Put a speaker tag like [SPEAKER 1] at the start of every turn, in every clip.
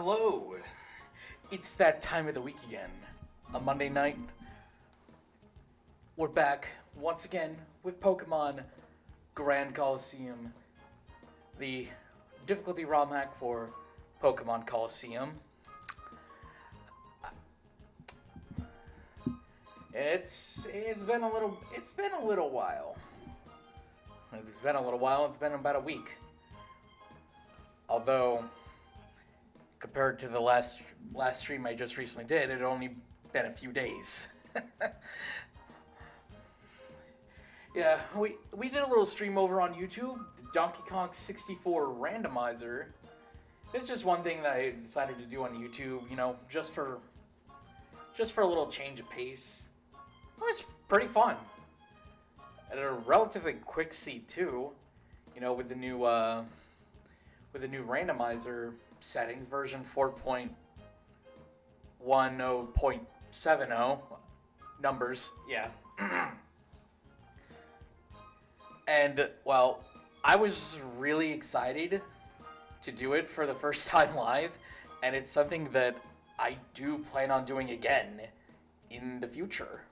[SPEAKER 1] Hello! It's that time of the week again. A Monday night. We're back once again with Pokemon Grand Colosseum, the difficulty ROM hack for Pokemon Colosseum. It's been a little while. It's been a little while. It's been about a week. Although, compared to the last stream I just recently did, it had only been a few days. Yeah, we did a little stream over on YouTube, Donkey Kong 64 Randomizer. It's just one thing that I decided to do on YouTube, just for a little change of pace. It was pretty fun. At a relatively quick seat too, with the new randomizer settings, version 4.10.70 numbers, yeah. And, well, I was really excited to do it for the first time live, and it's something that I do plan on doing again in the future.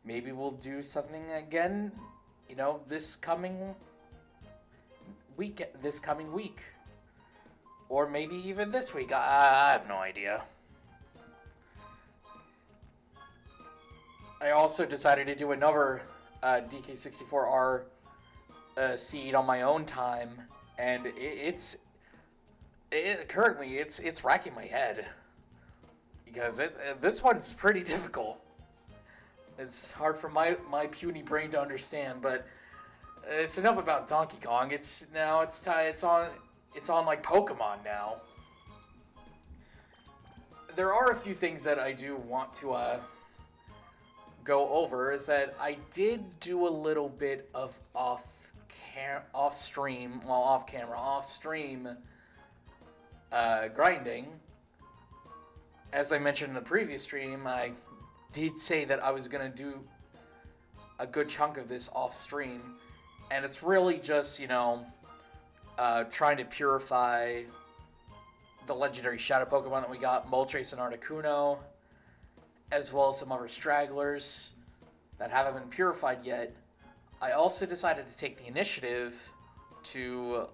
[SPEAKER 1] Maybe we'll do something again, this coming week. Or maybe even this week. I have no idea. I also decided to do another DK64R seed on my own time, and currently it's racking my head because this one's pretty difficult. It's hard for my puny brain to understand, but it's enough about Donkey Kong. It's on like Pokemon now. There are a few things that I do want to go over. Is that I did do a little bit of off-stream grinding. As I mentioned in the previous stream, I did say that I was gonna do a good chunk of this off-stream, and it's really just trying to purify the legendary shadow Pokemon that we got, Moltres and Articuno, as well as some other stragglers that haven't been purified yet. I also decided to take the initiative to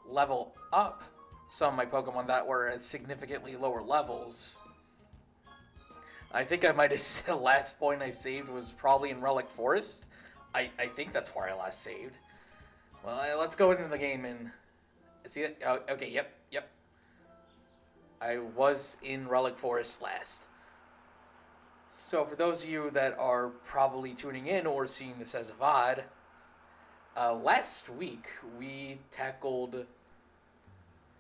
[SPEAKER 1] level up some of my Pokemon that were at significantly lower levels. I think I might have the last point I saved was probably in Relic Forest. I think that's where I last saved. Well, let's go into the game and see it. Oh, okay, yep. I was in Relic Forest last. So for those of you that are probably tuning in or seeing this as a VOD, last week we tackled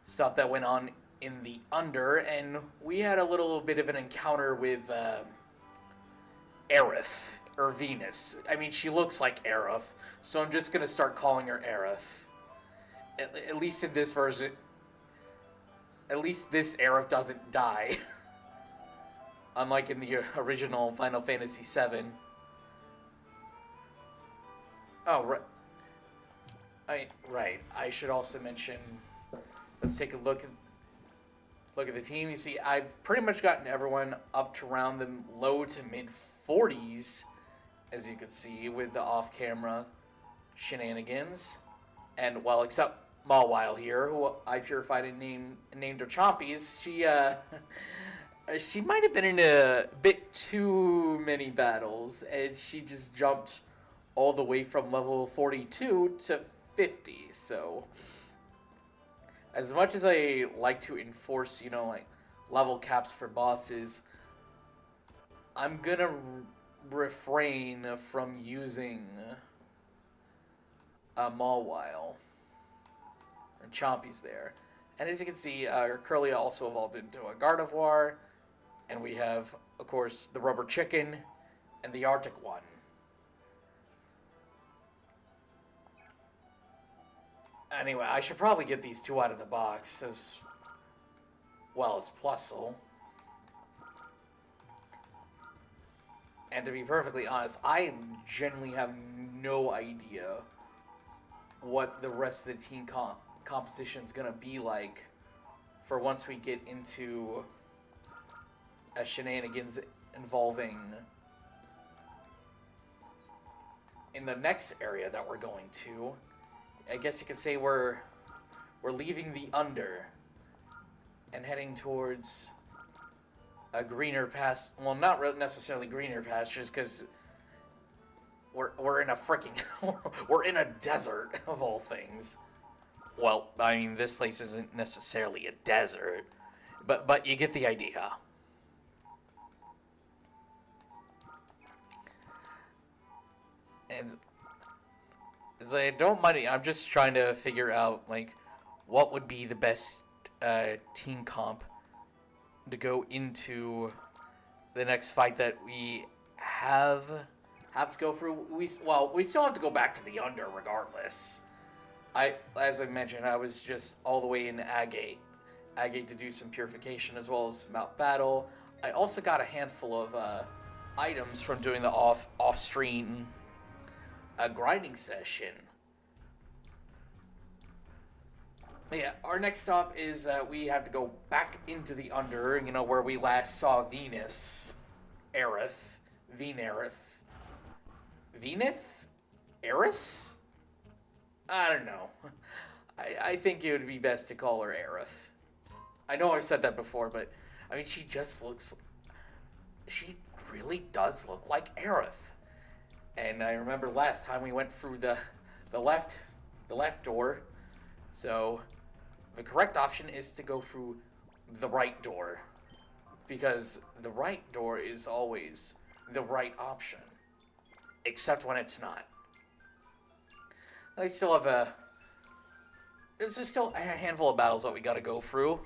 [SPEAKER 1] stuff that went on in the Under, and we had a little bit of an encounter with Aerith, or Venus. I mean, she looks like Aerith, so I'm just going to start calling her Aerith. At least in this version. At least this Aerith doesn't die. Unlike in the original Final Fantasy VII. Oh, right. I should also mention... Let's take a look at the team. You see, I've pretty much gotten everyone up to around the low to mid 40s, as you can see, with the off-camera shenanigans. And, well, except Mawile here, who I purified and named her Chompies, she might have been in a bit too many battles, and she just jumped all the way from level 42 to 50, so... As much as I like to enforce, level caps for bosses, I'm gonna refrain from using a Mawile. And Chompy's there. And as you can see, Curlia also evolved into a Gardevoir. And we have, of course, the Rubber Chicken and the Arctic one. Anyway, I should probably get these two out of the box, as well as Plusle. And to be perfectly honest, I genuinely have no idea what the rest of the team composition is going to be like for once we get into shenanigans involving in the next area that we're going to. I guess you could say we're leaving the Under and heading towards a greener past. Well, not necessarily greener pastures, because we're in a freaking we're in a desert of all things. Well, I mean, this place isn't necessarily a desert, but you get the idea. And as I don't mind, I'm just trying to figure out like what would be the best team comp to go into the next fight that we have to go through. We still have to go back to the Under regardless. As I mentioned, I was just all the way in Agate to do some purification as well as Mount Battle. I also got a handful of items from doing the off-stream grinding session. Yeah, our next stop is we have to go back into the Under, where we last saw Venus, Aerith, Venith, Eris? I don't know. I think it would be best to call her Aerith. I know I've said that before, but I mean, she really does look like Aerith. And I remember last time we went through the left door. So the correct option is to go through the right door, because the right door is always the right option, except when it's not. There's still a handful of battles that we gotta go through.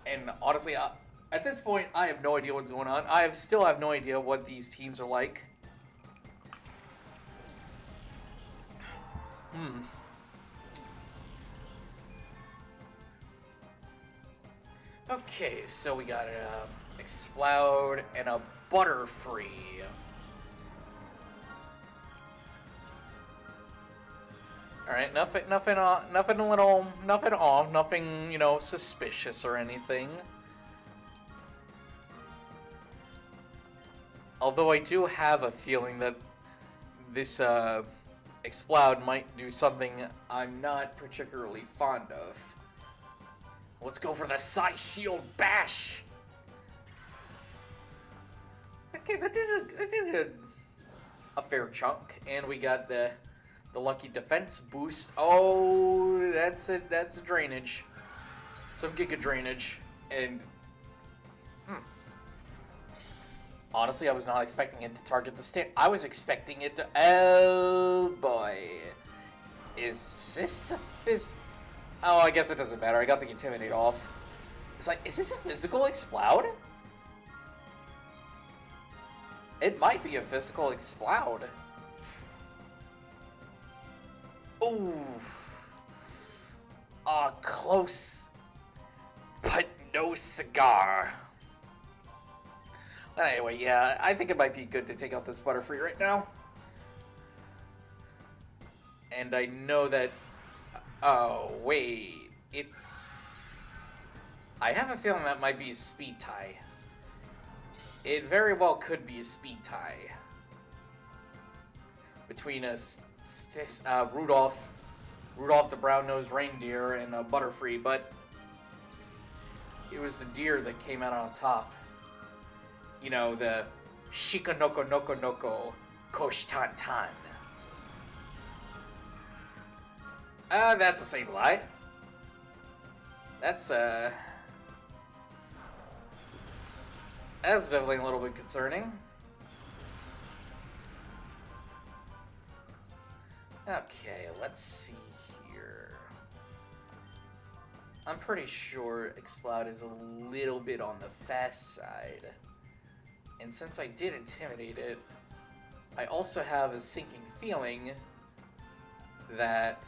[SPEAKER 1] And honestly, at this point, I have no idea what's going on. I still have no idea what these teams are like. Okay, so we got Explode and a Butterfree. All right, nothing suspicious or anything. Although I do have a feeling that this Explode might do something I'm not particularly fond of. Let's go for the Psy Shield Bash. Okay, that did a fair chunk, and we got the lucky defense boost. Oh, that's a drainage, some giga drainage, and honestly, I was not expecting it to target the stand. I was expecting it to. Oh boy, is this a Oh, I guess it doesn't matter. I got the Intimidate off. It's like, is this a physical Explode? It might be a physical Explode. Ooh. Close, but no cigar. Anyway, yeah, I think it might be good to take out this Butterfree right now. And I know that... Oh, wait. I have a feeling that might be a speed tie. It very well could be a speed tie. Between Rudolph the brown-nosed reindeer, and a Butterfree, but it was the deer that came out on top. You know, the Shikanoko Noko Noko Koshtantan. That's a Sableye. That's definitely a little bit concerning. Okay, let's see here. I'm pretty sure Explode is a little bit on the fast side. And since I did Intimidate it, I also have a sinking feeling that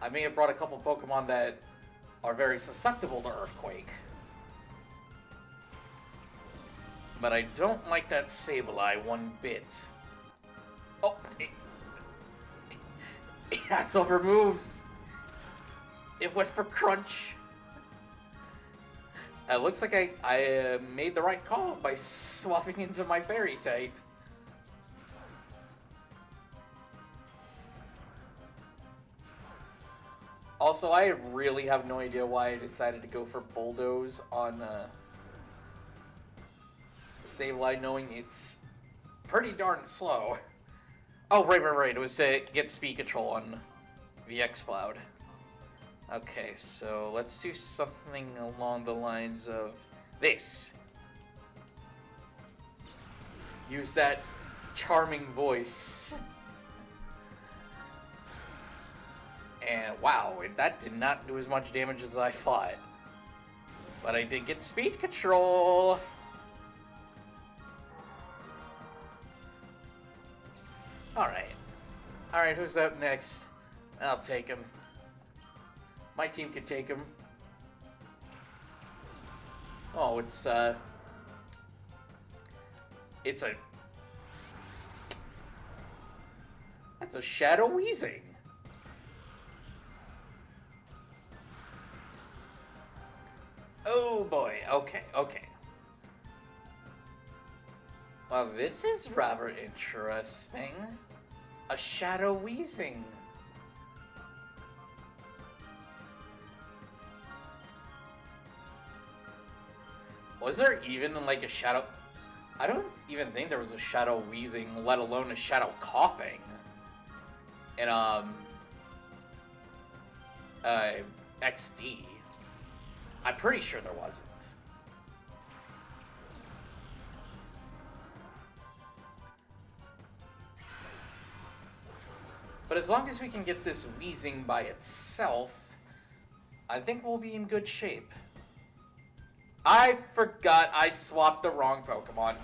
[SPEAKER 1] I may have brought a couple Pokemon that are very susceptible to Earthquake. But I don't like that Sableye one bit. Oh, it has over moves. It went for Crunch. It looks like I made the right call by swapping into my Fairy type. Also, I really have no idea why I decided to go for Bulldoze on save line, knowing it's pretty darn slow. Oh, right. It was to get speed control on VX Cloud. Okay, so let's do something along the lines of this. Use that charming voice. And wow, that did not do as much damage as I thought. But I did get speed control. Alright, who's up next? I'll take him. My team could take him. Oh, it's a... That's a Shadow Weezing. Oh boy, okay. Well, this is rather interesting. A Shadow Weezing. Was there even like a Shadow... I don't even think there was a Shadow Weezing, let alone a Shadow Coughing. In, XD. I'm pretty sure there wasn't. But as long as we can get this Weezing by itself, I think we'll be in good shape. I forgot I swapped the wrong Pokemon.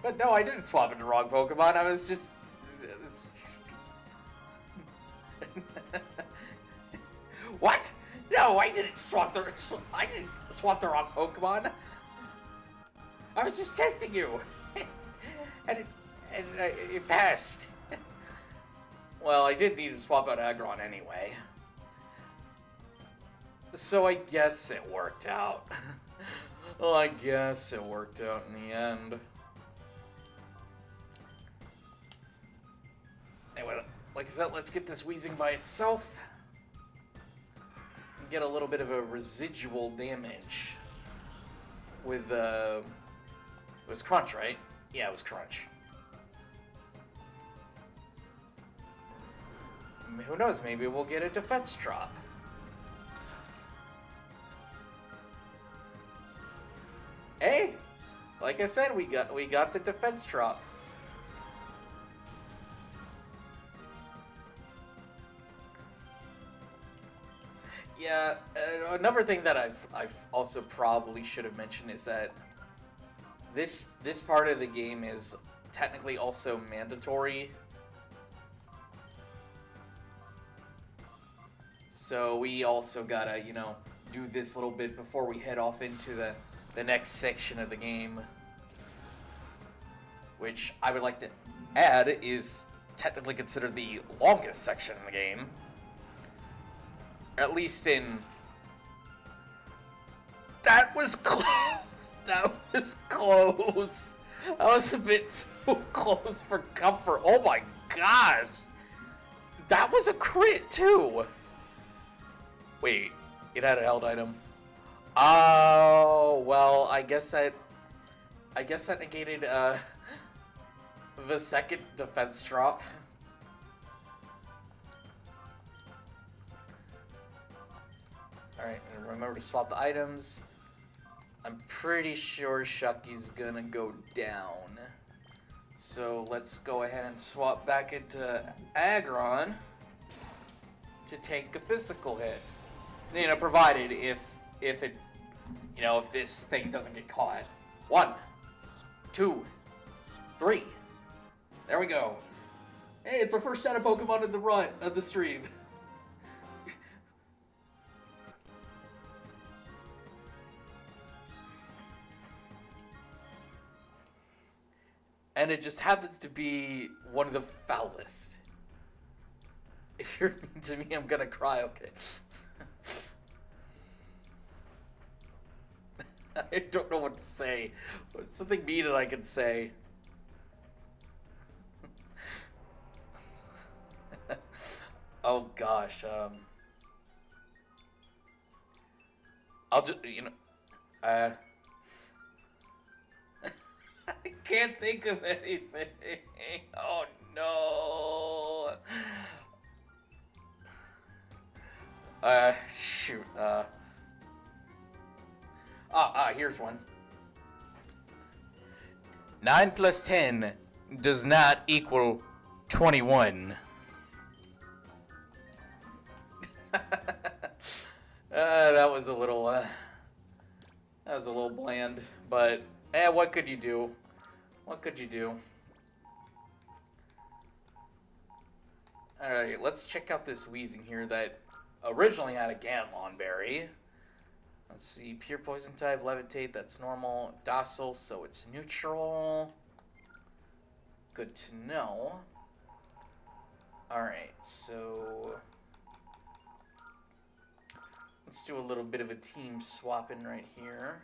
[SPEAKER 1] But no, I didn't swap into the wrong Pokemon. I was just... It's just... What? No, I didn't swap the wrong Pokemon. I was just testing you. and it passed. Well, I did need to swap out Aggron anyway. So I guess it worked out. Well, I guess it worked out in the end. Anyway, like I said, let's get this Weezing by itself. And get a little bit of a residual damage. With, it was Crunch, right? Yeah, it was Crunch. Who knows, maybe we'll get a defense drop. Hey! Like I said, we got the defense drop. Yeah, another thing that I've also probably should have mentioned is that this part of the game is technically also mandatory. So we also gotta, you know, do this little bit before we head off into the next section of the game. Which I would like to add is technically considered the longest section in the game. At least in... That was close! That was close! That was a bit too close for comfort. Oh my gosh! That was a crit too! Wait, it had a held item. Oh, well, I guess that negated, the second defense drop. Alright, and remember to swap the items. I'm pretty sure Shucky's gonna go down. So let's go ahead and swap back into Aggron to take a physical hit. You know, provided if it, you know, if this thing doesn't get caught. 1, 2, 3. There we go. Hey, it's our first Shadow Pokemon in the run of the stream. And it just happens to be one of the foulest. If you're mean to me, I'm gonna cry, okay? I don't know what to say. What's something mean that I can say? Oh gosh, I'll just, I can't think of anything. Oh no. Shoot, here's one. 9 plus 10 does not equal 21. That was a little bland, but what could you do? What could you do? Alright, let's check out this Weezing here that originally had a Ganlon berry. Let's see, pure poison type, levitate, that's normal. Docile, so it's neutral. Good to know. Alright, so let's do a little bit of a team swapping right here.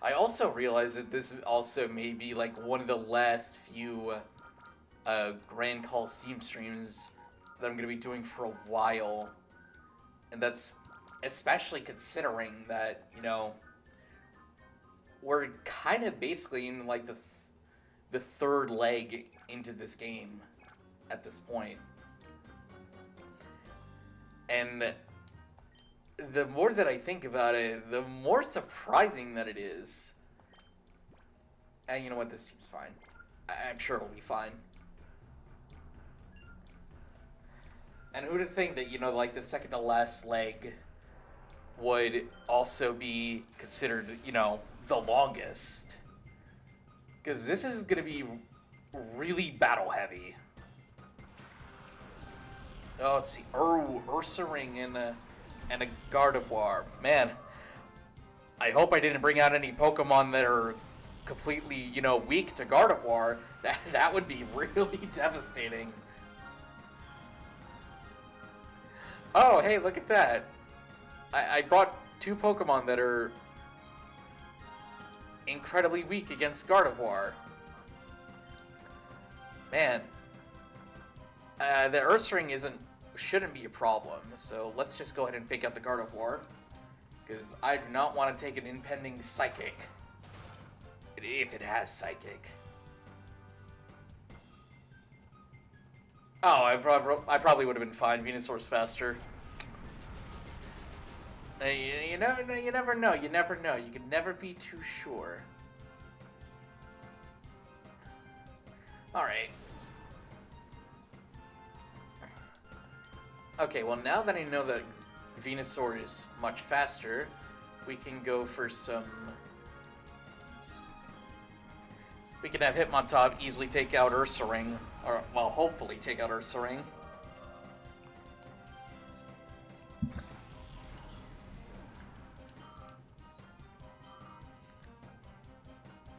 [SPEAKER 1] I also realize that this also may be like one of the last few Grand Colosseum streams that I'm going to be doing for a while. And that's especially considering that, we're kind of basically in like the third leg into this game at this point. And the more that I think about it, the more surprising that it is. And you know what? This seems fine. I'm sure it'll be fine. And who'd have think that, like the second to last leg would also be considered, the longest. Because this is going to be really battle heavy. Oh, let's see. Ursaring and a Gardevoir. Man, I hope I didn't bring out any Pokemon that are completely, weak to Gardevoir. That would be really devastating. Oh, hey, look at that. I brought 2 Pokemon that are incredibly weak against Gardevoir. Man. The Ursaring shouldn't be a problem, so let's just go ahead and fake out the Gardevoir. Because I do not want to take an impending Psychic. If it has Psychic. Oh, I probably would have been fine. Venusaur's faster. You never know. You never know. You can never be too sure. Alright. Okay, well now that I know that Venusaur is much faster, we can go for some... We can have Hitmontop easily take out Ursaring, or, well, hopefully take out Ursaring.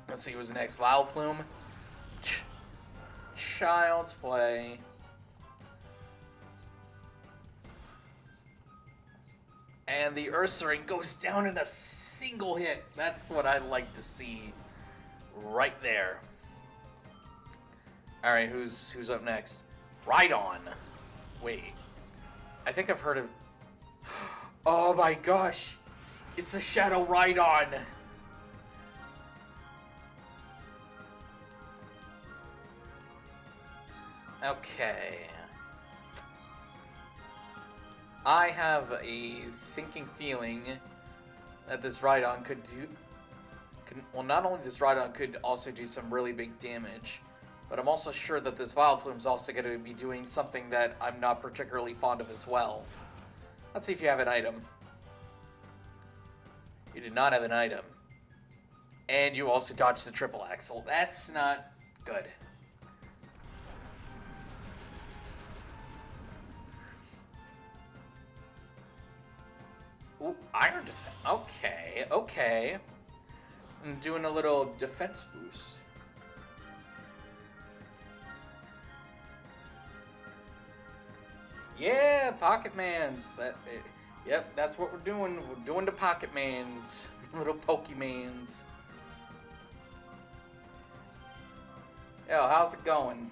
[SPEAKER 1] Let's see who's next. Vileplume. Child's Play. And the Ursaring goes down in a single hit. That's what I like to see. Right there. Alright, who's up next? Rhydon. Wait. I think I've heard of... Oh my gosh. It's a Shadow Rhydon. Okay. I have a sinking feeling that this Rhydon could do... Well, not only this Rhydon could also do some really big damage, but I'm also sure that this Vileplume's also going to be doing something that I'm not particularly fond of as well. Let's see if you have an item. You did not have an item. And you also dodged the triple axle. That's not good. Okay, okay. I'm doing a little defense boost. Yeah, Pocket Mans. Yep, that's what we're doing. We're doing the Pocket Mans. Little Pokemans. Yo, how's it going?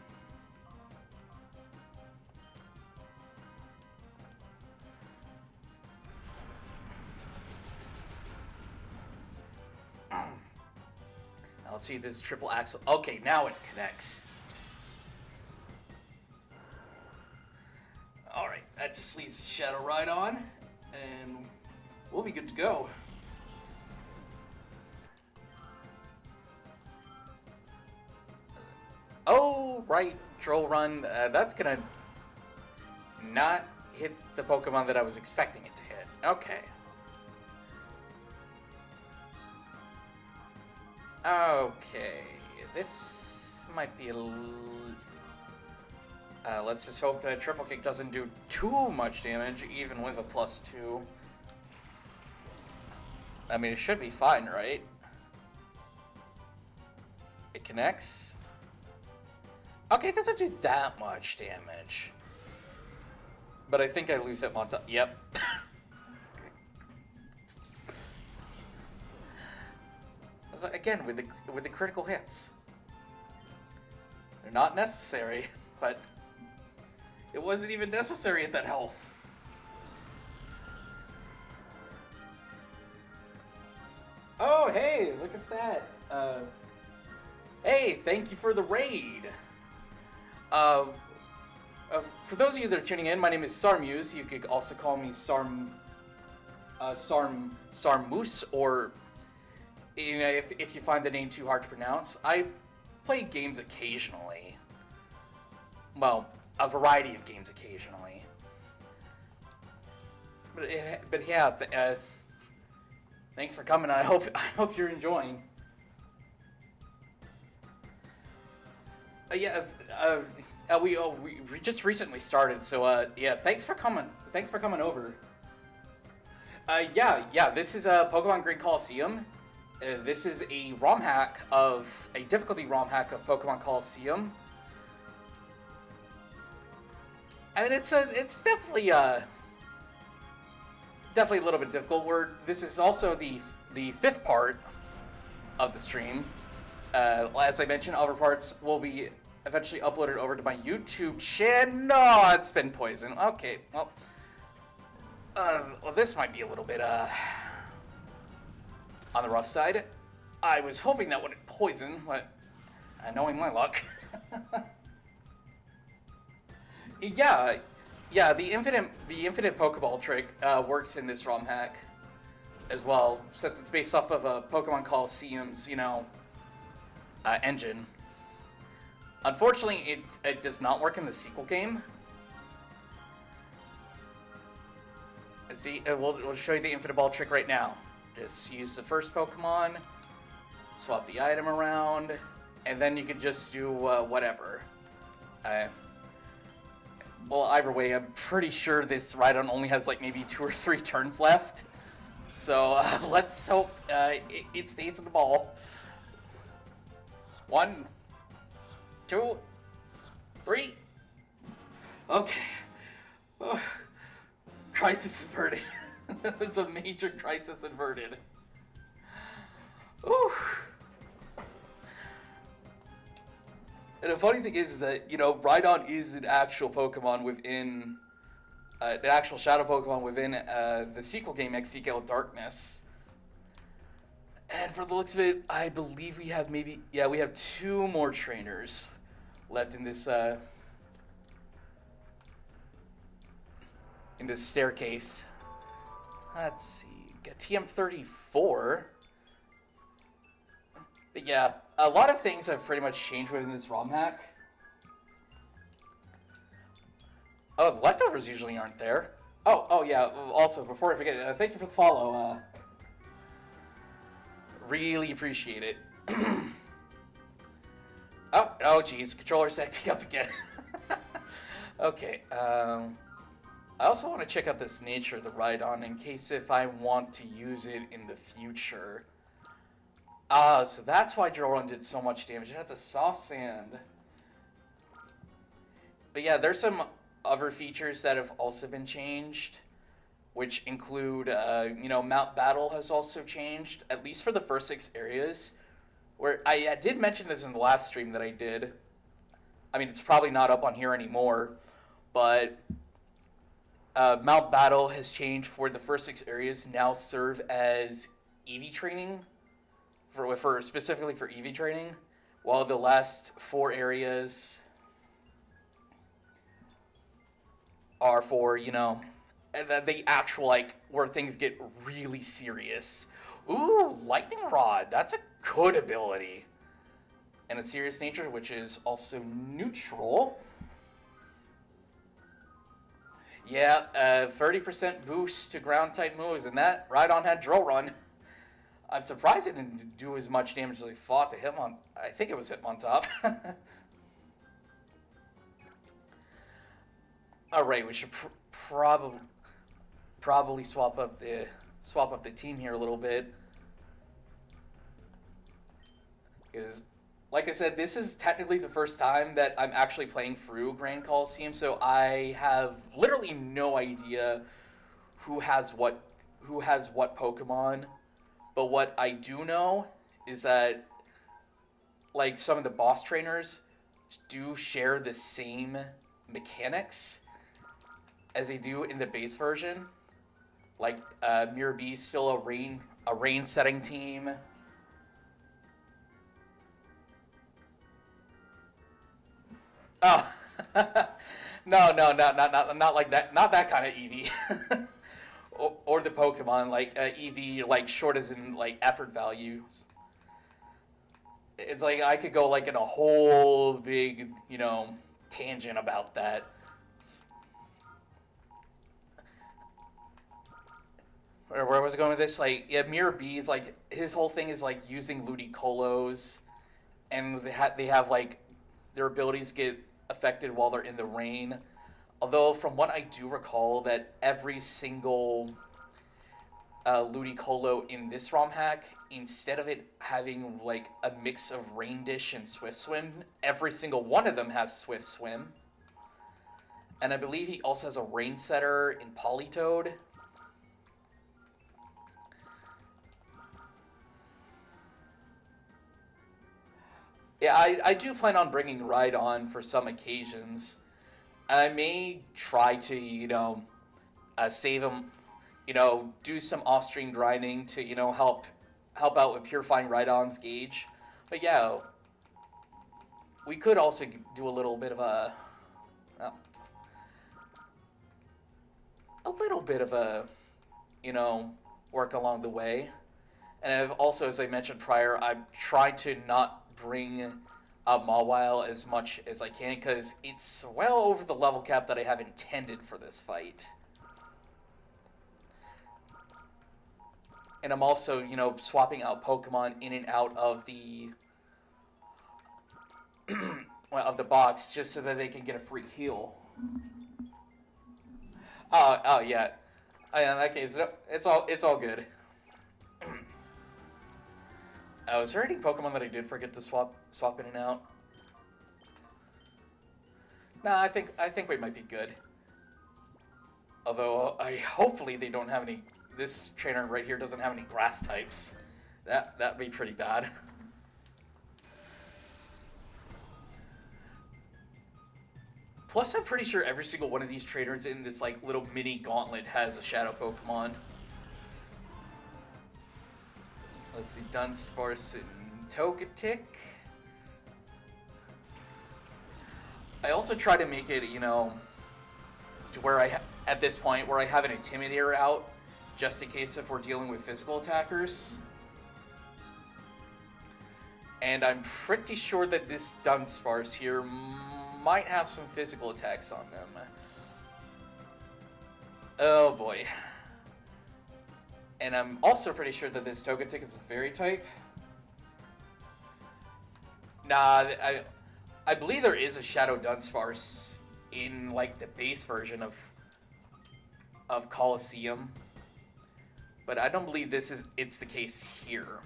[SPEAKER 1] Now let's see this triple axle. Okay, now it connects. Alright, that just leaves the Shadow Ride on, and we'll be good to go. Oh, right, Troll Run. That's gonna not hit the Pokemon that I was expecting it to hit. Okay. Okay, this might be a little... let's just hope that Triple Kick doesn't do too much damage, even with a +2. I mean, it should be fine, right? It connects. Okay, it doesn't do that much damage. But I think I lose it on top. Yep. Again, with the critical hits. They're not necessary, but it wasn't even necessary at that health. Oh, hey, look at that. Hey, thank you for the raid. For those of you that are tuning in, my name is Sarmuse. You could also call me Sarmoose, or you know, if you find the name too hard to pronounce. I play games occasionally. Well, a variety of games occasionally. But yeah, thanks for coming. I hope you're enjoying. We just recently started, so yeah, thanks for coming. Thanks for coming over. Yeah, this is Pokemon Green Colosseum. This is a difficulty ROM hack of Pokemon Colosseum. I mean, it's definitely a little bit difficult. This is also the fifth part of the stream. As I mentioned, other parts will be eventually uploaded over to my YouTube channel. No, it's been poisoned. Okay, well, this might be a little bit on the rough side. I was hoping that wouldn't poison, but knowing my luck. Yeah, the infinite Pokeball trick works in this ROM hack as well, since it's based off of a Pokemon Colosseum's, engine. Unfortunately, it does not work in the sequel game. Let's see, we'll show you the infinite ball trick right now. Just use the first Pokemon, swap the item around, and then you could just do whatever. Well, either way, I'm pretty sure this Rhydon only has like maybe 2 or 3 turns left. So let's hope it stays in the ball. 1, 2, 3. Okay. Oh. Crisis averted. It's a major crisis averted. Ooh. And the funny thing is that, Rhydon is an actual Pokemon within, an actual Shadow Pokemon within the sequel game, Exegale Darkness. And for the looks of it, I believe we have we have 2 more trainers left in this staircase. Let's see, got TM34. But yeah, a lot of things have pretty much changed within this ROM hack. Oh, the leftovers usually aren't there. Oh yeah, also, before I forget, thank you for the follow. Really appreciate it. oh geez, controller's acting up again. Okay, I also want to check out this nature of the Rhydon in case if I want to use it in the future. So that's why Drillrun did so much damage. It had the soft sand. But yeah, there's some other features that have also been changed, which include, Mount Battle has also changed, at least for the first 6 areas. Where I did mention this in the last stream that I did. I mean, it's probably not up on here anymore, but Mount Battle has changed for the first 6 areas now serve as EV training, for specifically for EV training, while the last 4 areas are for, the actual, where things get really serious. Ooh, Lightning Rod. That's a good ability. And a serious nature, which is also neutral. Yeah, 30% boost to ground-type moves, and that Rhydon had Drill Run. I'm surprised it didn't do as much damage as he fought to Hitmon. I think it was Hitmontop. Alright, we should probably swap up the team here a little bit. Because, like I said, this is technically the first time that I'm actually playing through Grand Colosseum, so I have literally no idea who has what Pokemon. But what I do know is that, some of the boss trainers do share the same mechanics as they do in the base version. Like, Mirror B still a rain setting team. Oh, no, not like that. Not that kind of Eevee. or the Pokemon, Eevee, short as in, effort values. It's like I could go, in a whole big, tangent about that. Where was I going with this? Mirror B is, his whole thing is, using Ludicolo's, and they have, their abilities get affected while they're in the rain. Although, from what I do recall, that every single Ludicolo in this ROM hack, instead of it having, a mix of Rain Dish and Swift Swim, every single one of them has Swift Swim. And I believe he also has a Rain Setter in Politoed. Yeah, I do plan on bringing Rhydon for some occasions. I may try to, save him, do some off-stream grinding to, help out with purifying Rhydon's gauge. But yeah, we could also do a little bit of work along the way. And I've also, as I mentioned prior, I've tried to not bring Mawile as much as I can, because it's well over the level cap that I have intended for this fight. And I'm also, swapping out Pokemon in and out of the of the box just so that they can get a free heal. Oh yeah. In that case, it's all good. Was there any Pokemon that I did forget to swap in and out? Nah, I think we might be good. Although hopefully they don't have any. This trainer right here doesn't have any grass types. That'd be pretty bad. Plus, I'm pretty sure every single one of these trainers in this little mini gauntlet has a Shadow Pokemon. Let's see, Dunsparce and Togetic. I also try to make it, to where at this point, where I have an Intimidator out, just in case if we're dealing with physical attackers. And I'm pretty sure that this Dunsparce here might have some physical attacks on them. Oh boy. And I'm also pretty sure that this Togetic is a Fairy type. Nah, I believe there is a Shadow Dunsparce in, the base version of of Colosseum, but I don't believe it's the case here.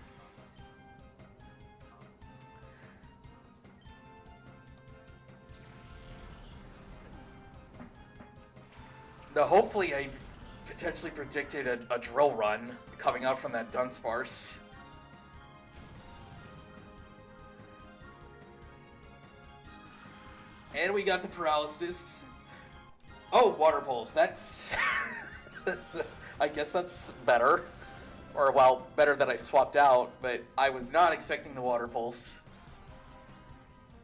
[SPEAKER 1] Now, hopefully I potentially predicted a drill run coming out from that Dunsparce. And we got the paralysis. Oh, water pulse. That's... I guess that's better. Or, well, better that I swapped out, but I was not expecting the water pulse.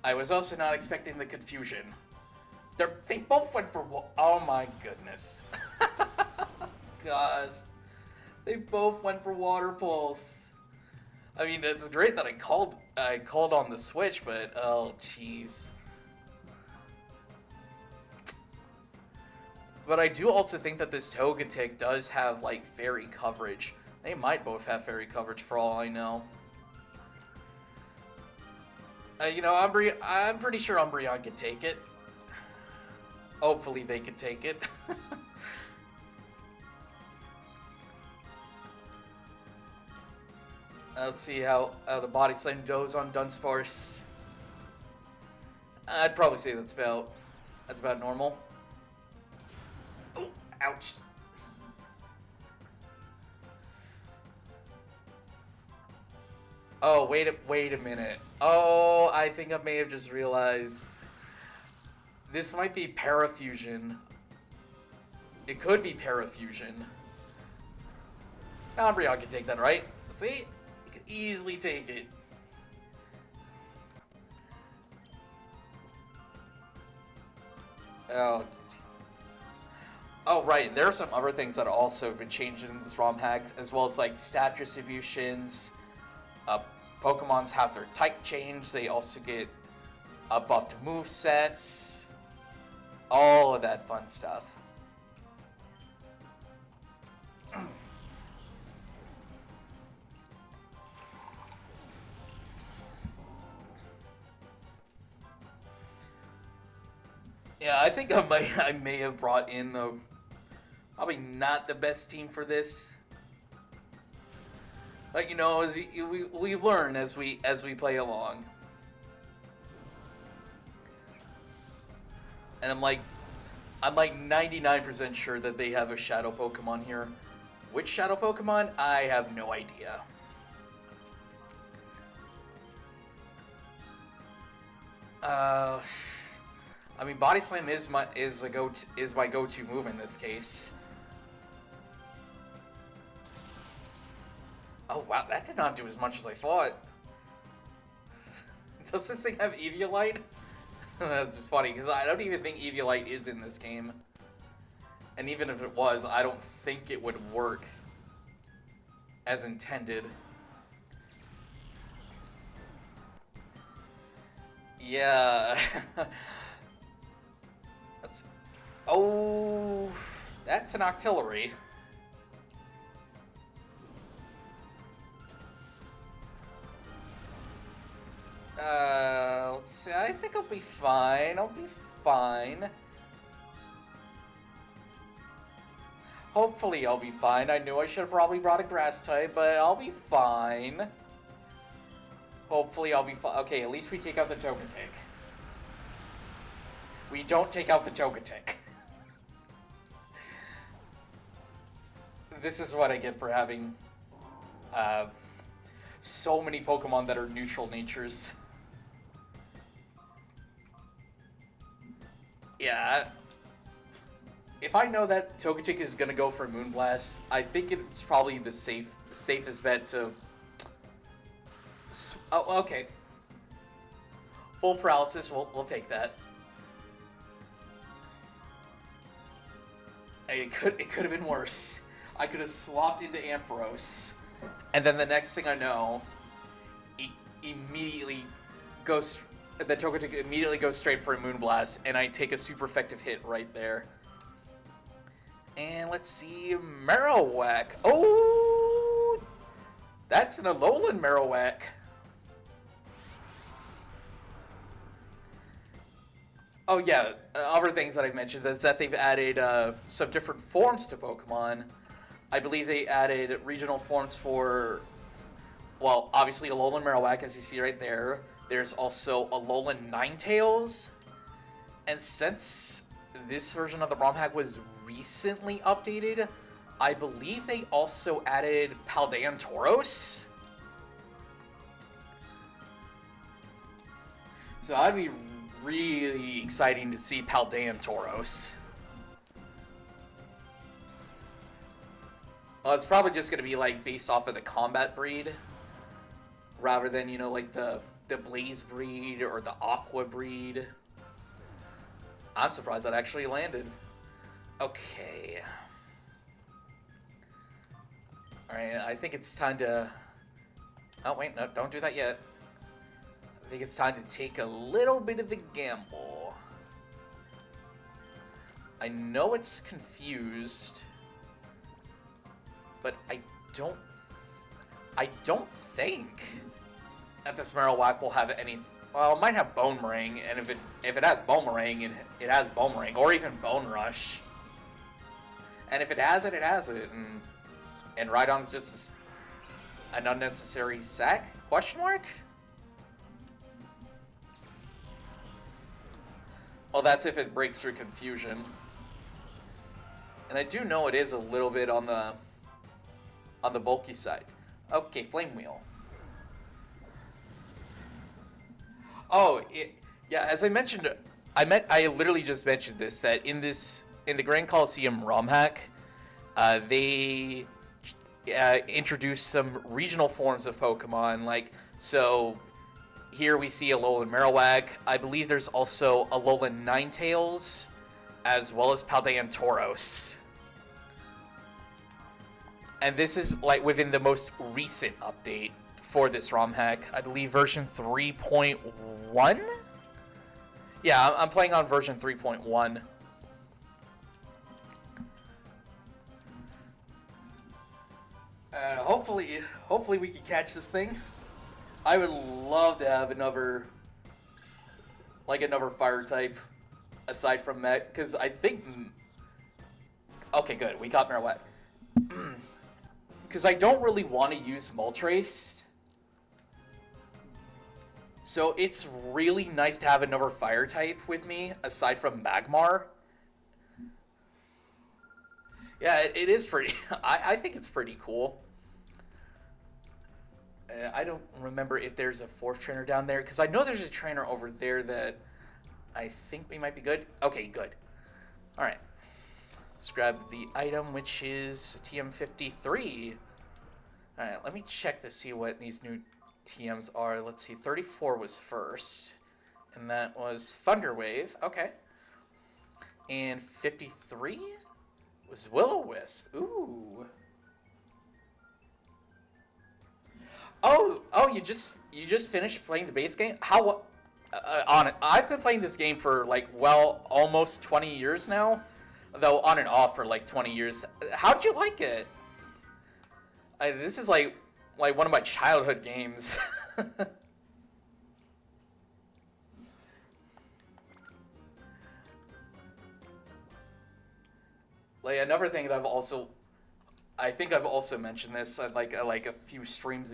[SPEAKER 1] I was also not expecting the confusion. They both went for... Oh my goodness. Gosh. They both went for water pulse. I mean, it's great that I called on the switch, but oh jeez. But I do also think that this Togetic does have like fairy coverage. They might both have fairy coverage for all I know. You know, I'm pretty sure Umbreon can take it. Hopefully they can take it. Let's see how the body slam goes on Dunsparce. I'd probably say that's about normal. Oh, ouch. Oh, wait a minute. Oh, I think I may have just realized this might be Parafusion. It could be Parafusion. Umbreon can take that, right? See? It can easily take it. Oh, right. There are some other things that have also been changed in this ROM hack, as well as like stat distributions. Pokemons have their type change. They also get buffed movesets. All of that fun stuff. Yeah, I think I may have brought in the probably not the best team for this. But you know, as we learn as we play along. And I'm like 99% sure that they have a shadow Pokemon here. Which shadow Pokemon? I have no idea. I mean, Body Slam is my go-to move in this case. Oh wow, that did not do as much as I thought. Does this thing have Eviolite? That's funny, because I don't even think Eviolite is in this game. And even if it was, I don't think it would work as intended. Yeah. Oh, that's an Octillery. Let's see. I think I'll be fine. I'll be fine. Hopefully I'll be fine. I knew I should have probably brought a grass type, but I'll be fine. Hopefully I'll be fine. Okay, at least we take out the Togetic. We don't take out the Togetic. This is what I get for having so many Pokemon that are neutral natures. Yeah. If I know that Togetic is gonna go for Moonblast, I think it's probably the safest bet to... Oh, okay. Full paralysis, we'll take that. It could have been worse. I could have swapped into Ampharos, and then the next thing I know, the Togetic immediately goes straight for a Moonblast, and I take a super effective hit right there. And let's see, Marowak. Oh, that's an Alolan Marowak. Oh yeah, other things that I've mentioned is that they've added some different forms to Pokemon. I believe they added regional forms for, well, obviously Alolan Marowak, as you see right there. There's also Alolan Ninetales, and since this version of the ROM hack was recently updated, I believe they also added Paldean Tauros. So that'd be really exciting to see Paldean Tauros. Well, it's probably just going to be like based off of the combat breed, rather than, you know, like the Blaze breed or the Aqua breed. I'm surprised that actually landed. Okay. Alright, I think it's time to... Oh, wait, no, don't do that yet. I think it's time to take a little bit of a gamble. I know it's confused, but I don't think that this Marowak will have any. Well, it might have Boomerang, and if it has Boomerang, it has Boomerang, or even Bone Rush. And if it has it, it has it, and Rhydon's just an unnecessary sack? Question mark? Well, that's if it breaks through confusion. And I do know it is a little bit on the bulky side. Okay, Flame Wheel. Oh, yeah. As I mentioned, I literally just mentioned this, that in the Grand Colosseum ROM hack, they introduced some regional forms of Pokemon. Like, so here we see Alolan Marowak. I believe there's also Alolan Ninetales, as well as Paldean Tauros. And this is like within the most recent update for this ROM hack. I believe version 3.1? Yeah, I'm playing on version 3.1. Hopefully we can catch this thing. I would love to have another fire type aside from that, because I think... Okay, good. We got Marowak. Because I don't really want to use Moltres. So it's really nice to have another fire type with me, aside from Magmar. Yeah, it is pretty... I think it's pretty cool. I don't remember if there's a fourth trainer down there, because I know there's a trainer over there that I think we might be good. Okay, good. Alright. Let's grab the item, which is TM53. Alright, let me check to see what these new TMs are. Let's see, 34 was first, and that was Thunder Wave. Okay. And 53 was Will-O-Wisp. Ooh. Oh, you just finished playing the base game? How on it? I've been playing this game for like, well, almost 20 years now, though on and off for like 20 years. How'd you like it? This is like one of my childhood games. Like another thing that I think I've also mentioned this like a few streams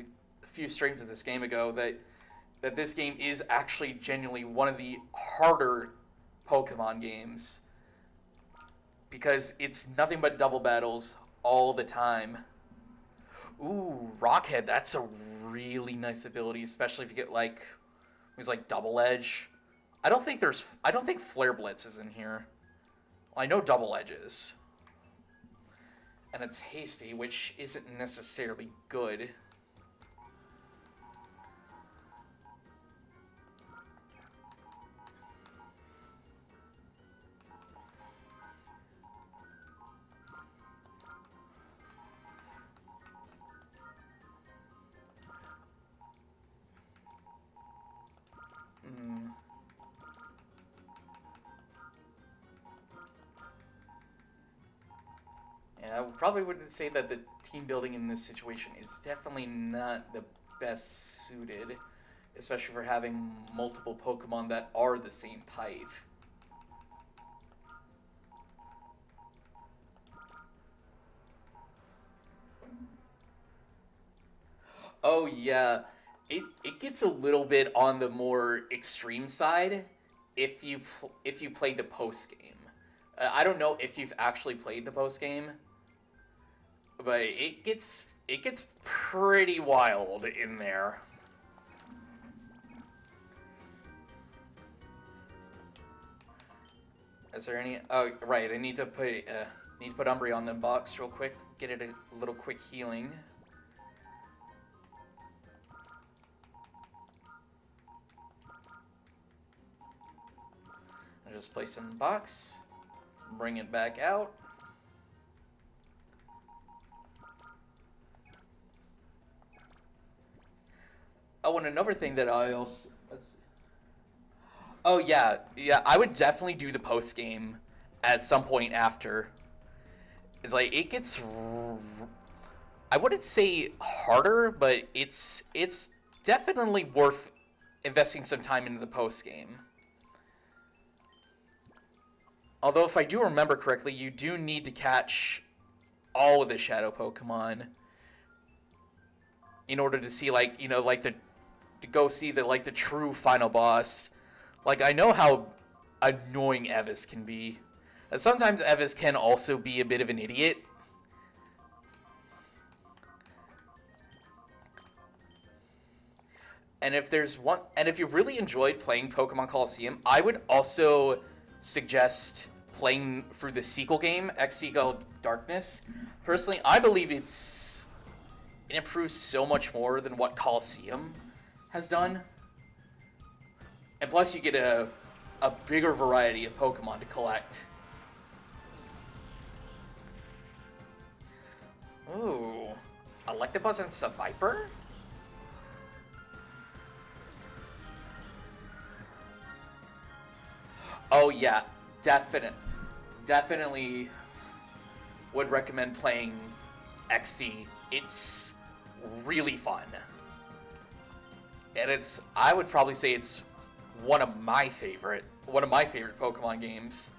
[SPEAKER 1] of this game ago, that this game is actually genuinely one of the harder Pokemon games, because it's nothing but double battles all the time. Ooh, Rockhead, that's a really nice ability, especially if you get like he's like Double Edge. I don't think Flare Blitz is in here. Well, I know Double Edge is. And it's hasty, which isn't necessarily good. Yeah, I probably wouldn't say that the team building in this situation is definitely not the best suited, especially for having multiple Pokemon that are the same type. Oh yeah, it gets a little bit on the more extreme side if you play the post game. I don't know if you've actually played the post game, but it gets pretty wild in there. Is there any? Oh right, I need to put Umbri on the box real quick. Get it a little quick healing. I just place it in the box, bring it back out. Oh, and another thing that I also oh yeah, I would definitely do the post game at some point after. It's like it gets I wouldn't say harder, but it's definitely worth investing some time into the post game. Although if I do remember correctly, you do need to catch all of the shadow Pokemon in order to see like the to go see the true final boss. Like I know how annoying Evis can be. And sometimes Evis can also be a bit of an idiot. And if you really enjoyed playing Pokemon Colosseum, I would also suggest playing through the sequel game, XD Gold Darkness. Personally, I believe it improves so much more than what Colosseum has done. And plus you get a bigger variety of Pokemon to collect. Ooh, Electabuzz and CIPHER? Oh yeah, definitely would recommend playing XC. It's really fun. And I would probably say it's one of my favorite Pokemon games.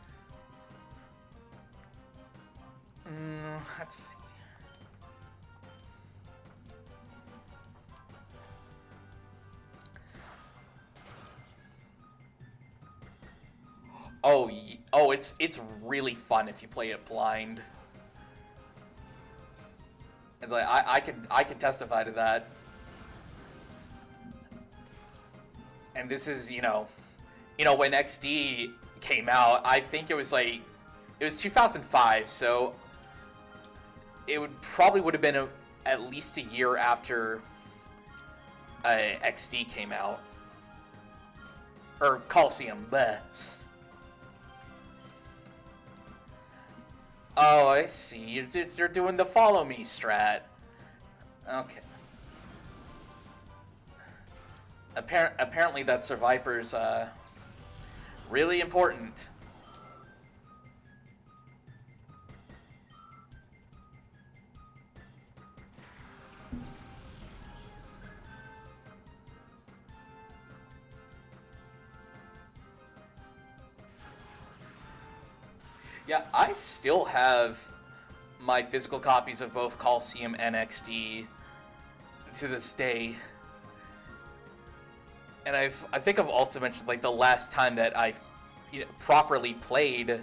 [SPEAKER 1] Let's see. Oh, it's really fun if you play it blind. It's like I can testify to that. And this is when XD came out, I think it was 2005, so it would have been at least a year after XD came out, or Colosseum. Bleh. Oh, I see. You're doing the follow me strat. Okay. Apparently that Survivor's really important. Yeah, I still have my physical copies of both Colosseum and XD to this day. And I think I've also mentioned the last time that I properly played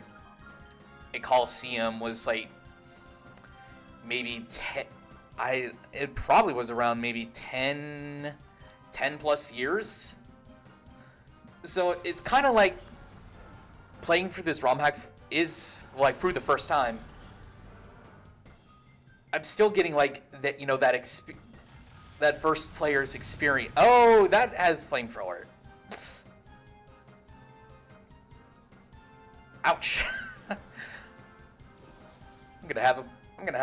[SPEAKER 1] a Colosseum was maybe 10. It probably was around maybe 10 plus years. So it's kind of like playing through this ROM hack is through the first time. I'm still getting that first player's experience. Oh, that has flamethrower. Ouch. I'm gonna have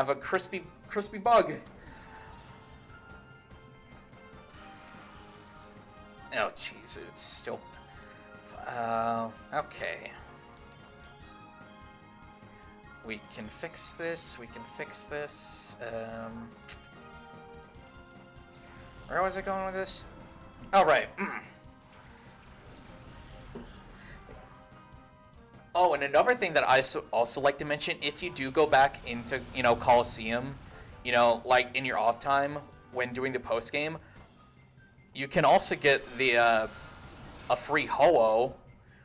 [SPEAKER 1] a crispy bug. Oh jeez, it's still okay. We can fix this. Where was I going with this? Oh, right. Oh, and another thing that I also like to mention, if you do go back into, Colosseum, in your off time, when doing the post game, you can also get the a free Ho-Oh,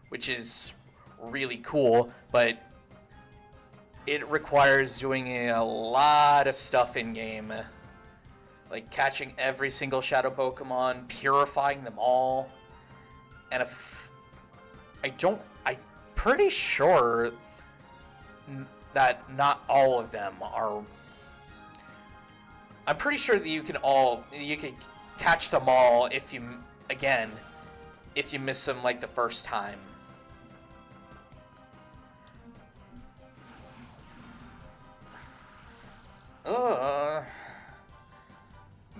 [SPEAKER 1] which is really cool, but it requires doing a lot of stuff in game, like catching every single shadow Pokemon, purifying them all, and I'm pretty sure that not all of them are. I'm pretty sure that you can catch them all if you miss them like the first time.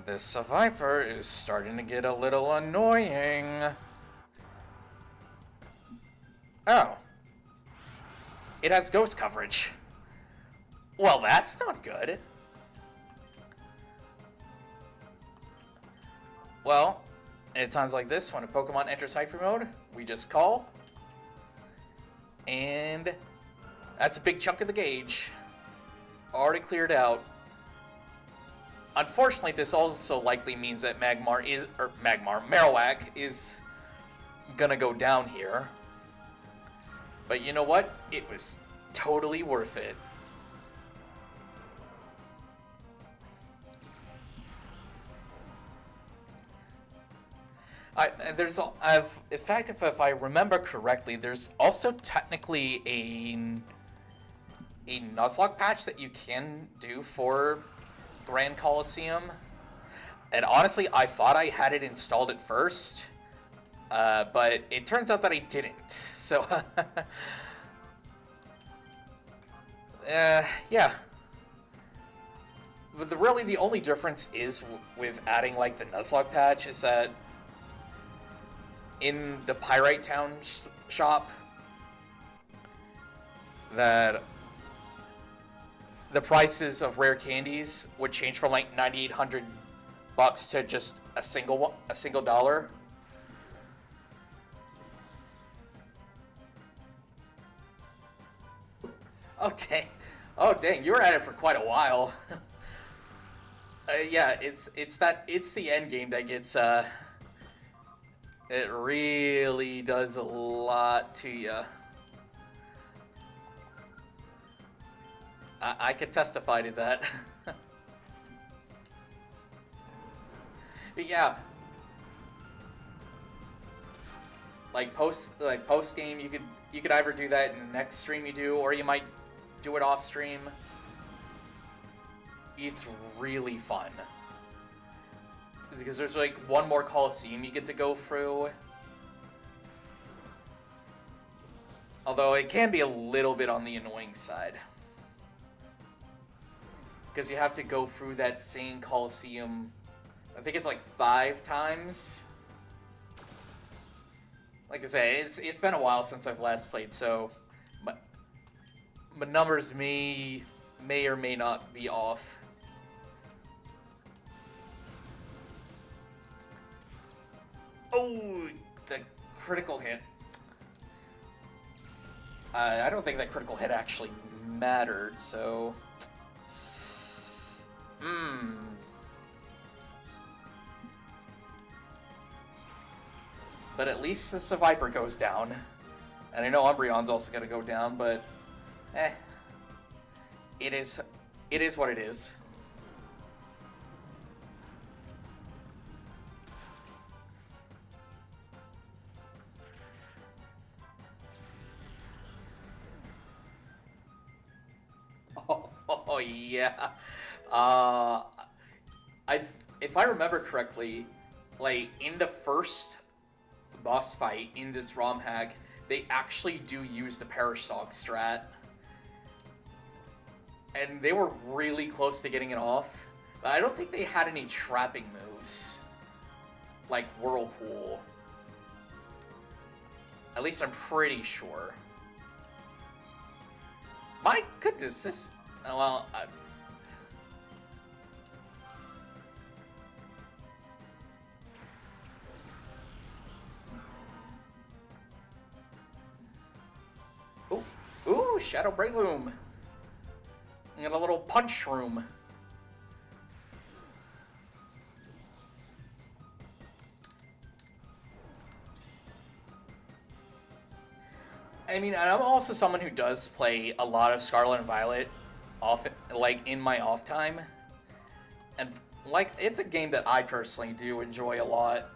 [SPEAKER 1] This CIPHER is starting to get a little annoying. Oh. It has ghost coverage. Well, that's not good. Well, at times like this, when a Pokemon enters Hyper Mode, we just call. And that's a big chunk of the gauge. Already cleared out. Unfortunately, this also likely means that Marowak is gonna go down here. But you know what? It was totally worth it. In fact, if I remember correctly, there's also technically a Nuzlocke patch that you can do for Grand Colosseum. And honestly, I thought I had it installed at first, but it turns out that I didn't. So, yeah. But really, the only difference is with adding like the Nuzlocke patch is that in the Pyrite Town shop, that the prices of rare candies would change from like $9,800 to just a single dollar. Oh dang! You were at it for quite a while. Yeah, it's the end game that gets it really does a lot to you. I could testify to that. But yeah, like post game, you could either do that in the next stream you do, or you might do it off stream. It's really fun because there's like one more Colosseum you get to go through. Although it can be a little bit on the annoying side, because you have to go through that same Colosseum, I think it's like 5 times. Like I say, it's been a while since I've last played, so my numbers may or may not be off. Oh, the critical hit. I don't think that critical hit actually mattered, so... But at least the Survivor goes down. And I know Umbreon's also gonna go down, but... It is what it is. Oh yeah. If I remember correctly, like in the first boss fight in this ROM hack, they actually do use the Perish Stalk strat. And they were really close to getting it off. But I don't think they had any trapping moves. Like Whirlpool. At least I'm pretty sure. My goodness, this... Well, Ooh, Shadow Breakloom. And a little punch room. I mean, and I'm also someone who does play a lot of Scarlet and Violet, often like in my off time, and like it's a game that I personally do enjoy a lot.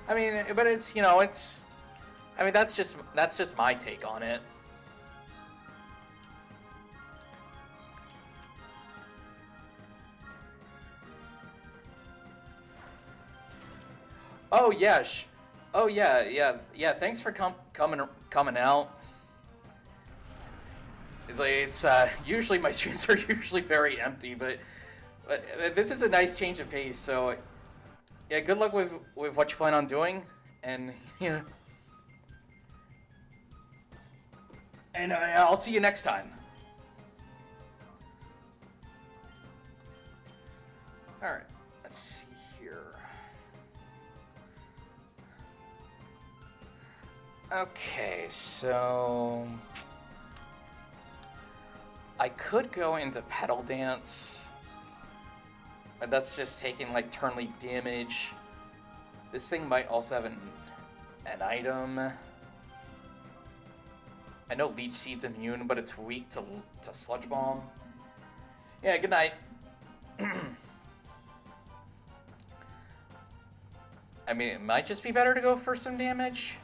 [SPEAKER 1] I mean, but it's it's. I mean, that's just my take on it. Oh yeah, oh yeah. Thanks for coming out. It's like usually my streams are usually very empty, but this is a nice change of pace. So yeah, good luck with what you plan on doing, and and I'll see you next time. All right, let's see here. Okay, so I could go into Petal Dance, but that's just taking like turn leap damage. This thing might also have an item. I know Leech Seed's immune, but it's weak to Sludge Bomb. Yeah, good night. I mean, it might just be better to go for some damage.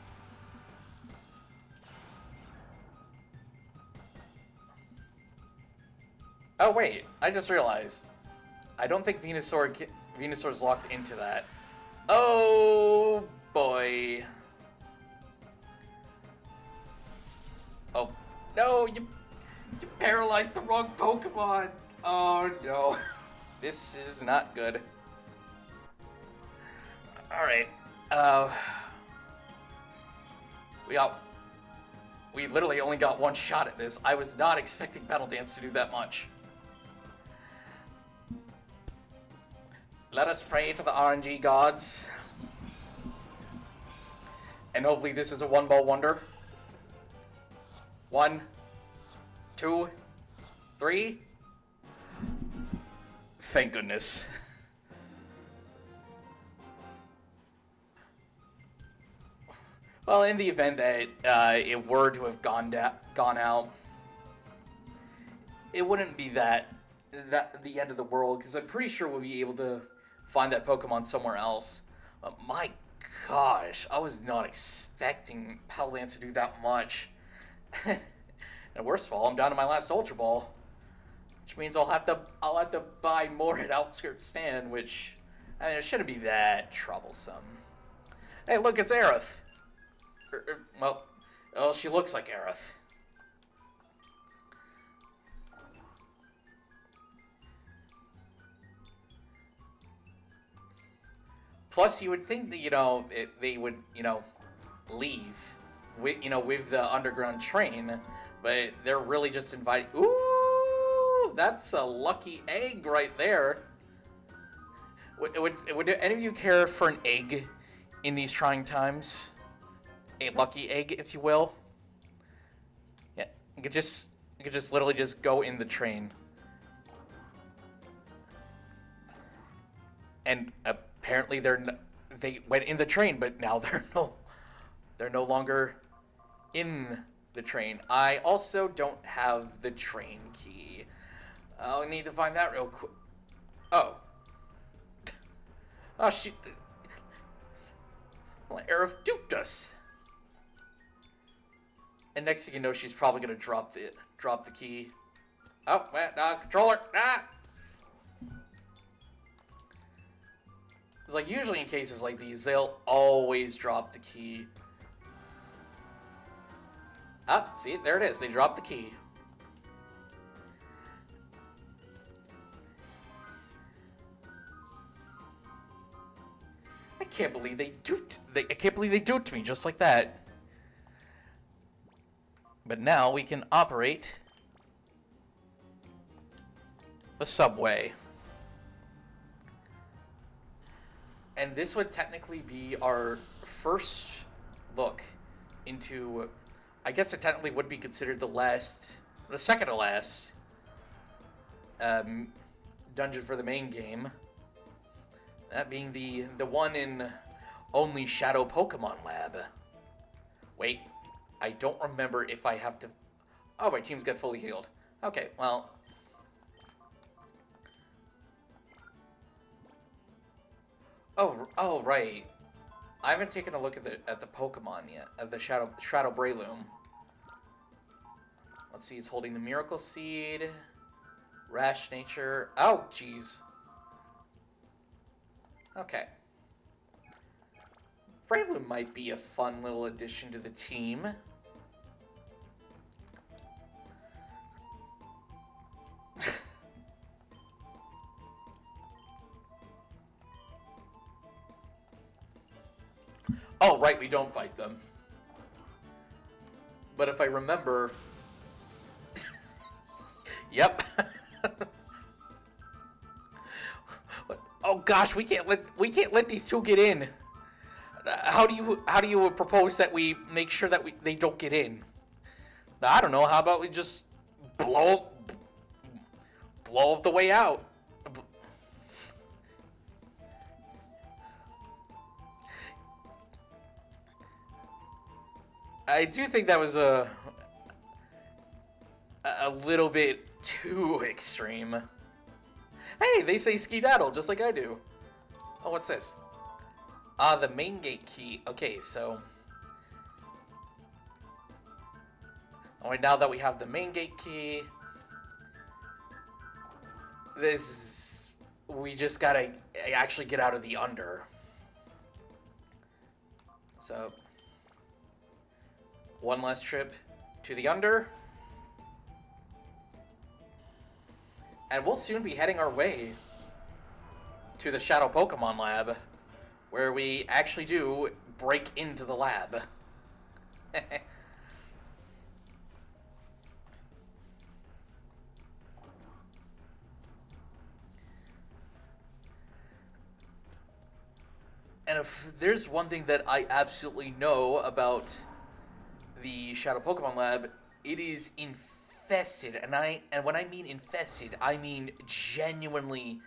[SPEAKER 1] Oh wait, I just realized. I don't think Venusaur's locked into that. Oh boy. Oh no, you paralyzed the wrong Pokemon. Oh no. This is not good. Alright. We literally only got one shot at this. I was not expecting Petal Dance to do that much. Let us pray to the RNG gods. And hopefully this is a one-ball wonder. 1, 2, 3. Thank goodness. Well, in the event that it were to have gone out, it wouldn't be that the end of the world, because I'm pretty sure we'll be able to find that Pokemon somewhere else. But my gosh, I was not expecting Petal Dance to do that much. And worst of all, I'm down to my last Ultra Ball, which means I'll have to buy more at Outskirts Stand, which it shouldn't be that troublesome. Hey, look, it's Aerith. Well, she looks like Aerith. Plus, you would think that they would leave with the underground train, but they're really just inviting. Ooh, that's a lucky egg right there. Would any of you care for an egg in these trying times? A lucky egg, if you will. Yeah, you could just literally just go in the train. And apparently they went in the train, but now they're no longer in the train. I also don't have the train key. I'll need to find that real quick. Oh. Oh, well, Aerith duped us. And next thing you know, she's probably gonna drop the key. Oh, controller! Ah! It's like usually in cases like these, they'll always drop the key. Ah, see, there it is. They dropped the key. I can't believe they duped me just like that. But now we can operate the subway. And this would technically be our first look into, I guess it technically would be considered the second to last dungeon for the main game. That being the one in only Shadow Pokemon Lab. Wait, I don't remember if I have to... Oh, my team's got fully healed. Okay, well... Oh, right. I haven't taken a look at the Pokemon yet, at the Shadow Breloom. Let's see, he's holding the Miracle Seed, Rash Nature. Oh, jeez. Okay. Breloom might be a fun little addition to the team. Oh, right, we don't fight them. But if I remember... Yep. Oh gosh, we can't let these two get in. How do you propose that we make sure that they don't get in? I don't know. How about we just blow up the way out? I do think that was a little bit too extreme. Hey, they say skedaddle just like I do. Oh, what's this? The main gate key. Okay, so... Alright, now that we have the main gate key... We just gotta actually get out of the under. So... One last trip to the under. And we'll soon be heading our way to the Shadow Pokemon Lab, where we actually do break into the lab. And if there's one thing that I absolutely know about the Shadow Pokemon Lab, it is infested. And when I mean infested, I mean genuinely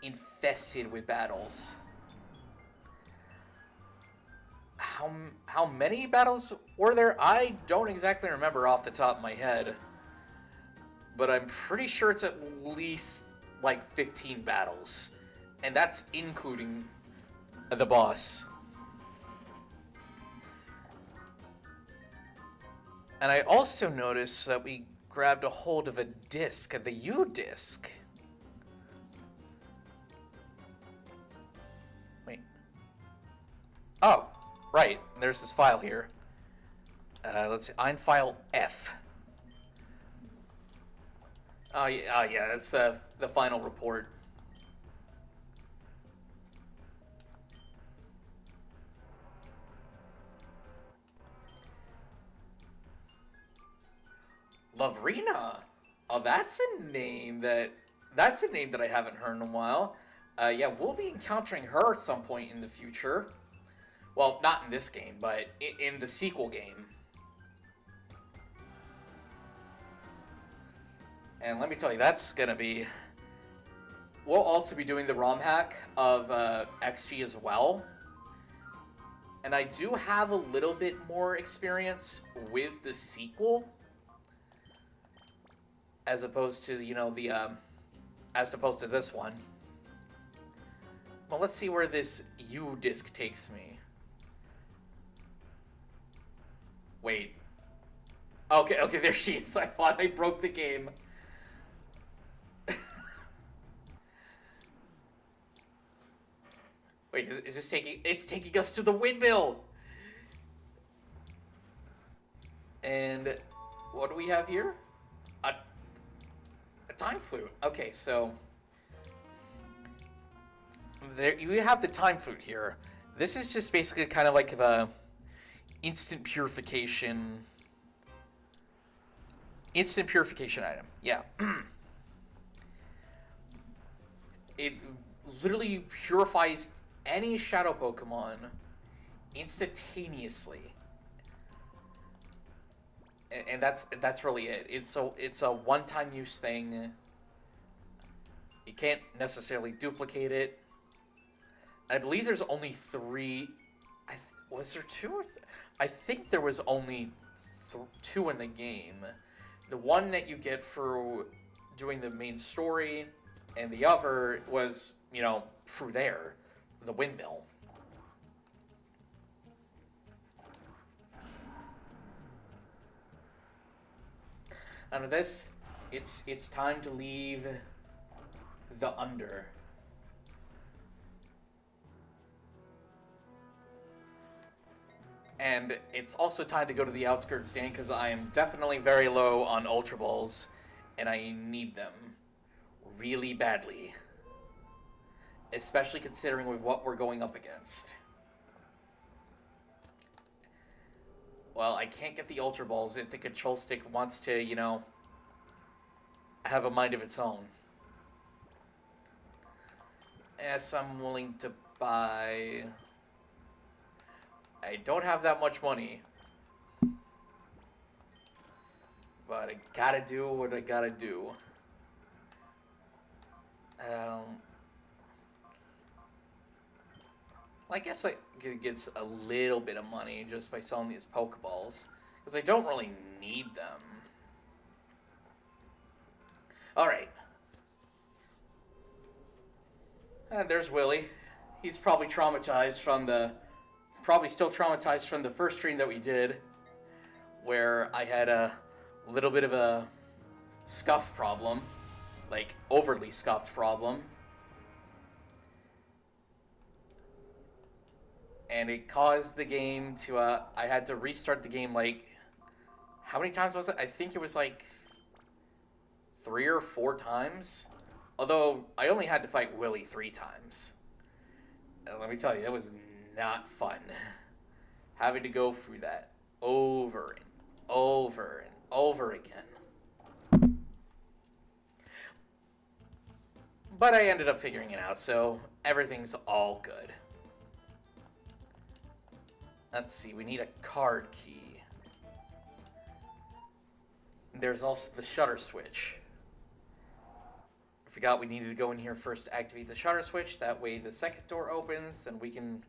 [SPEAKER 1] infested with battles. How many battles were there? I don't exactly remember off the top of my head. But I'm pretty sure it's at least like 15 battles. And that's including the boss. And I also noticed that we grabbed a hold of a disc, the U-disc. Wait. Oh, right. There's this file here. Let's see. I'm file F. Oh, yeah, that's the final report. Lovrina. Oh, that's a name that I haven't heard in a while. Yeah, we'll be encountering her at some point in the future. Well, not in this game, but in the sequel game. And let me tell you, that's gonna be... We'll also be doing the ROM hack of XG as well. And I do have a little bit more experience with the sequel, as opposed to, you know, as opposed to this one. Well, let's see where this U-disc takes me. Wait. Okay, there she is. I thought I broke the game. Wait, is this taking... It's taking us to the windmill! And what do we have here? A time flute. Okay, so... There, you have the time flute here. This is just basically kind of like the instant purification item. Yeah. It literally purifies any shadow Pokemon instantaneously. And that's really it. It's a one-time use thing. You can't necessarily duplicate it. I believe there's only 3... Was there two or I think there was only two in the game. The one that you get for doing the main story, and the other was, through there, the windmill. Out of this, it's time to leave the under. And it's also time to go to the outskirts stand because I am definitely very low on Ultra Balls, and I need them really badly. Especially considering with what we're going up against. Well, I can't get the Ultra Balls if the control stick wants to, have a mind of its own. Yes, I'm willing to buy... I don't have that much money. But I gotta do what I gotta do. I guess I could get a little bit of money just by selling these Pokeballs. Because I don't really need them. Alright. And there's Willie. He's probably traumatized from the... Probably still traumatized from the first stream that we did. Where I had a little bit of a scuff problem. Like, overly scuffed problem. And it caused the game to, I had to restart the game, like, how many times was it? I think it was, like, 3 or 4 times. Although, I only had to fight Willie 3 times. And let me tell you, that was not fun. Having to go through that over and over and over again. But I ended up figuring it out, so everything's all good. Let's see, we need a card key. There's also the shutter switch. I forgot we needed to go in here first to activate the shutter switch. That way the second door opens, and we can,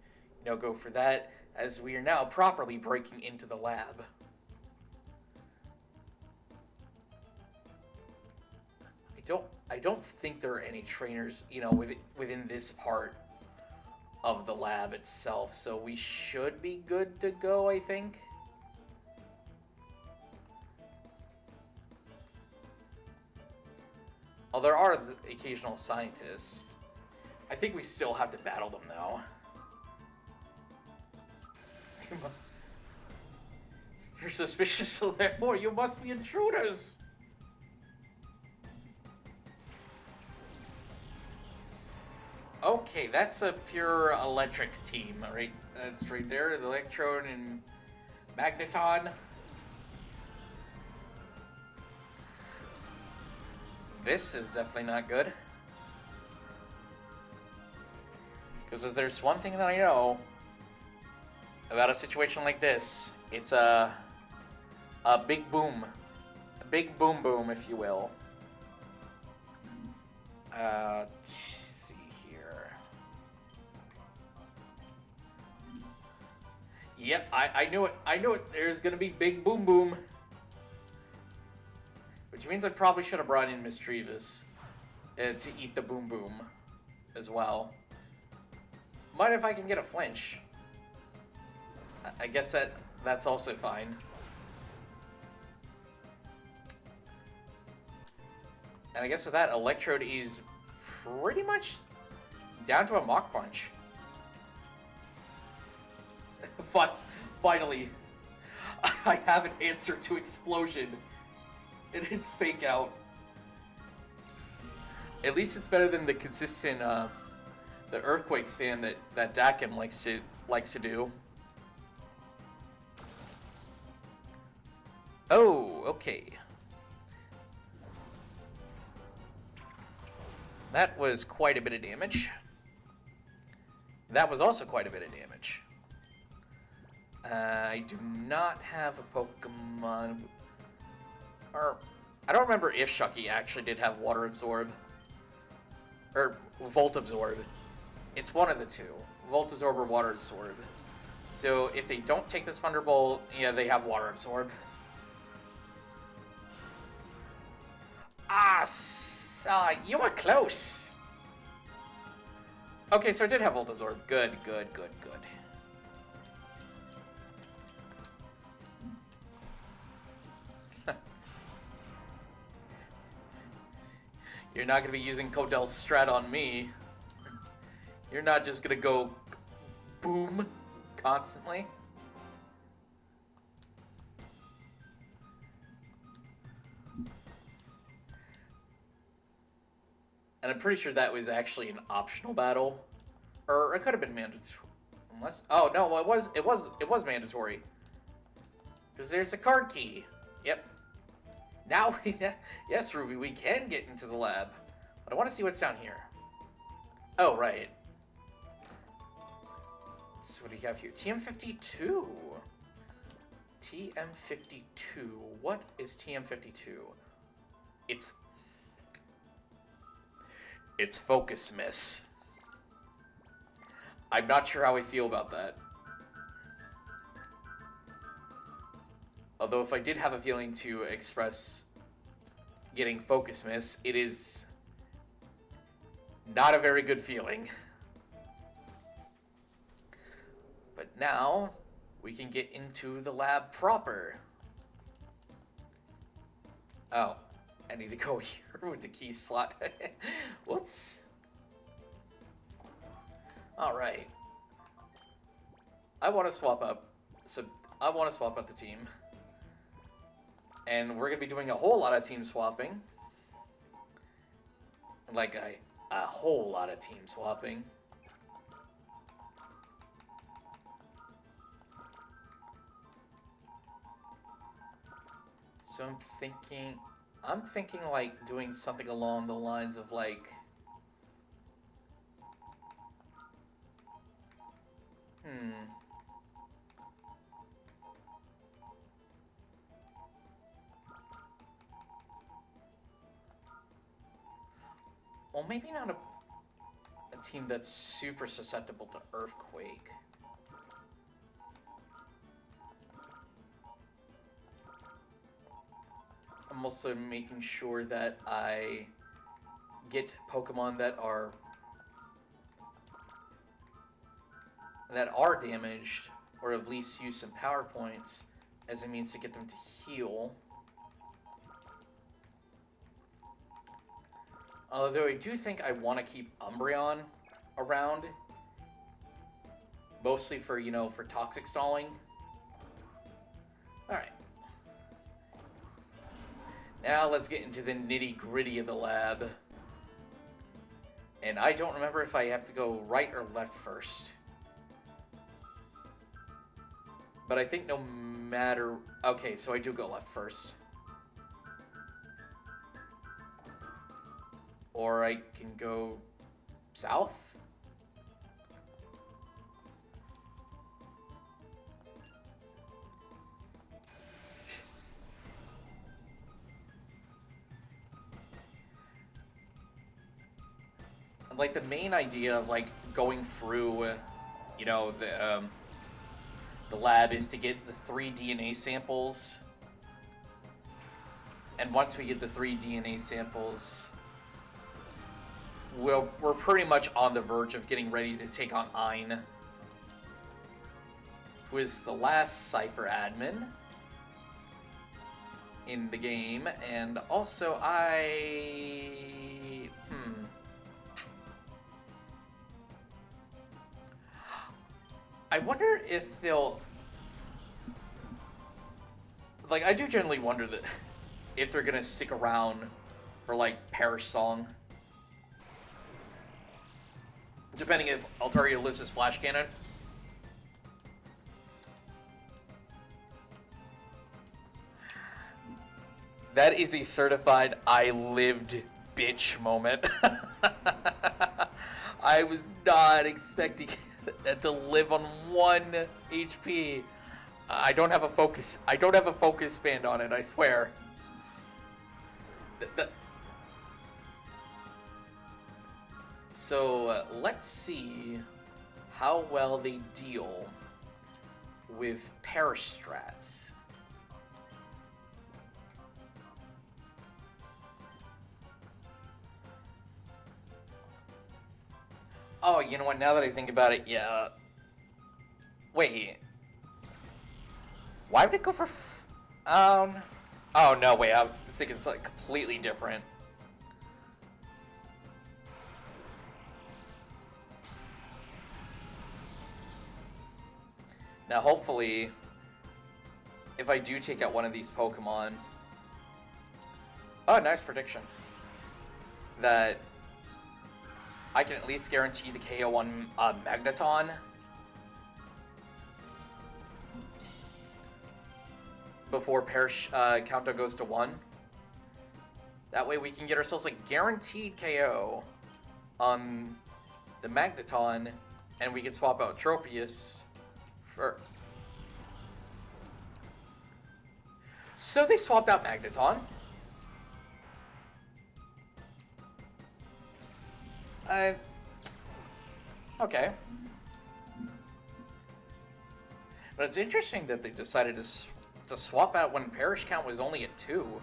[SPEAKER 1] go for that, as we are now properly breaking into the lab. I don't think there are any trainers, within this part of the lab itself, so we should be good to go, I think. Oh, there are the occasional scientists. I think we still have to battle them, though. You're suspicious, so therefore you must be intruders! Okay, that's a pure electric team, right? That's right there, the Electrode and Magneton. This is definitely not good. Because if there's one thing that I know about a situation like this, it's a big boom. A big boom boom, if you will. Yep, I knew it. I knew it. There's gonna be big boom boom. Which means I probably should have brought in Mischievous to eat the boom boom as well. Mind if I can get a flinch? I guess that's also fine. And I guess with that, Electrode is pretty much down to a Mach Punch. Finally, I have an answer to Explosion, and it's Fake Out. At least it's better than the consistent, the Earthquakes fan that Dakim likes to do. Oh, okay. That was quite a bit of damage. That was also quite a bit of damage. I do not have a Pokemon, or I don't remember if Shucky actually did have Water Absorb, or Volt Absorb. It's one of the two, Volt Absorb or Water Absorb. So if they don't take this Thunderbolt, yeah, they have Water Absorb. You were close. Okay, so I did have Volt Absorb. Good, good, good, good. You're not going to be using Codel's strat on me. You're not just going to go boom constantly. And I'm pretty sure that was actually an optional battle. Or it could have been mandatory. Unless, oh no, well, it was mandatory. Because there's a card key. Yep. Now, yes, Ruby, we can get into the lab. But I want to see what's down here. Oh, right. So what do you have here? TM52. TM52. What is TM52? It's Focus Miss. I'm not sure how I feel about that. Although if I did have a feeling to express getting Focus Miss, it is not a very good feeling. But now we can get into the lab proper. Oh, I need to go here with the key slot. Whoops. Alright. I want to swap up. So I want to swap up the team. And we're going to be doing a whole lot of team swapping. Like a whole lot of team swapping. So I'm thinking like doing something along the lines of like, well, maybe not a team that's super susceptible to Earthquake. I'm also making sure that I get Pokemon that are damaged, or at least use some power points as a means to get them to heal. Although I do think I want to keep Umbreon around, mostly for, you know, for toxic stalling. Alright. Now let's get into the nitty-gritty of the lab. And I don't remember if I have to go right or left first. But I think no matter... Okay, so I do go left first. Or I can go south? Like, the main idea of, like, going through, you know, the lab is to get the 3 DNA samples. And once we get the 3 DNA samples, we're pretty much on the verge of getting ready to take on Ein, who is the last CIPHER admin in the game. And also, I wonder if they'll... Like, I do generally wonder that if they're gonna stick around for, like, Perish Song. Depending if Altaria lives as Flash Cannon. That is a certified I lived bitch moment. I was not expecting to live on 1 HP. I don't have a focus band on it, I swear. So let's see how well they deal with Perish strats. Oh, you know what? Now that I think about it, yeah. Wait. Why would it go for... Oh, no, wait. I was thinking it's like completely different. Now, hopefully, if I do take out one of these Pokemon... Oh, nice prediction. That I can at least guarantee the KO on Magneton. Before Perish countdown goes to 1. That way we can get ourselves a guaranteed KO on the Magneton, and we can swap out Tropius for... So they swapped out Magneton. Okay. But it's interesting that they decided to swap out when Perish count was only at 2.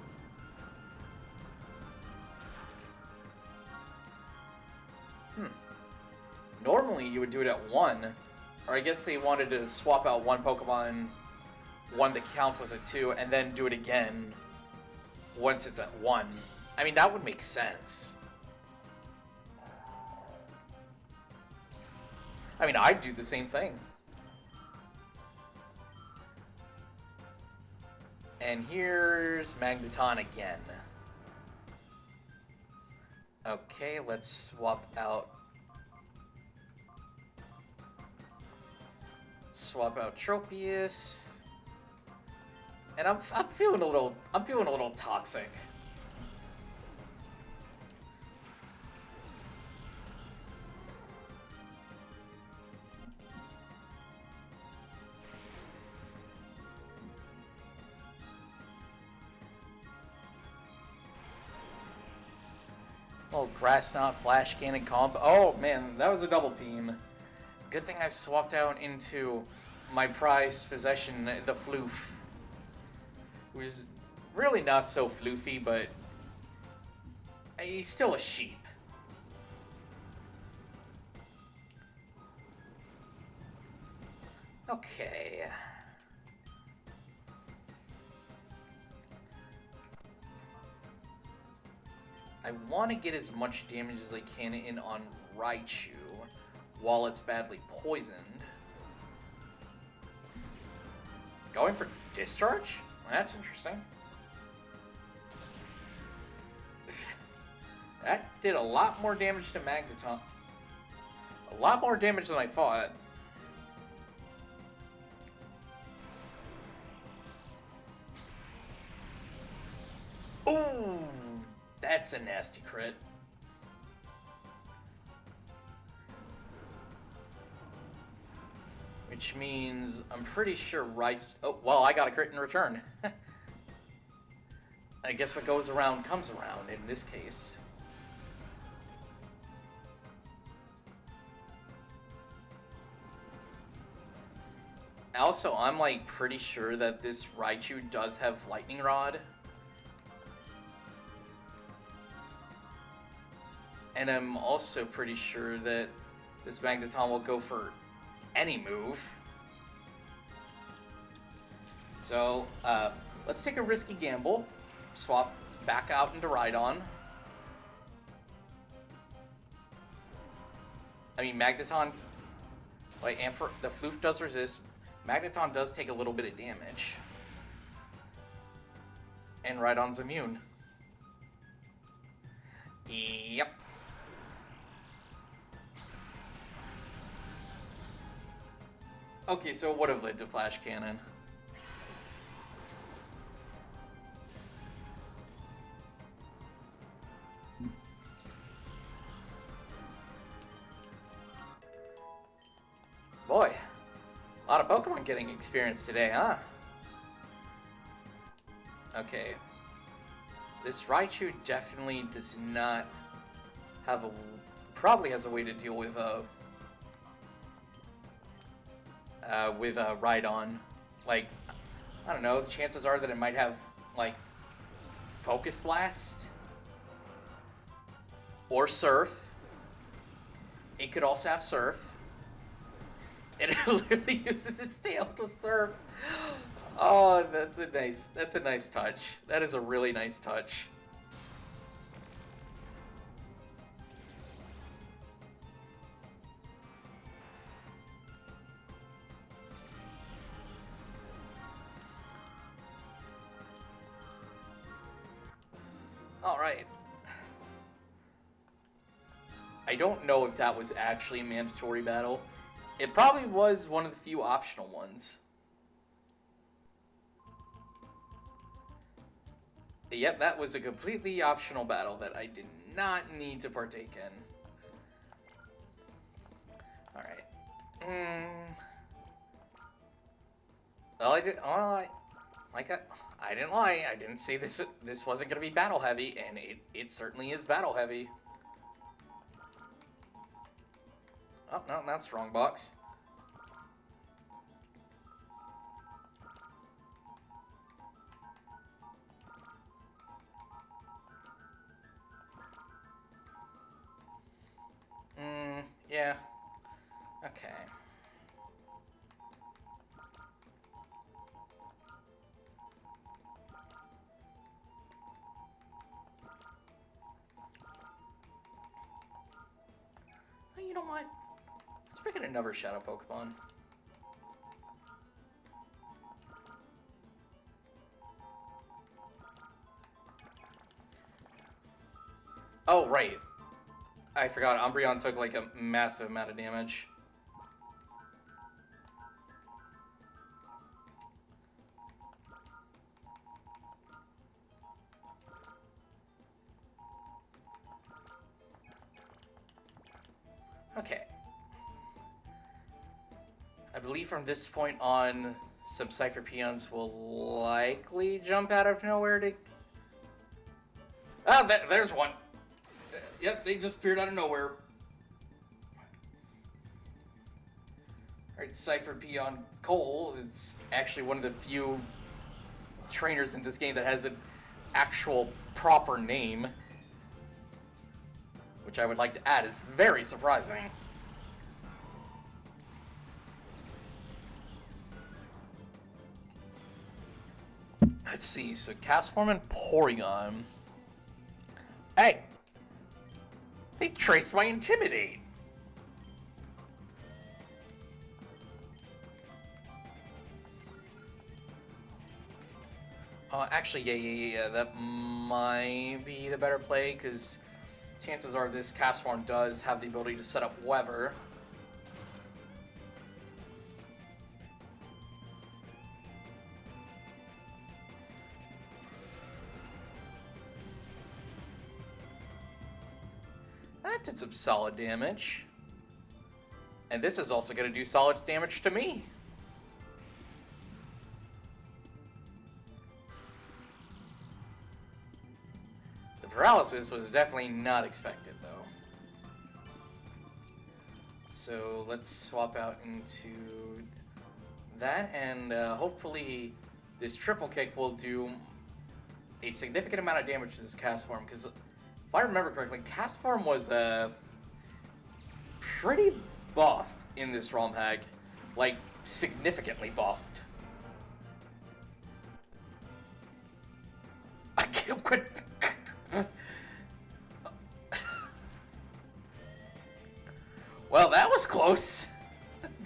[SPEAKER 1] Normally you would do it at 1. Or I guess they wanted to swap out one Pokemon when the count was at 2, and then do it again once it's at 1. I mean, that would make sense. I mean, I'd do the same thing. And here's Magneton again. Okay, let's swap out Tropius. And I'm feeling a little toxic. Oh, Grass Knot, Flash Cannon combo. Oh man, that was a double team. Good thing I swapped out into my prized possession, the Floof. Who's really not so floofy, but he's still a sheep. Okay. I want to get as much damage as I can in on Raichu while it's badly poisoned. Going for Discharge? That's interesting. That did a lot more damage to Magneton. A lot more damage than I thought. Ooh, that's a nasty crit. Which means I'm pretty sure oh, well, I got a crit in return. I guess what goes around comes around in this case. Also, I'm like pretty sure that this Raichu does have Lightning Rod. And I'm also pretty sure that this Magneton will go for any move. So, let's take a risky gamble. Swap back out into Rhydon. I mean, Magneton, like, the Floof does resist. Magneton does take a little bit of damage. And Rhydon's immune. Yep. Okay, so it would have led to Flash Cannon. Boy, a lot of Pokemon getting experience today, huh? Okay. This Raichu definitely does not have probably has a way to deal with with a Rhydon. Like, I don't know, the chances are that it might have, like, Focus Blast or Surf. It could also have Surf. And it literally uses its tail to surf. Oh, that's a nice touch. That is a really nice touch. All right. I don't know if that was actually a mandatory battle. It probably was one of the few optional ones. Yep, that was a completely optional battle that I did not need to partake in. Alright. Well, I didn't lie. I didn't say this wasn't going to be battle heavy, and it certainly is battle heavy. Oh, no, that's the wrong box. Yeah. Okay. Oh, you know what? Let's bring in another Shadow Pokemon. Oh, right. I forgot, Umbreon took like a massive amount of damage. Okay. I believe from this point on, some Cypher Peons will likely jump out of nowhere to... Ah, there's one! Yep, they just appeared out of nowhere. Alright, Cypher Peon Cole is actually one of the few trainers in this game that has an actual proper name. Which I would like to add is very surprising. Let's see, so Castform and Porygon. Hey! They traced my Intimidate! Actually, yeah, that might be the better play, because chances are this Castform does have the ability to set up Weather. That did some solid damage. And this is also going to do solid damage to me. The paralysis was definitely not expected, though. So let's swap out into that, and hopefully this triple kick will do a significant amount of damage to this Castform, because if I remember correctly, Castform was pretty buffed in this ROM hack. Like, significantly buffed. I can't quit. Well, that was close.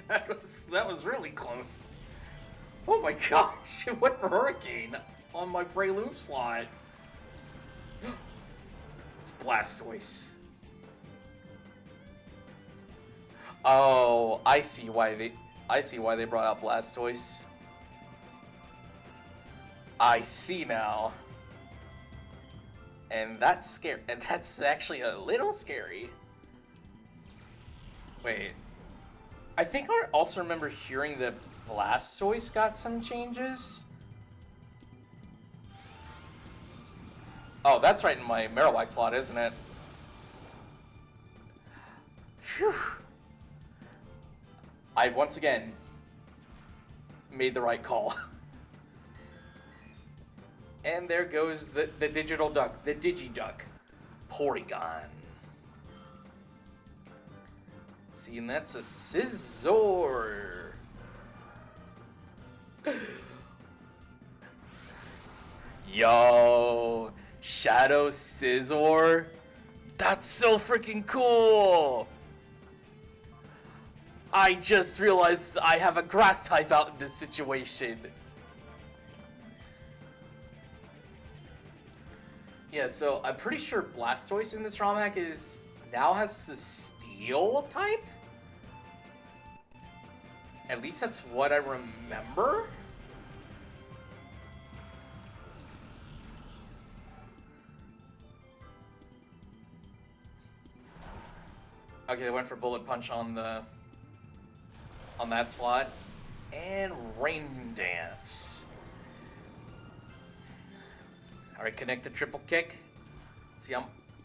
[SPEAKER 1] that was really close. Oh my gosh, it went for Hurricane on my Prelude slot. It's Blastoise. Oh, I see why they brought out Blastoise. I see now. And that's scary. And that's actually a little scary. Wait. I think I also remember hearing that Blastoise got some changes. Oh, that's right in my Marowak slot, isn't it? Phew. I've once again made the right call. And there goes the digital duck, the Digiduck. Porygon. See, and that's a Scizor. Yo, Shadow Scizor. That's so freaking cool. I just realized I have a grass type out in this situation. Yeah, so I'm pretty sure Blastoise in this ROM hack now has the Steel type? At least that's what I remember? Okay, they went for Bullet Punch on that slot. And Rain Dance. Alright, connect the triple kick. See,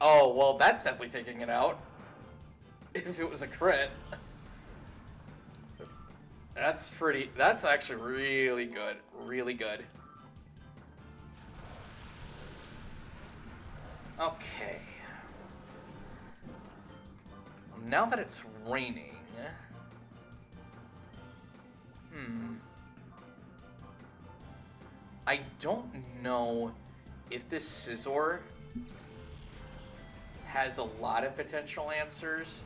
[SPEAKER 1] oh, well, that's definitely taking it out. If it was a crit. That's actually really good. Really good. Okay. Now that it's raining... I don't know if this Scizor has a lot of potential answers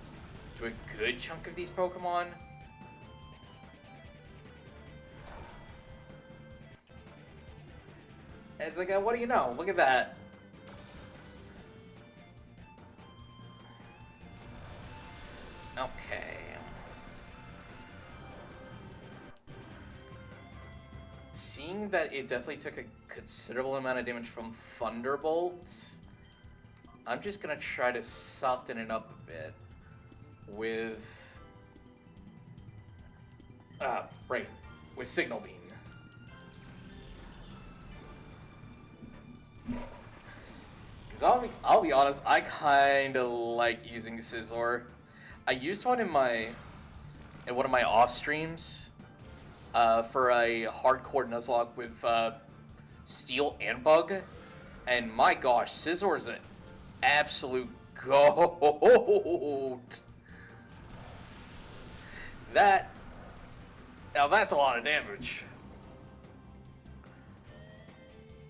[SPEAKER 1] to a good chunk of these Pokemon. It's like, what do you know? Look at that. Okay. Seeing that it definitely took a considerable amount of damage from Thunderbolt, I'm just gonna try to soften it up a bit with with Signal Beam. Because I'll be honest, I kinda like using Scizor. I used one in one of my off streams for a hardcore Nuzlocke with Steel and Bug, and my gosh, Scizor's an absolute goat. Now that's a lot of damage.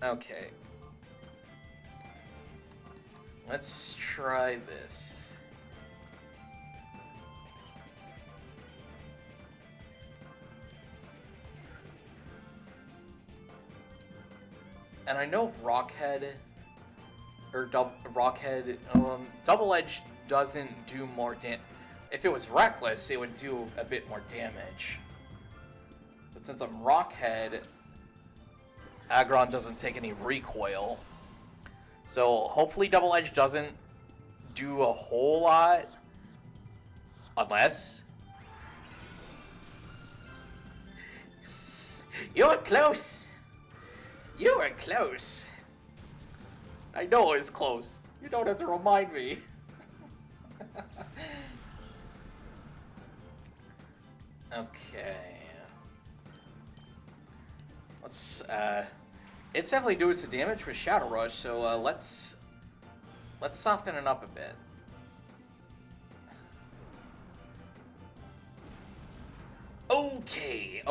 [SPEAKER 1] Okay. Let's try this. And I know Rockhead, or Rockhead, Double Edge doesn't do more damage. If it was Reckless, it would do a bit more damage. But since I'm Rockhead, Aggron doesn't take any recoil. So hopefully Double Edge doesn't do a whole lot. Unless... You were close! You were close! I know it was close. You don't have to remind me. Okay. Let's, it's definitely doing some damage with Shadow Rush, so let's soften it up a bit. Okay,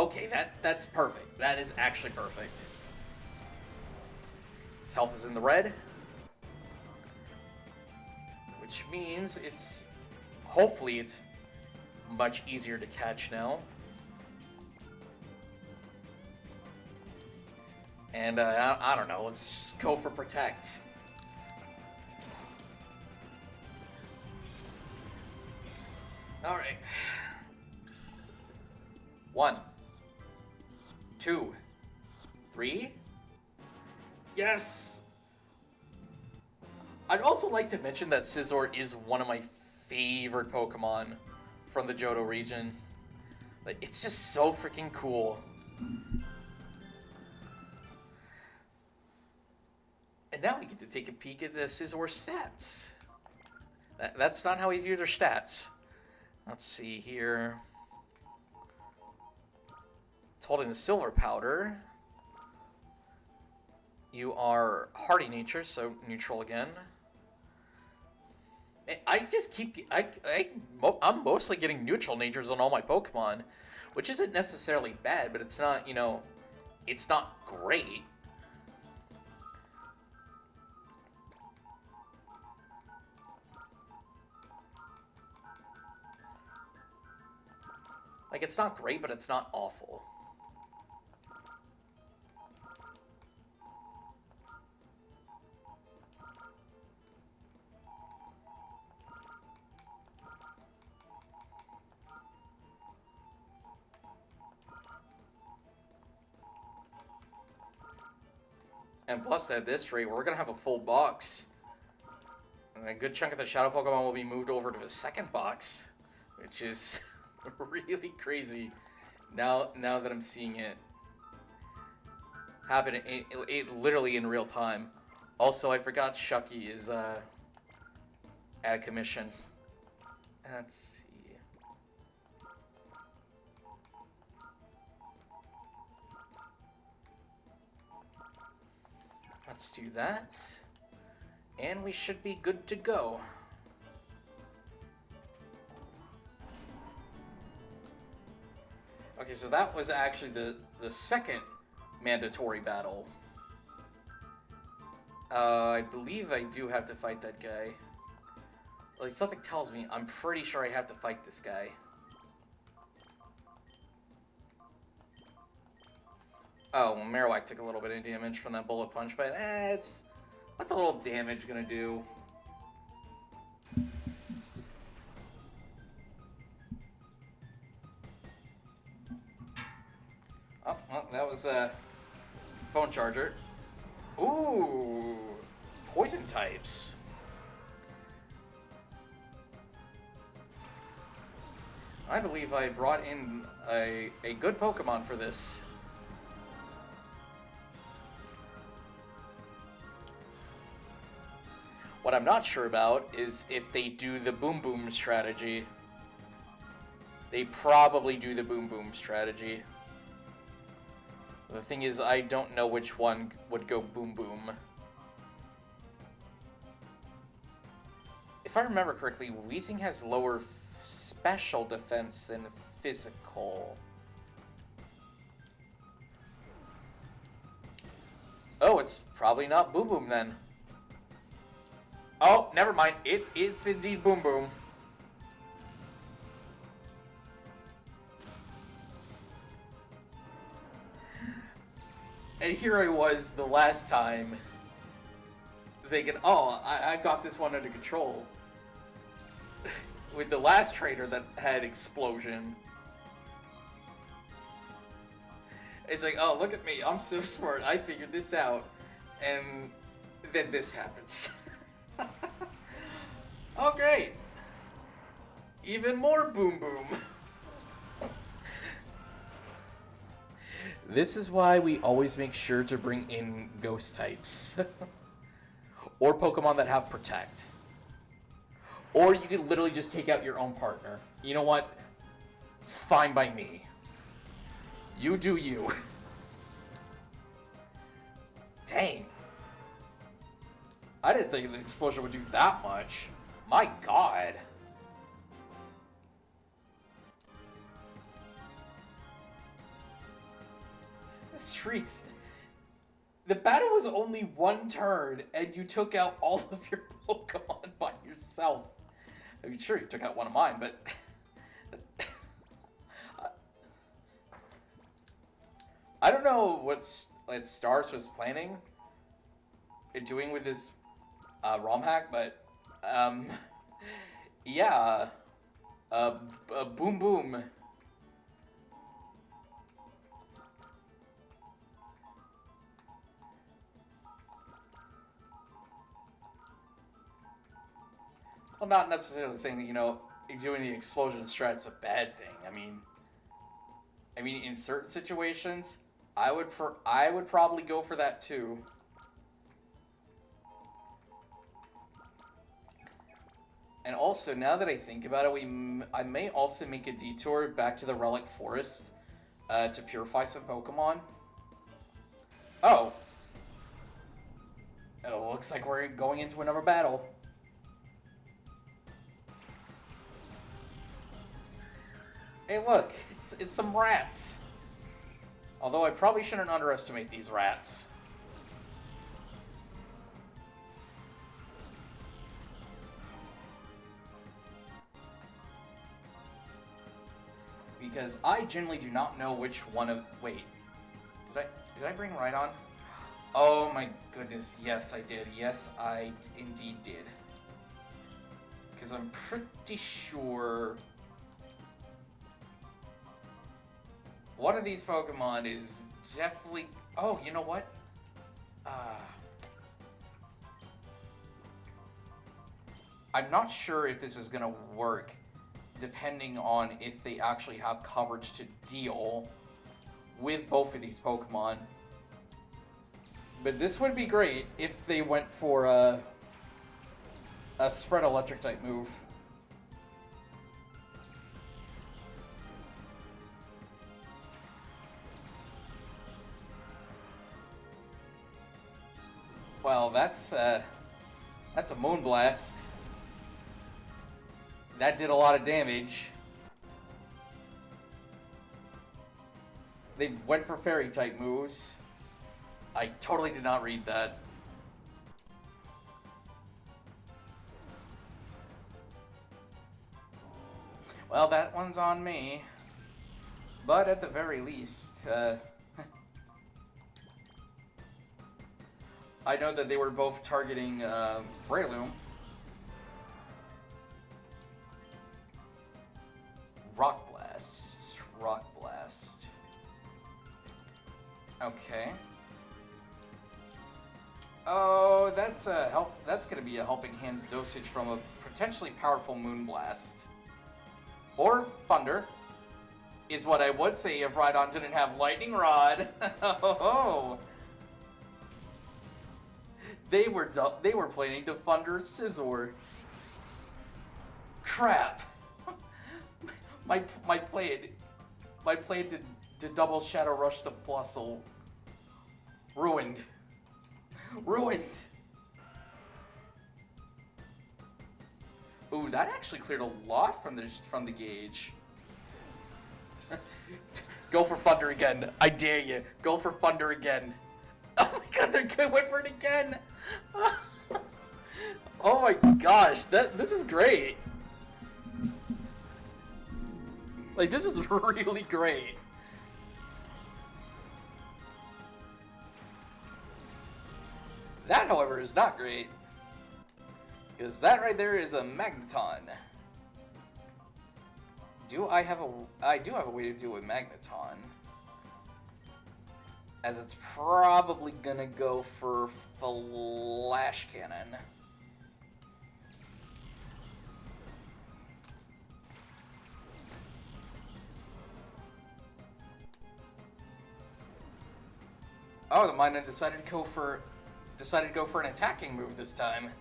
[SPEAKER 1] that's perfect. That is actually perfect. Its health is in the red, which means hopefully it's much easier to catch now. And I don't know, let's just go for Protect. Alright. 1, 2, 3. Yes! I'd also like to mention that Scizor is one of my favorite Pokemon from the Johto region. Like, it's just so freaking cool. And now we get to take a peek at the Scizor's stats. That's not how we view their stats. Let's see here. It's holding the silver powder. You are hardy nature, so neutral again. I just keep... I'm mostly getting neutral natures on all my Pokemon, which isn't necessarily bad, but it's not, you know... It's not great. Like, it's not great, but it's not awful. And plus, at this rate, we're going to have a full box. And a good chunk of the Shadow Pokemon will be moved over to the second box, which is really crazy now that I'm seeing it happen it literally in real time. Also, I forgot Shucky is at a commission. Let's see. Let's do that. And we should be good to go. Okay, so that was actually the second mandatory battle. I believe I do have to fight that guy. Like, something tells me I'm pretty sure I have to fight this guy. Oh, well, Marowak took a little bit of damage from that bullet punch, but what's a little damage gonna do? Oh, well, that was a phone charger. Ooh, poison types. I believe I brought in a good Pokemon for this. What I'm not sure about is if they do the Boom Boom strategy. They probably do the Boom Boom strategy. The thing is, I don't know which one would go Boom Boom. If I remember correctly, Weezing has lower special defense than physical. Oh, it's probably not Boom Boom then. Oh, never mind. It's indeed Boom Boom. And here I was the last time thinking, oh, I got this one under control. With the last trainer that had Explosion. It's like, oh, look at me. I'm so smart. I figured this out. And then this happens. Oh, great. Even more Boom Boom. This is why we always make sure to bring in ghost types. Or Pokemon that have Protect. Or you could literally just take out your own partner. You know what? It's fine by me. You do you. Dang. I didn't think the explosion would do that much. My god. Streaks. The battle was only one turn, and you took out all of your Pokemon by yourself. I mean, sure, you took out one of mine, but... I don't know what Stars was planning doing with this ROM hack, but... yeah. Boom Boom. Well, not necessarily saying that, you know, doing the explosion strat's a bad thing. I mean, in certain situations, I would probably go for that too. And also, now that I think about it, I may also make a detour back to the Relic Forest to purify some Pokemon. Oh. It looks like we're going into another battle. Hey, look, it's some rats. Although I probably shouldn't underestimate these rats. Because I generally do not know which one of... Wait. Did I bring Rhydon? Oh my goodness, yes I did. Yes, I indeed did. Because I'm pretty sure... one of these Pokemon is definitely... Oh, you know what? I'm not sure if this is going to work, depending on if they actually have coverage to deal with both of these Pokemon. But this would be great if they went for a spread electric type move. Well, that's a Moonblast. That did a lot of damage. They went for fairy type moves. I totally did not read that. Well, that one's on me. But at the very least, I know that they were both targeting Breloom. Rock Blast. Rock Blast. Okay. Oh, that's a help. That's gonna be a helping hand dosage from a potentially powerful Moonblast. Or Thunder, is what I would say if Rhydon didn't have Lightning Rod. Oh. They were planning to Thunder Scizor. Crap. My plan to double Shadow Rush the Plusle. Ruined. Ruined. Ooh, that actually cleared a lot from the gauge. Go for Thunder again. I dare you. Go for Thunder again. Oh my god, they went for it again. Oh my gosh, this is great. Like, this is really great. That, however, is not great. Because that right there is a Magneton. I do have a way to deal with Magneton. As it's probably gonna go for Flash Cannon. Oh, the Minun decided to go for an attacking move this time.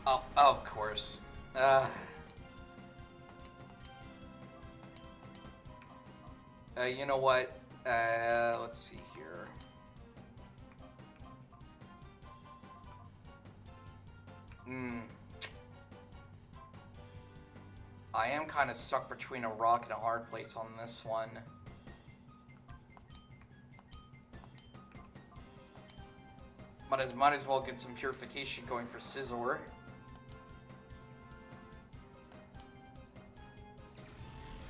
[SPEAKER 1] Oh, of course. You know what? Let's see here. I am kind of stuck between a rock and a hard place on this one. But I might as well get some purification going for Scizor.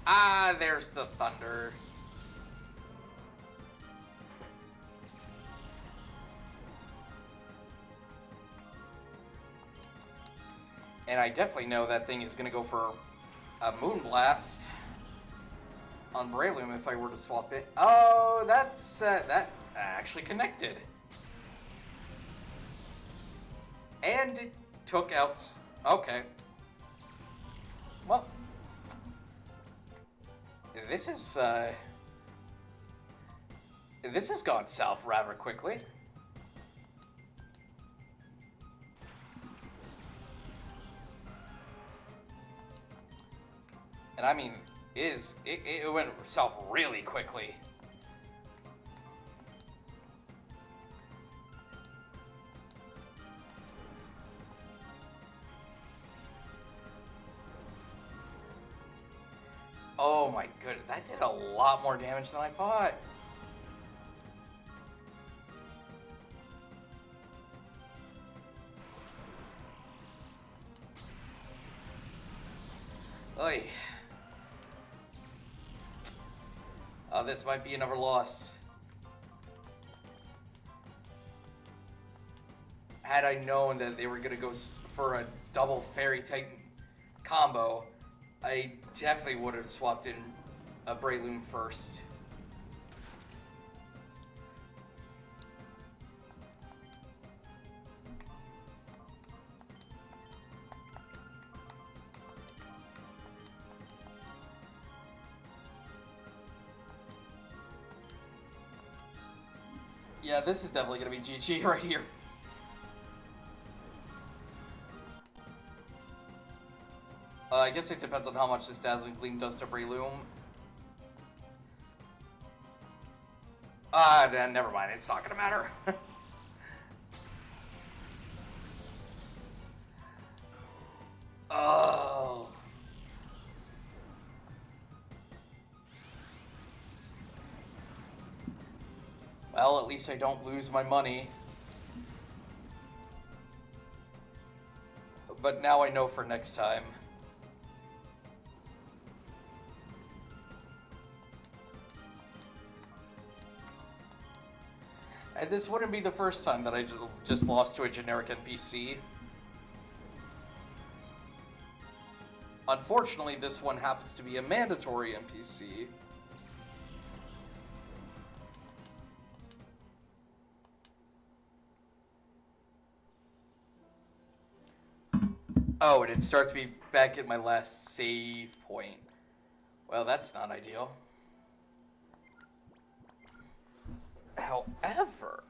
[SPEAKER 1] Ah, there's the Thunder. And I definitely know that thing is going to go for a Moonblast on Breloom if I were to swap it. Oh, that's that actually connected. And it took out... Okay. Well, this is This has gone south rather quickly. And I mean, it went south really quickly. Oh my goodness, that did a lot more damage than I thought. Oy. Oh, this might be another loss. Had I known that they were going to go for a double Fairy Titan combo, I definitely would have swapped in a Breloom first. Yeah, this is definitely going to be GG right here. I guess it depends on how much this Dazzling Gleam does to Breloom. Never mind, it's not gonna matter. Oh. Well, at least I don't lose my money. But now I know for next time. And this wouldn't be the first time that I just lost to a generic NPC. Unfortunately, this one happens to be a mandatory NPC. Oh, and it starts me back at my last save point. Well, that's not ideal. However...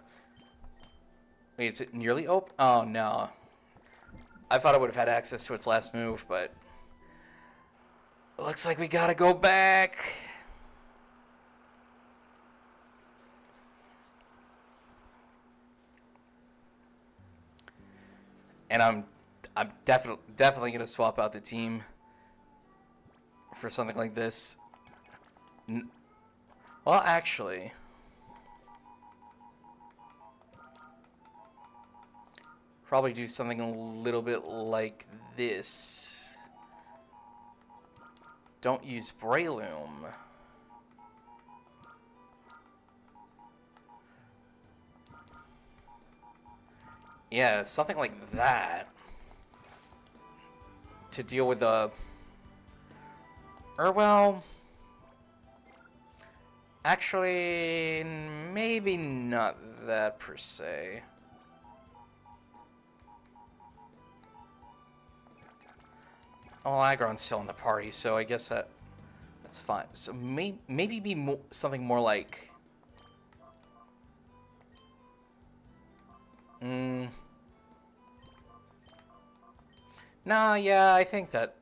[SPEAKER 1] Wait, is it nearly open? Oh, no. I thought I would have had access to its last move, but... Looks like we gotta go back. And I'm definitely gonna swap out the team for something like this. Well, actually... Probably do something a little bit like this. Don't use Breloom. Yeah, something like that. To deal with the... Or, well... Actually, maybe not that per se. Oh, Aggron's still in the party, so I guess that's fine. So maybe be something more like... No, yeah, I think that...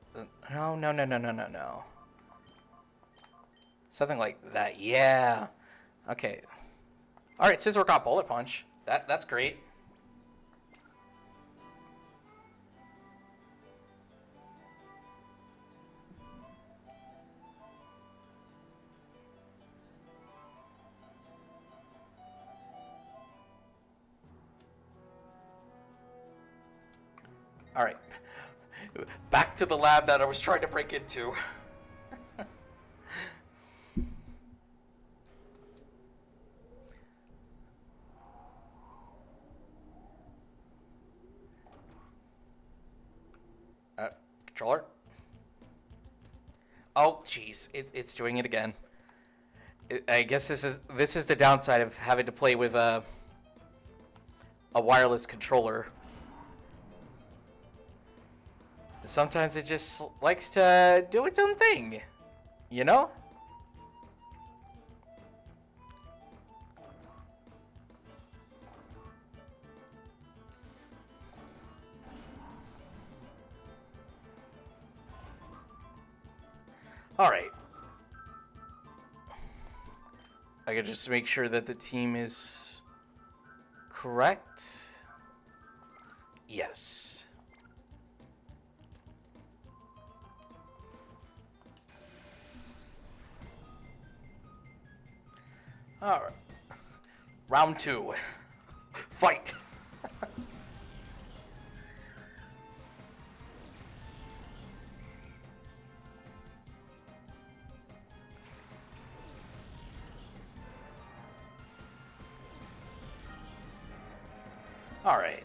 [SPEAKER 1] No. Something like that, yeah. Okay. Alright, Scizor got Bullet Punch. That's great. Alright. Back to the lab that I was trying to break into. Controller? Oh, jeez. It's doing it again. I guess this is the downside of having to play with a wireless controller. Sometimes it just likes to do its own thing, you know? Alright. I could just make sure that the team is correct. Yes. Alright. Round 2. Fight! Alright.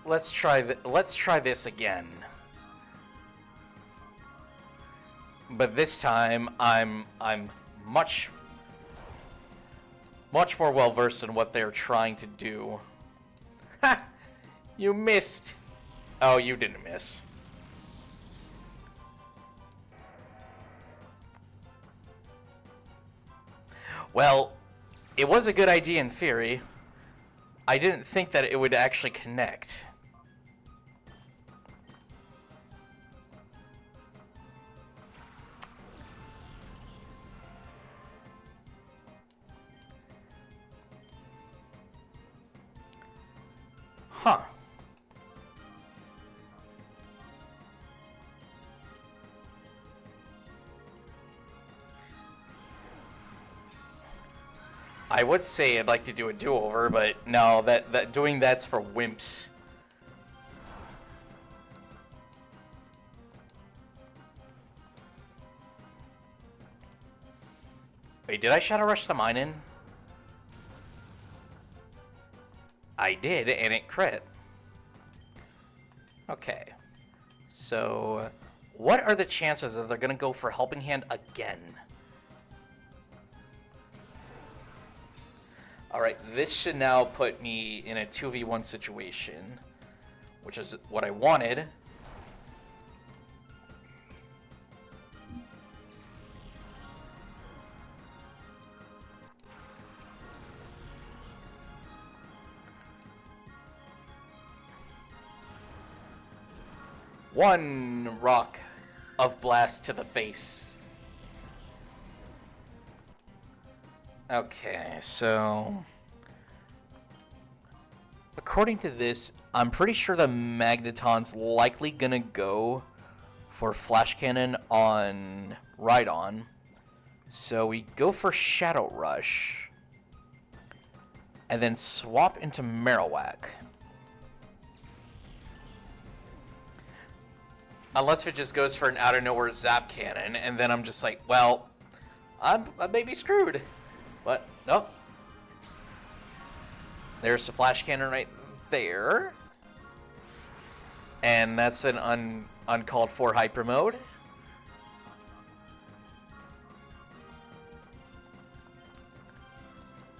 [SPEAKER 1] Let's try this again. But this time I'm much more well versed in what they're trying to do. Ha! You missed. Oh, you didn't miss. Well, it was a good idea in theory. I didn't think that it would actually connect. Huh. I would say I'd like to do a do-over, but no, that doing that's for wimps. Wait, did I Shadow Rush the mine in? I did, and it crit. Okay. So, what are the chances that they're gonna go for Helping Hand again? Alright, this should now put me in a 2v1 situation, which is what I wanted. One rock of blast to the face. Okay, so according to this, I'm pretty sure the Magneton's likely gonna go for Flash Cannon on Rhydon. So we go for Shadow Rush. And then swap into Marowak. Unless it just goes for an out-of-nowhere Zap Cannon, and then I'm just like, well, I may be screwed. But, nope. There's the Flash Cannon right there. And that's an uncalled for Hyper Mode.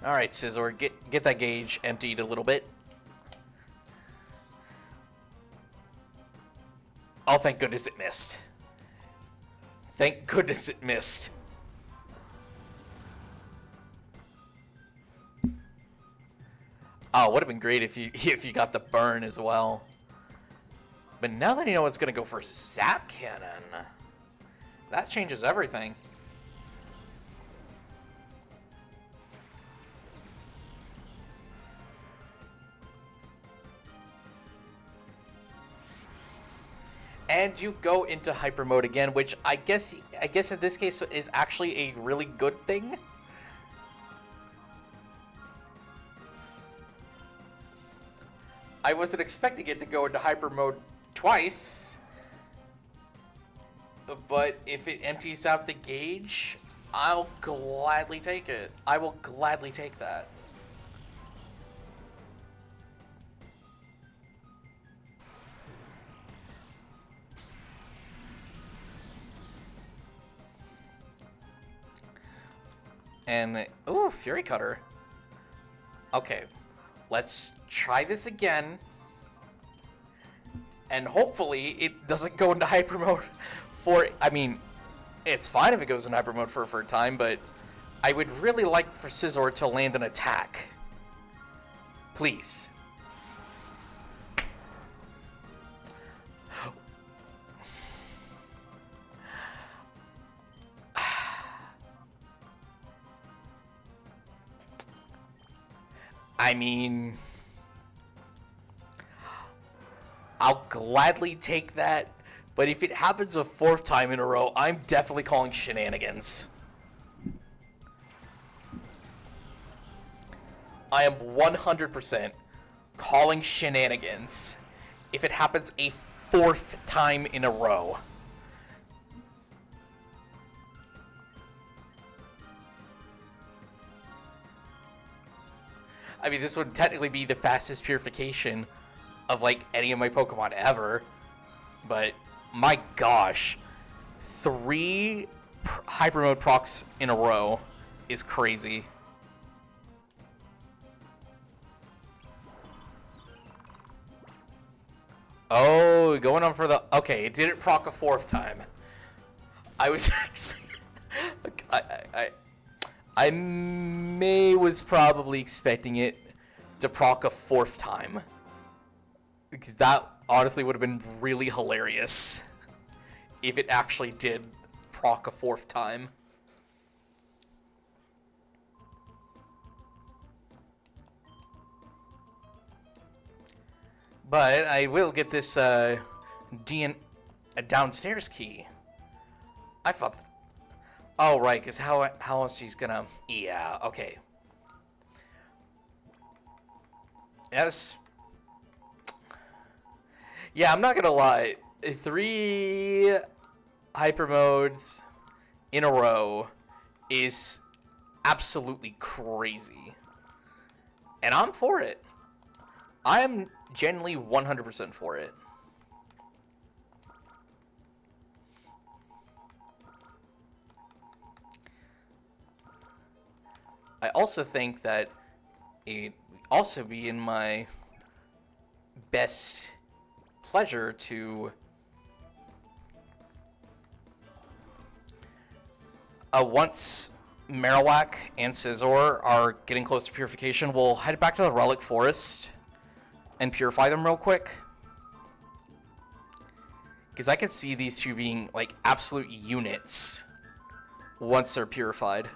[SPEAKER 1] Alright, Scizor, get that gauge emptied a little bit. Oh, thank goodness it missed. Thank goodness it missed. Oh, would have been great if you got the burn as well. But now that you know it's gonna go for Zap Cannon, that changes everything. And you go into hyper mode again, which I guess in this case is actually a really good thing. I wasn't expecting it to go into hyper mode twice, but if it empties out the gauge, I'll gladly take it. I will gladly take that. And, ooh, Fury Cutter. Okay, let's try this again. And hopefully it doesn't go into hyper mode for, I mean, it's fine if it goes in hyper mode for a time, but I would really like for Scizor to land an attack. Please. I mean, I'll gladly take that, but if it happens a 4th time in a row, I'm definitely calling shenanigans. I am 100% calling shenanigans if it happens a 4th time in a row. I mean, this would technically be the fastest purification of, like, any of my Pokemon ever. But, my gosh. 3 Hyper Mode procs in a row is crazy. Oh, going on for the... Okay, it didn't proc a 4th time. I was actually... I was probably expecting it to proc a 4th time. Because that honestly would have been really hilarious if it actually did proc a 4th time. But I will get this a downstairs key. I thought... Oh, right, because how else she's gonna... Yeah, okay. Yes. Yeah, I'm not gonna lie. 3 hyper modes in a row is absolutely crazy. And I'm for it. I am genuinely 100% for it. I also think that it would also be in my best pleasure to once Marowak and Scizor are getting close to purification, we'll head back to the Relic Forest and purify them real quick. Because I could see these two being like absolute units once they're purified.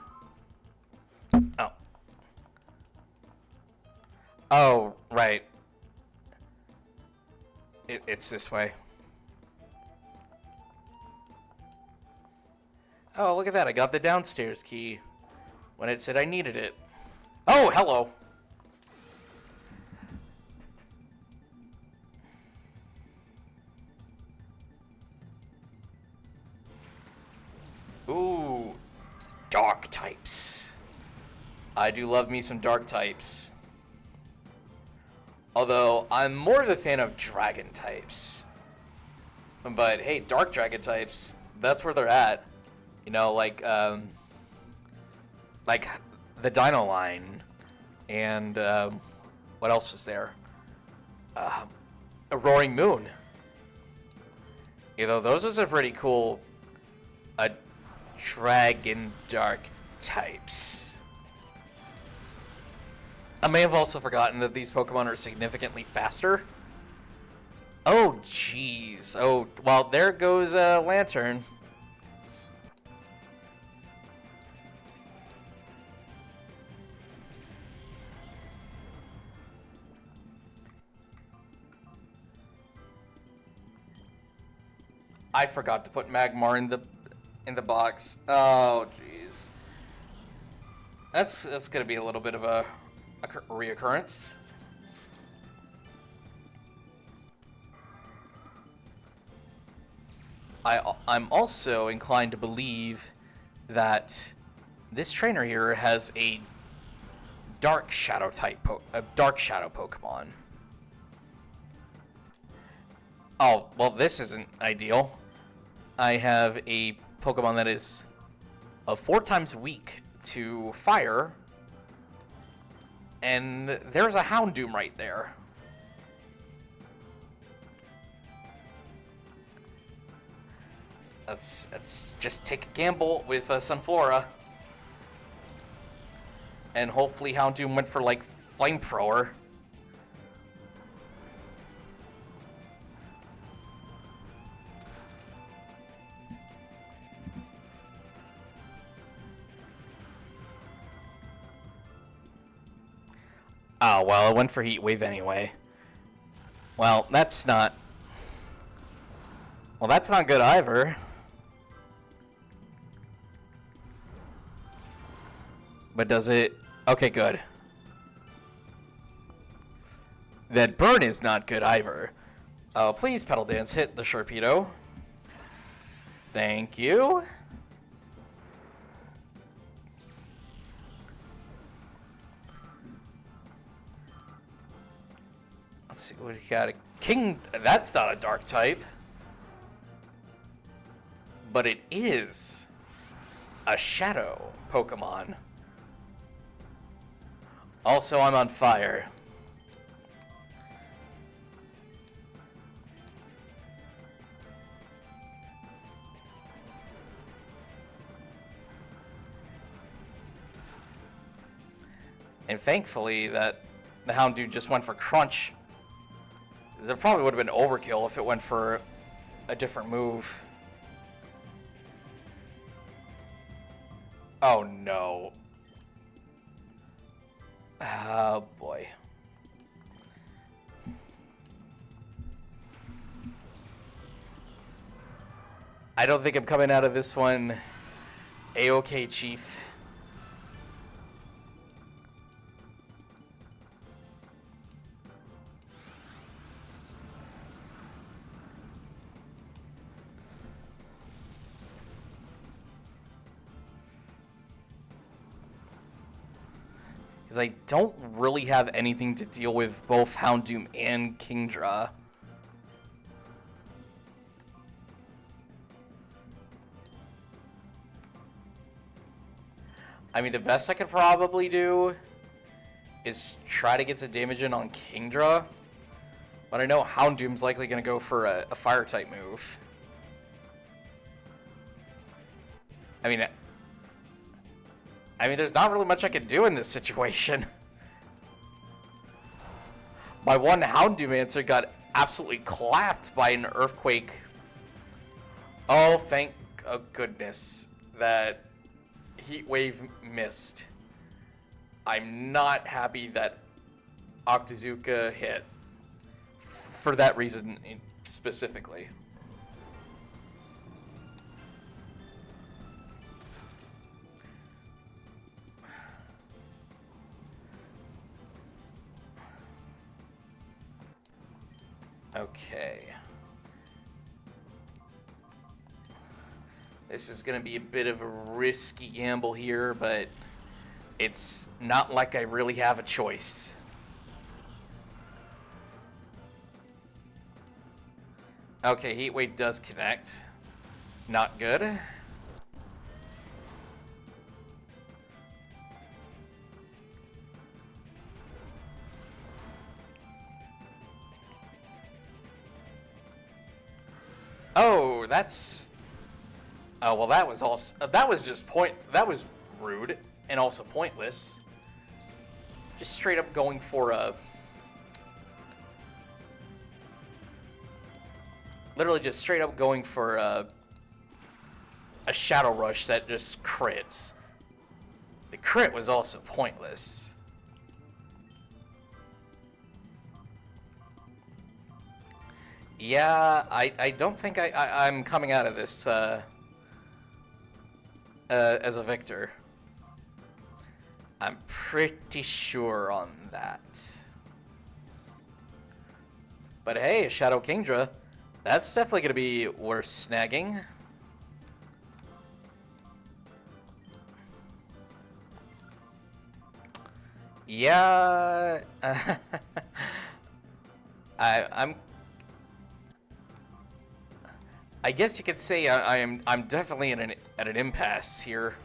[SPEAKER 1] Oh. Oh, right. It's this way. Oh, look at that. I got the downstairs key when it said I needed it. Oh, hello. Ooh, dark types. I do love me some dark types. Although, I'm more of a fan of dragon types. But, hey, dark dragon types, that's where they're at. You know, like the Dino line. And, what else was there? A Roaring Moon. You know, those are some pretty cool, dragon dark types. I may have also forgotten that these Pokemon are significantly faster. Oh, jeez. Oh, well, there goes Lantern. I forgot to put Magmar in the box. Oh, jeez. That's gonna be a little bit of a reoccurrence. I'm also inclined to believe that this trainer here has a dark shadow type dark shadow Pokemon. Oh, well, this isn't ideal. I have a Pokemon that is 4 times weak to fire. And there's a Houndoom right there. Let's just take a gamble with Sunflora. And hopefully Houndoom went for, like, Flamethrower. Oh, well, it went for Heat Wave anyway. Well, that's not... Well, that's not good either. But does it... Okay, good. That burn is not good either. Oh, please, Petal Dance, hit the Sharpedo. Thank you. Let's see what we got. A King... That's not a Dark type. But it is a Shadow Pokemon. Also, I'm on fire. And thankfully that the Houndoom just went for Crunch. There probably would have been overkill if it went for a different move. Oh no. Oh boy. I don't think I'm coming out of this one A-okay, Chief. Because I don't really have anything to deal with both Houndoom and Kingdra. I mean, the best I could probably do is try to get some damage in on Kingdra. But I know Houndoom's likely going to go for a Fire-type move. I mean, there's not really much I can do in this situation. My one Houndoom answer got absolutely clapped by an Earthquake. Oh, thank goodness that Heat Wave missed. I'm not happy that Octazooka hit. For that reason specifically. Okay. This is going to be a bit of a risky gamble here, but it's not like I really have a choice. Okay, Heat Wave does connect. Not good. Oh, that's... Oh, well, that was also... that was just that was rude and also pointless. Just straight up going for a... Literally just straight up going for a Shadow Rush that just crits. The crit was also pointless. Yeah, I don't think I'm coming out of this as a victor. I'm pretty sure on that. But hey, Shadow Kingdra, that's definitely going to be worth snagging. Yeah, I guess you could say I'm definitely at an impasse here.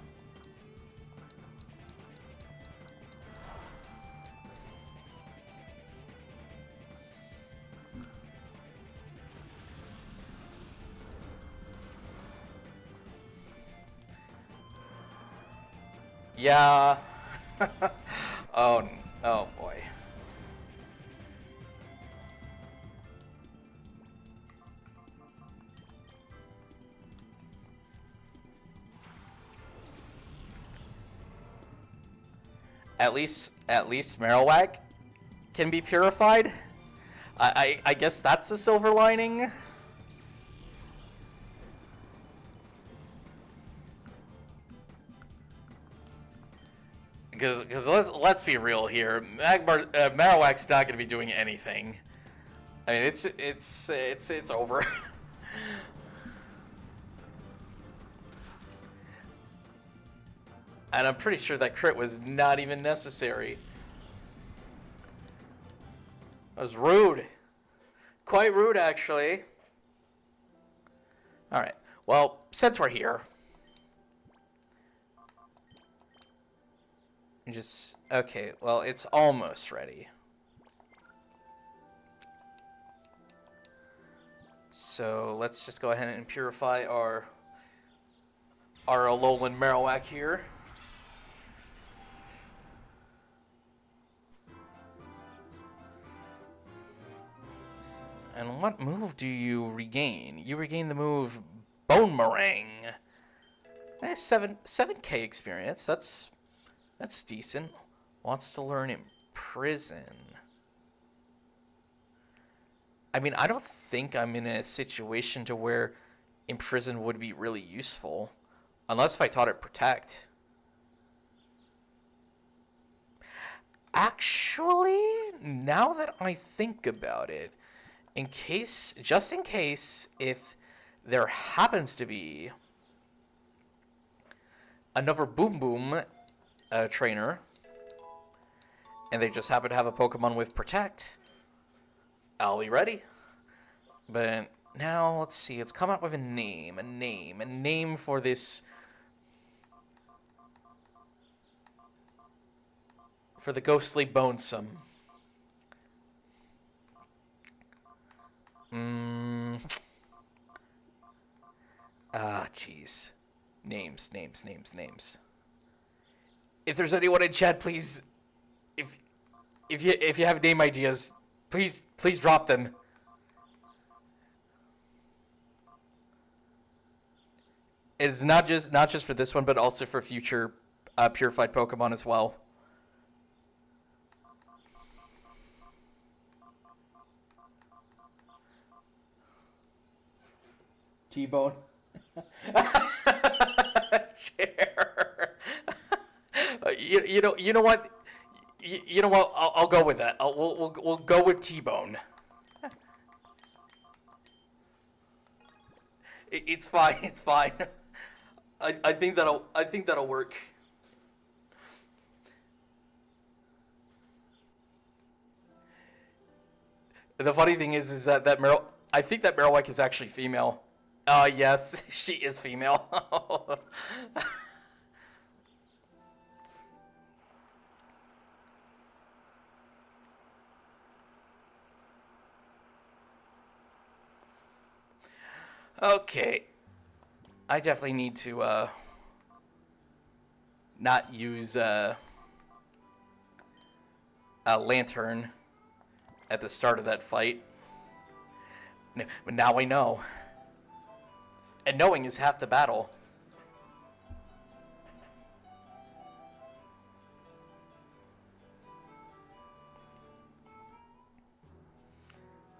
[SPEAKER 1] Yeah. Oh boy. At least Marowak can be purified. I guess that's the silver lining. Because let's be real here, Marowak's not going to be doing anything. I mean, it's over. And I'm pretty sure that crit was not even necessary. That was rude. Quite rude, actually. Alright, well, since we're here... Okay, well, it's almost ready. So, let's just go ahead and purify our Alolan Marowak here. And what move do you regain? You regain the move Bone Meringue. That's 7K experience. That's decent. Wants to learn Imprison. I mean, I don't think I'm in a situation to where Imprison would be really useful. Unless if I taught it Protect. Actually, now that I think about it, just in case, if there happens to be another Boom Boom trainer, and they just happen to have a Pokemon with Protect, I'll be ready. But now, let's see, let's come up with a name for this, for the Ghostly Bonesome. Jeez. Names. If there's anyone in chat, please, if you have name ideas, please drop them. It's not just for this one, but also for future purified Pokemon as well. T-Bone. Chair. You know what? You know what? I'll go with that. We'll go with T-Bone. It's fine. It's fine. I think that'll work. The funny thing is that I think that Marowak is actually female. Yes, she is female. Okay. I definitely need to, not use, a lantern at the start of that fight. But now I know. And knowing is half the battle.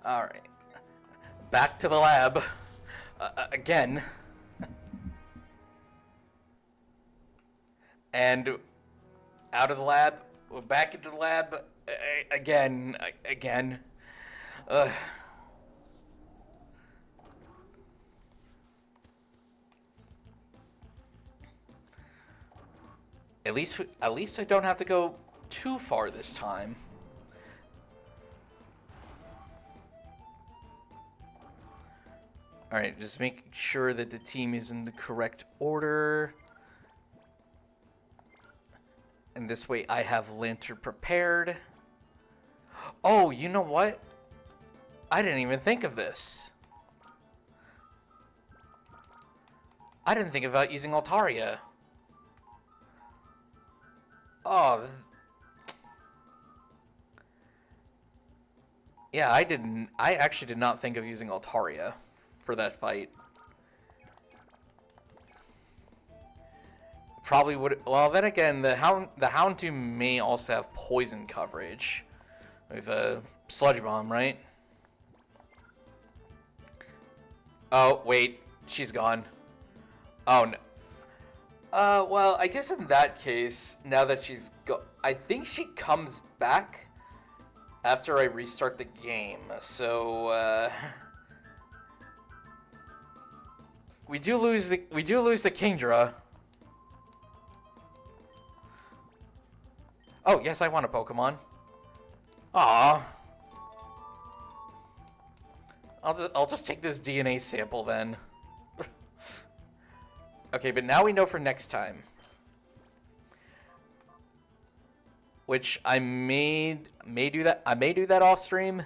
[SPEAKER 1] Alright. Back to the lab. Again. And out of the lab. Back into the lab. Again. At least I don't have to go too far this time. Alright, just make sure that the team is in the correct order. And this way I have Lantern prepared. Oh, you know what? I didn't even think of this. I didn't think about using Altaria. Oh. Yeah, I actually did not think of using Altaria for that fight. Probably would. Well, then again, the Houndoom may also have poison coverage, With a sludge bomb, right? Oh, wait. She's gone. Oh, no. Well, I guess in that case, now that she's I think she comes back after I restart the game. So, we do lose the Kingdra. Oh, yes, I want a Pokemon. Aw. I'll just take this DNA sample then. Okay, but now we know for next time. Which I may do that. I may do that off stream.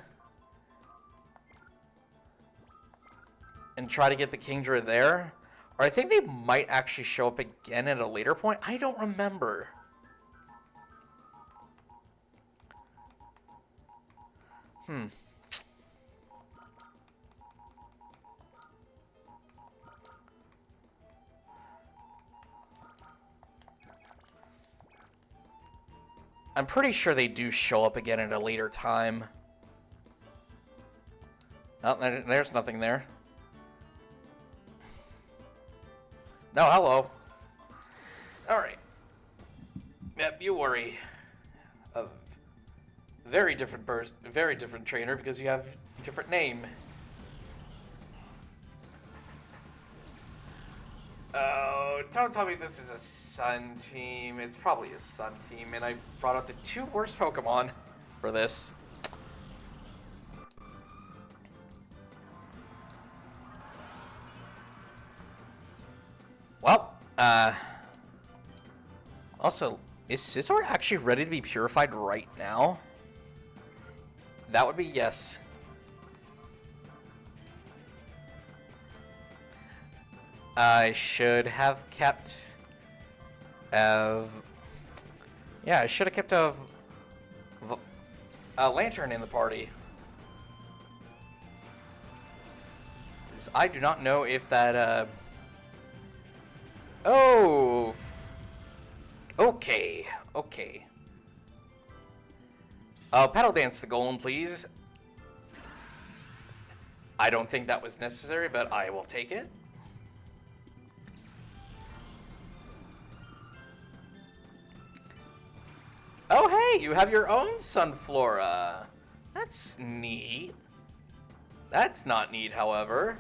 [SPEAKER 1] And try to get the Kingdra there. Or I think they might actually show up again at a later point. I don't remember. I'm pretty sure they do show up again at a later time. Oh, there's nothing there. No, hello. Alright. Yep, you worry. A very different very different trainer because you have a different name. Oh, don't tell me this is a Sun team. It's probably a Sun team, and I brought out the two worst Pokemon for this. Well, also, is Scizor actually ready to be purified right now? That would be yes. I should have kept yeah, I should have kept a Lantern in the party. I do not know if that oh, okay. Paddle dance the golem, please. I don't think that was necessary, but I will take it. Oh, hey, you have your own Sunflora. That's neat. That's not neat, however.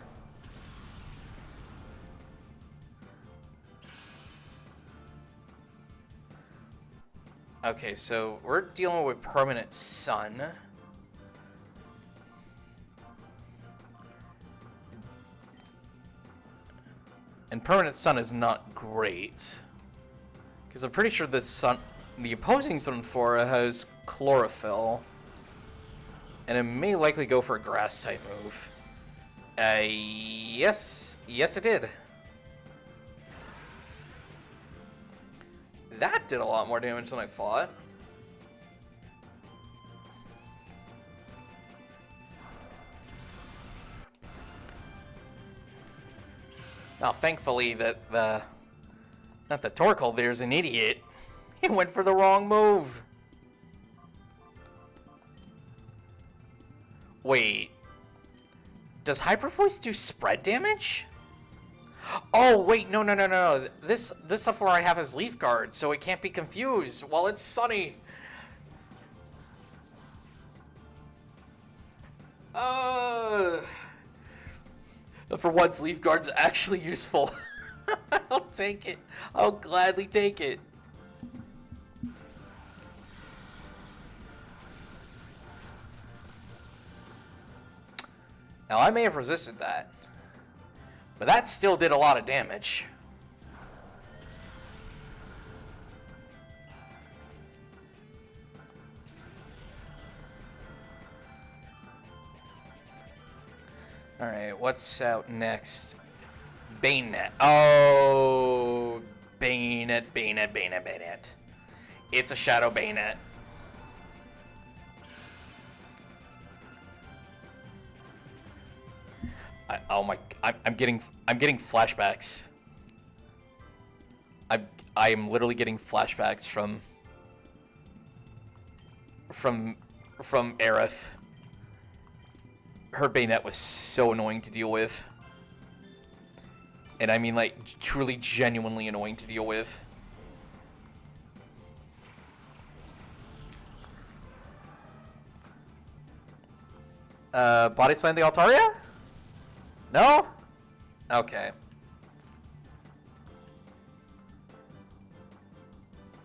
[SPEAKER 1] Okay, so we're dealing with Permanent Sun. And Permanent Sun is not great. Because I'm pretty sure the opposing Sunflora has Chlorophyll. And it may likely go for a Grass type move. Yes it did. That did a lot more damage than I thought. Now, thankfully, not the Torkoal there's an idiot. He went for the wrong move. Wait. Does Hyper Voice do spread damage? Oh, wait, no. This stuff where I have is Leaf Guard, so it can't be confused while it's sunny. For once, Leaf Guard's actually useful. I'll take it. I'll gladly take it. Now, I may have resisted that, but that still did a lot of damage. Alright, what's out next? Bayonet. Oh, Bayonet. It's a Shadow Bayonet. I'm getting flashbacks. I am literally getting flashbacks from from Aerith. Her bayonet was so annoying to deal with. And I mean, like, truly, genuinely annoying to deal with. Body slam the Altaria? No? Okay.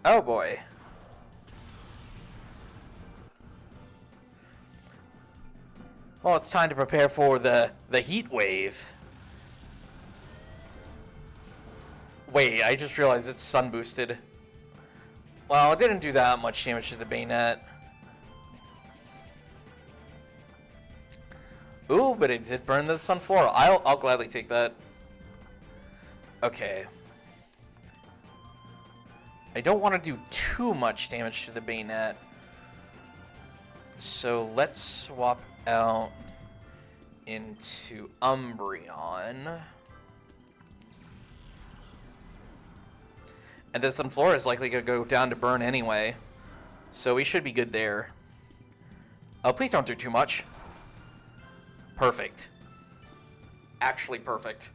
[SPEAKER 1] Oh boy. Well, it's time to prepare for the heat wave. Wait, I just realized it's sun boosted. Well, it didn't do that much damage to the bayonet. Ooh, but it did burn the Sunflora. I'll gladly take that. Okay. I don't want to do too much damage to the bayonet. So let's swap out into Umbreon. And the Sunflora is likely going to go down to burn anyway. So we should be good there. Oh, please don't do too much. Perfect. Actually perfect.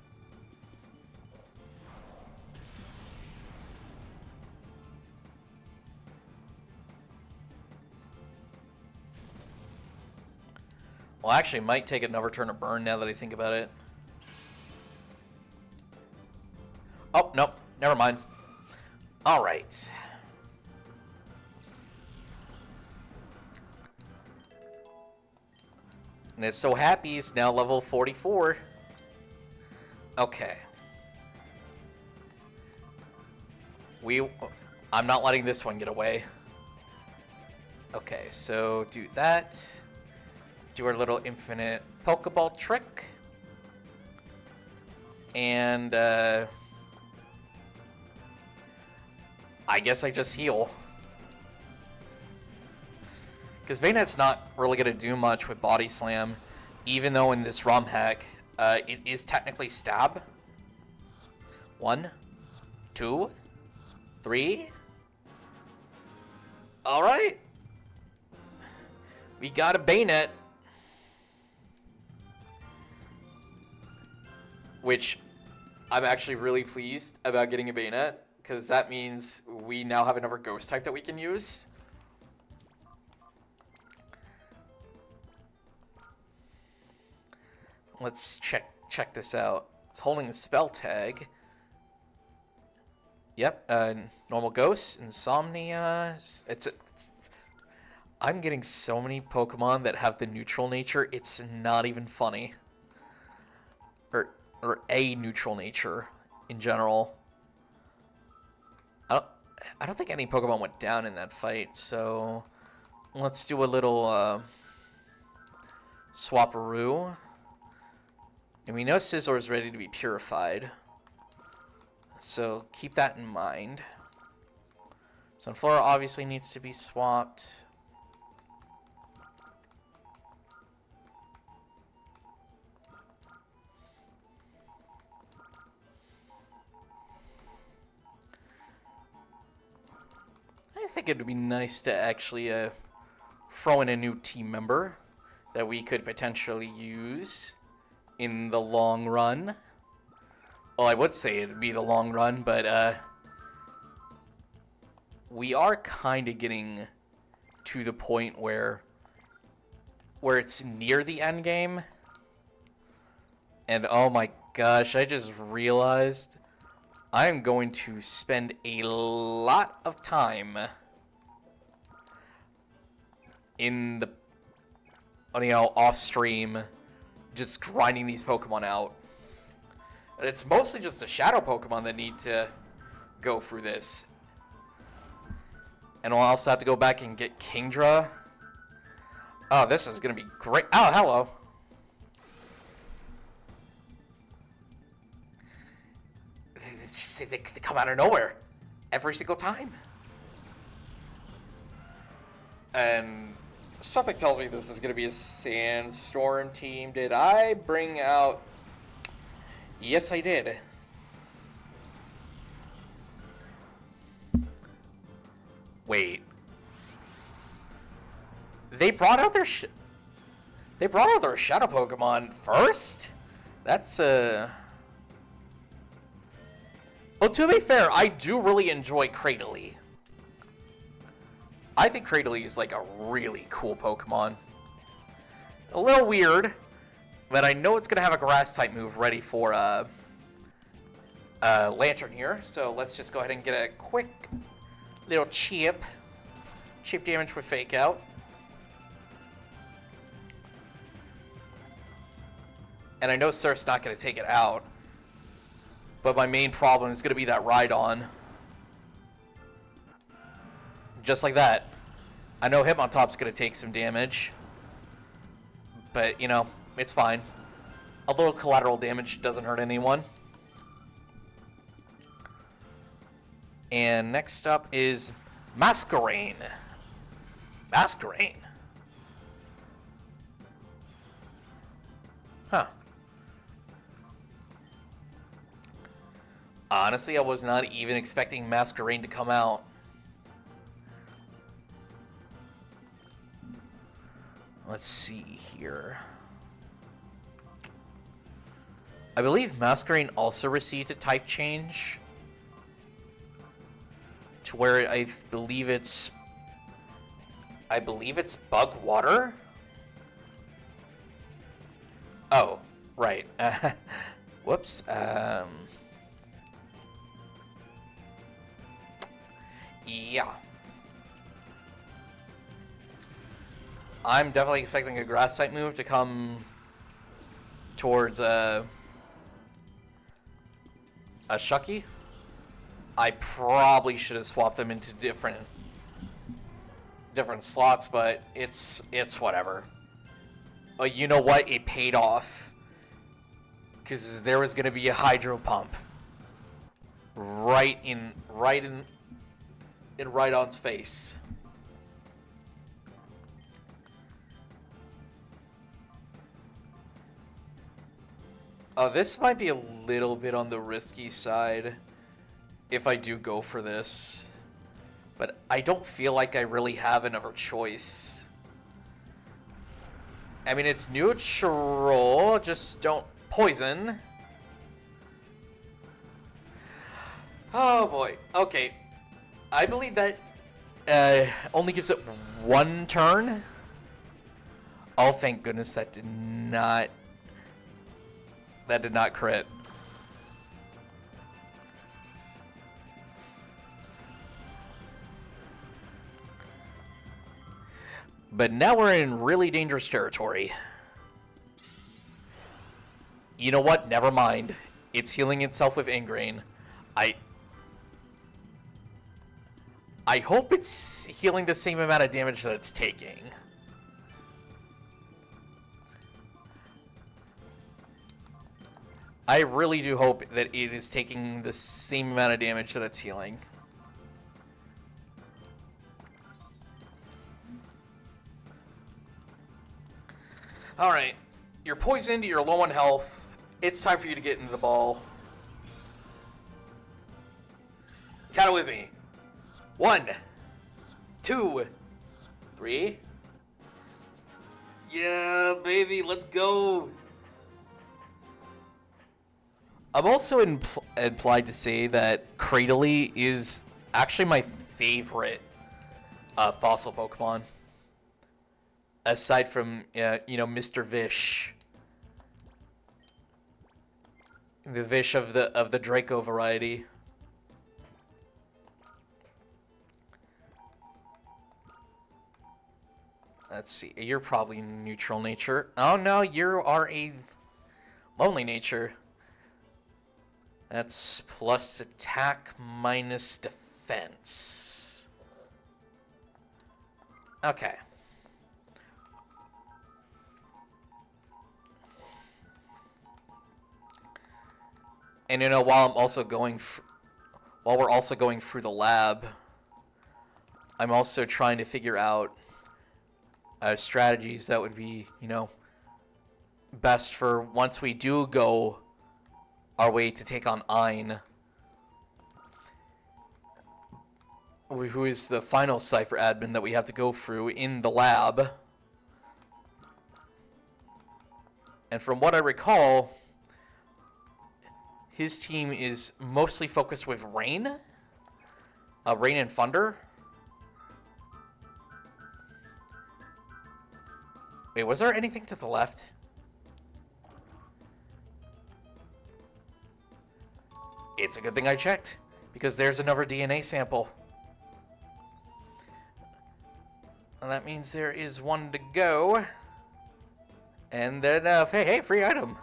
[SPEAKER 1] Well, actually, might take another turn of burn now that I think about it. Oh, nope. Never mind. All right. And it's so happy it's now level 44. Okay. I'm not letting this one get away. Okay, so do that. Do our little infinite Pokeball trick. And, I guess I just heal. Because Bayonet's not really going to do much with Body Slam, even though in this ROM hack, it is technically Stab. 1, 2, 3. Alright. We got a Bayonet. Which I'm actually really pleased about getting a Bayonet, because that means we now have another Ghost type that we can use. Let's check this out. It's holding the spell tag. Yep, normal Ghost, Insomnia. I'm getting so many Pokemon that have the neutral nature, it's not even funny. Or a neutral nature in general. I don't think any Pokemon went down in that fight, so let's do a little Swaparoo. And we know Scizor is ready to be purified, so keep that in mind. Sunflora obviously needs to be swapped. I think it would be nice to actually throw in a new team member that we could potentially use in the long run. Well, I would say it would be the long run, but we are kind of getting to the point where it's near the end game. And oh my gosh, I just realized I'm going to spend a lot of time in the, off stream, just grinding these Pokemon out. And it's mostly just the Shadow Pokemon that need to go through this. And we'll also have to go back and get Kingdra. Oh, this is going to be great. Oh, hello. They come out of nowhere every single time. And something tells me this is going to be a Sandstorm team. Did I bring out... Yes, I did. Wait. they brought out their shadow Pokemon first? That's Well, to be fair, I do really enjoy Cradily. I think Cradily is like a really cool Pokemon. A little weird, but I know it's gonna have a grass type move ready for Lantern here. So let's just go ahead and get a quick little chip damage with Fake Out. And I know Surf's not going to take it out, but my main problem is going to be that Rhydon. Just like that. I know Hitmontop's going to take some damage, but, you know, it's fine. A little collateral damage doesn't hurt anyone. And next up is Masquerain. Masquerain. Huh. Honestly, I was not even expecting Masquerain to come out. Let's see here. I believe Masquerain also received a type change. To where I believe it's Bug Water? Oh, right. Whoops. Yeah. I'm definitely expecting a grass type move to come towards a Shucky. I probably should have swapped them into different slots, but it's whatever. Oh, you know what? It paid off. Because there was going to be a hydro pump right in Rhydon's face. Oh, this might be a little bit on the risky side if I do go for this. But I don't feel like I really have another choice. I mean, it's neutral, just don't poison. Oh boy. Okay. I believe that only gives it one turn. Oh, thank goodness that did not crit. But now we're in really dangerous territory. You know what? Never mind. It's healing itself with Ingrain. I hope it's healing the same amount of damage that it's taking. I really do hope that it is taking the same amount of damage that it's healing. Alright, you're poisoned, you're low on health. It's time for you to get into the ball. Count it with me. 1, 2, 3. Yeah, baby, let's go. I'm also implied to say that Cradily is actually my favorite fossil Pokemon. Aside from, you know, Mr. Vish. The Vish of the Draco variety. Let's see. You're probably neutral nature. Oh no, you are a lonely nature. That's plus attack minus defense. Okay. And you know, while we're also going through the lab, I'm also trying to figure out strategies that would be, you know, best for once we do go our way to take on Ein, who is the final CIPHER admin that we have to go through in the lab. And from what I recall, his team is mostly focused with Rain. Rain and Thunder. Wait, was there anything to the left? It's a good thing I checked, because there's another DNA sample. And that means there is one to go. And then, hey, free item.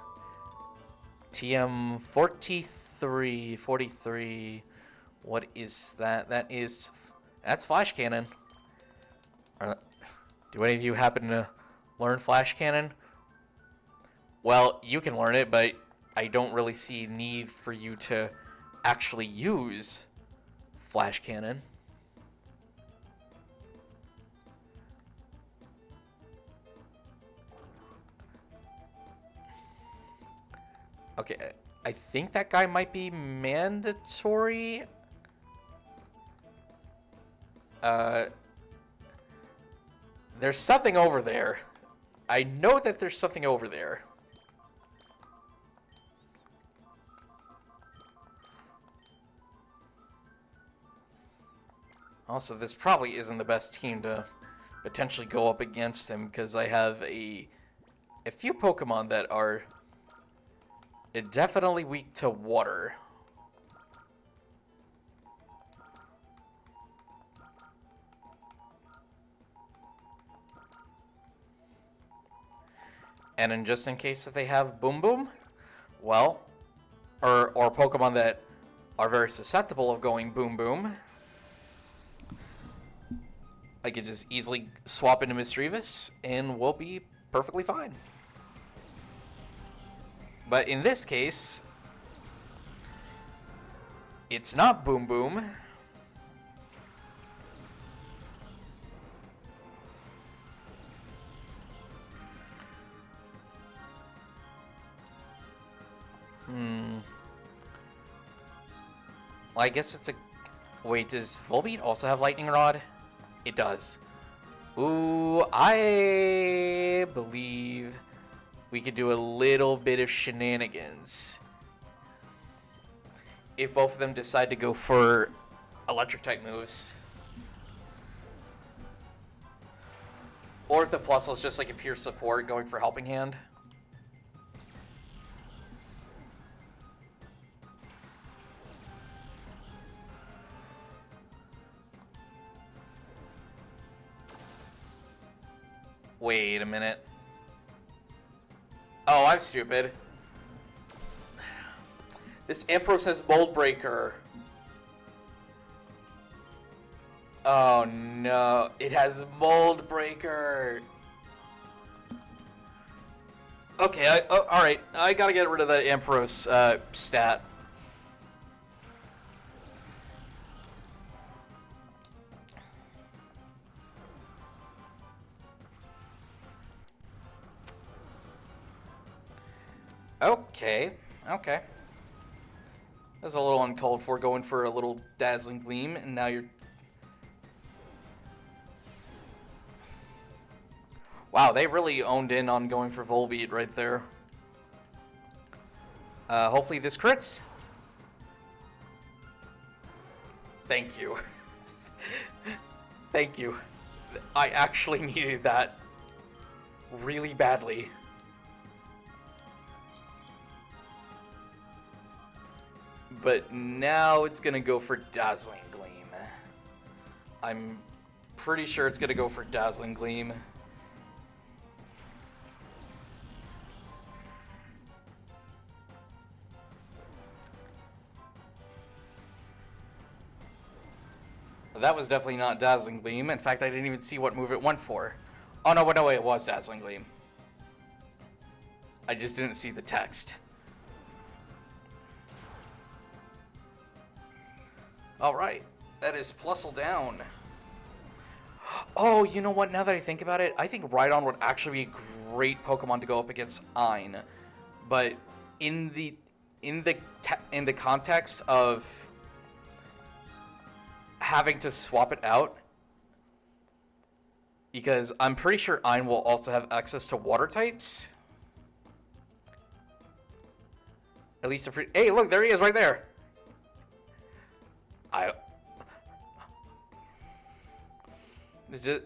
[SPEAKER 1] TM 43. What is that? That's Flash Cannon. Do any of you happen to learn Flash Cannon? Well, you can learn it, but I don't really see a need for you to actually use Flash Cannon. Okay, I think that guy might be mandatory. There's something over there. I know that there's something over there. Also, this probably isn't the best team to potentially go up against him, because I have a few Pokemon that are definitely weak to water. And in just in case that they have Boom Boom, well, or Pokemon that are very susceptible of going Boom Boom, I could just easily swap into Misdreavus and we'll be perfectly fine. But in this case, it's not Boom Boom. Well, I guess it's a... Wait, does Volbeat also have Lightning Rod? It does. Ooh, I believe we could do a little bit of shenanigans if both of them decide to go for electric type moves. Or if the Plusle is just like a pure support going for Helping Hand. Wait a minute. Oh, I'm stupid. This Ampharos has Mold Breaker. Oh no, it has Mold Breaker. Okay, alright. I gotta get rid of that Ampharos stat. Okay. That's a little uncalled for, going for a little Dazzling Gleam, and now you're... Wow, they really owned in on going for Volbeat right there. Hopefully this crits. Thank you. Thank you. I actually needed that really badly. But now it's gonna go for Dazzling Gleam. I'm pretty sure it's gonna go for Dazzling Gleam. That was definitely not Dazzling Gleam. In fact, I didn't even see what move it went for. Oh no, no, it was Dazzling Gleam. I just didn't see the text. Alright, that is Plusle down. Oh, you know what, now that I think about it, I think Rhydon would actually be a great Pokemon to go up against Ein. But in the context of having to swap it out, because I'm pretty sure Ein will also have access to water types. At least a hey, look, there he is right there.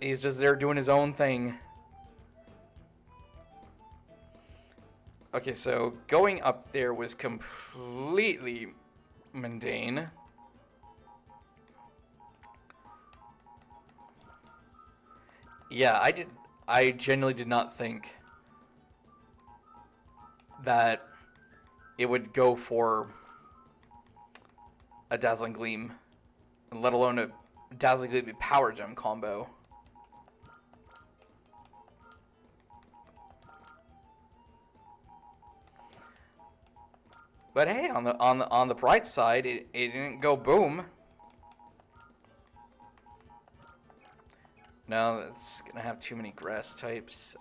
[SPEAKER 1] He's just there doing his own thing. Okay, so going up there was completely mundane. Yeah, I genuinely did not think that it would go for a Dazzling Gleam, let alone a Dazzling Gleam Power Gem combo. But hey, on the bright side, it didn't go boom. No, that's gonna have too many grass types.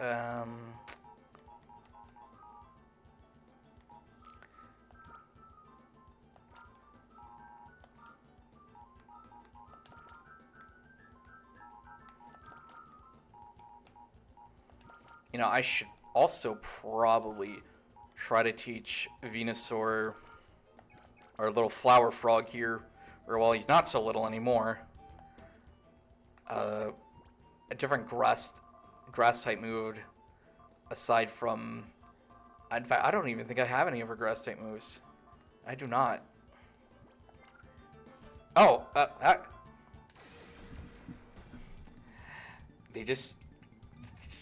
[SPEAKER 1] You know, I should also probably try to teach Venusaur, our little flower frog here, or well, he's not so little anymore, a different grass type move aside from. In fact, I don't even think I have any of her grass type moves. I do not. Oh, they just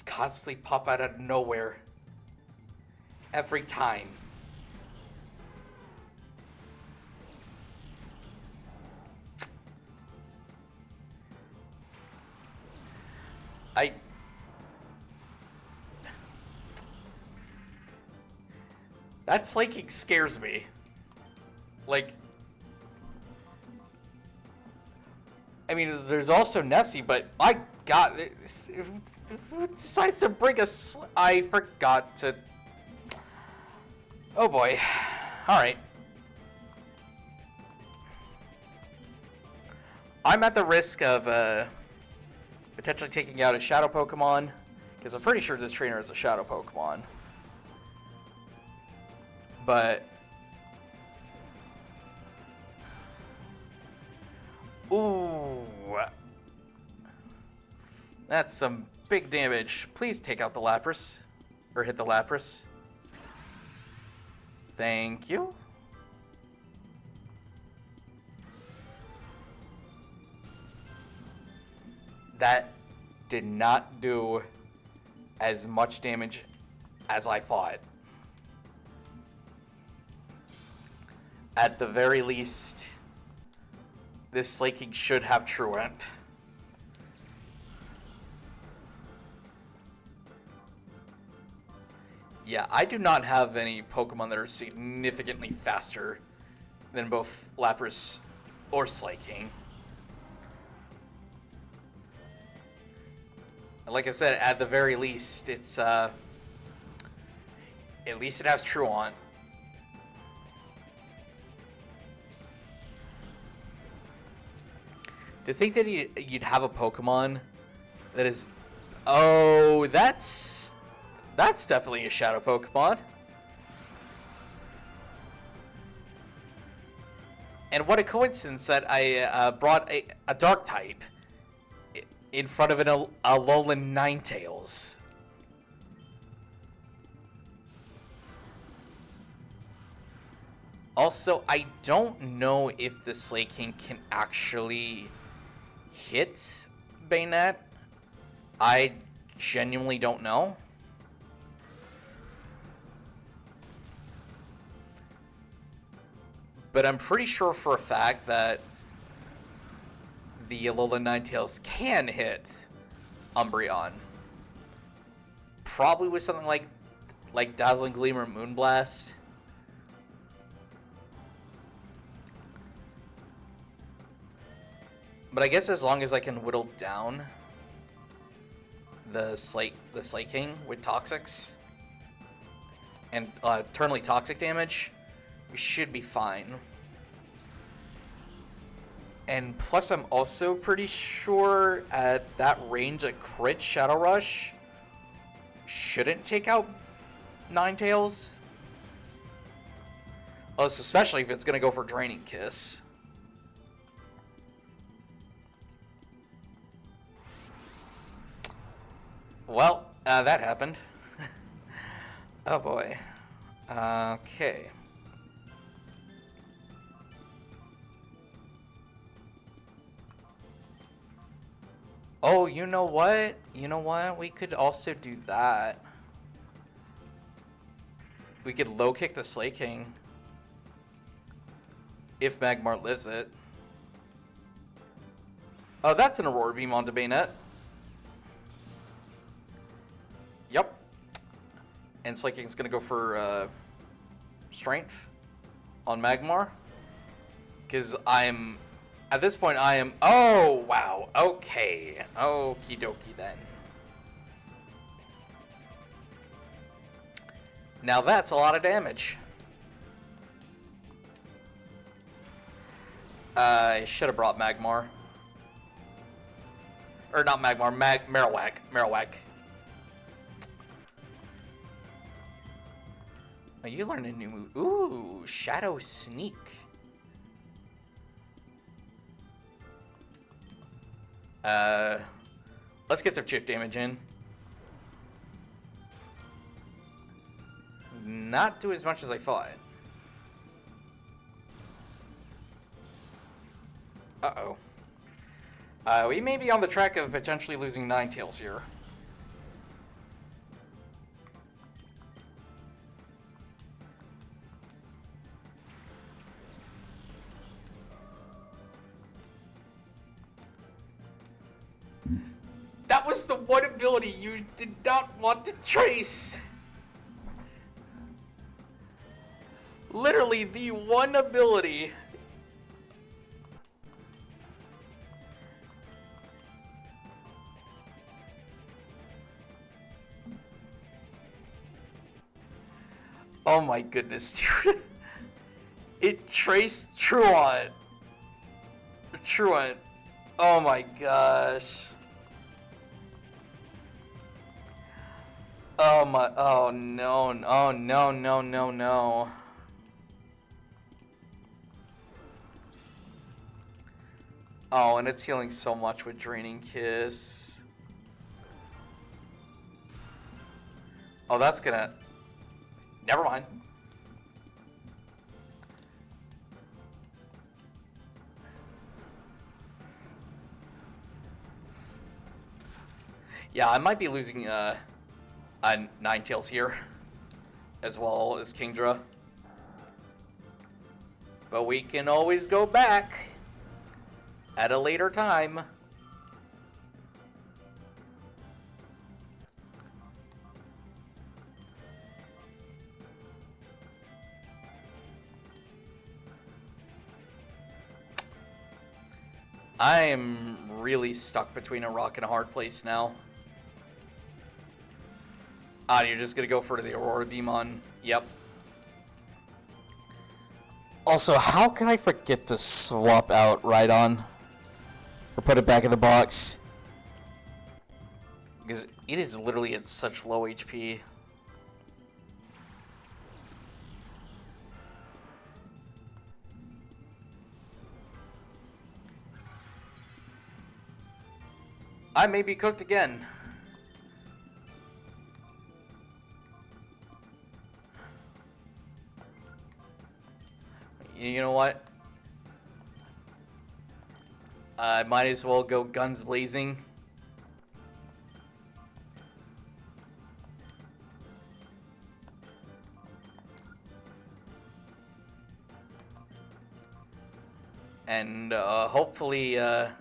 [SPEAKER 1] constantly pop out of nowhere. Every time. That Slaking scares me. Like, I mean, there's also Nessie, but my God, who decides to bring I forgot to. Oh boy. Alright. I'm at the risk of potentially taking out a Shadow Pokemon, because I'm pretty sure this trainer is a Shadow Pokemon. But ooh, that's some big damage. Please take out the Lapras, or hit the Lapras. Thank you. That did not do as much damage as I thought. At the very least, this Slaking should have Truant. Yeah, I do not have any Pokemon that are significantly faster than both Lapras or Slaking. Like I said, at the very least, it's at least it has Truant. To think that you'd have a Pokemon that is... Oh, that's definitely a Shadow Pokemon. And what a coincidence that I brought a Dark type in front of a Alolan Ninetales. Also, I don't know if the Slaking can actually hit Bayonet. I genuinely don't know. But I'm pretty sure for a fact that the Alolan Ninetales can hit Umbreon. Probably with something like Dazzling Gleam or Moonblast. But I guess as long as I can whittle down the Slaking with Toxics and eternally toxic damage, we should be fine. And plus, I'm also pretty sure at that range, a crit Shadow Rush shouldn't take out Ninetales. Especially if it's going to go for Draining Kiss. Well, that happened. Oh boy. Okay. Oh, you know what? You know what? We could also do that. We could low kick the Slay King. If Magmar lives it. Oh, that's an Aurora Beam onto Bayonet. Yep. And Slay King's gonna go for Strength on Magmar. Because at this point I am, oh wow, okay. Okie dokie then. Now that's a lot of damage. I should have brought Magmar. Or not Magmar, Marowak. Marowak. Oh, you learned a new move. Ooh, Shadow Sneak. Let's get some chip damage in. Not do as much as I thought. Uh-oh. We may be on the track of potentially losing Ninetales here. That was the one ability you did not want to trace! Literally the one ability. Oh my goodness, dude. It traced Truant. Truant. Oh my gosh. Oh my, oh no, oh no, no, no, no. Oh, and it's healing so much with Draining Kiss. Oh, that's gonna... Never mind. Yeah, I might be losing Ninetales here, as well as Kingdra. But we can always go back at a later time. I am really stuck between a rock and a hard place now. Ah, you're just gonna go for the Aurora Beam on. Yep. Also, how can I forget to swap out Rhydon? Or put it back in the box? Because it is literally at such low HP. I may be cooked again. You know what? I might as well go guns blazing. And hopefully, well,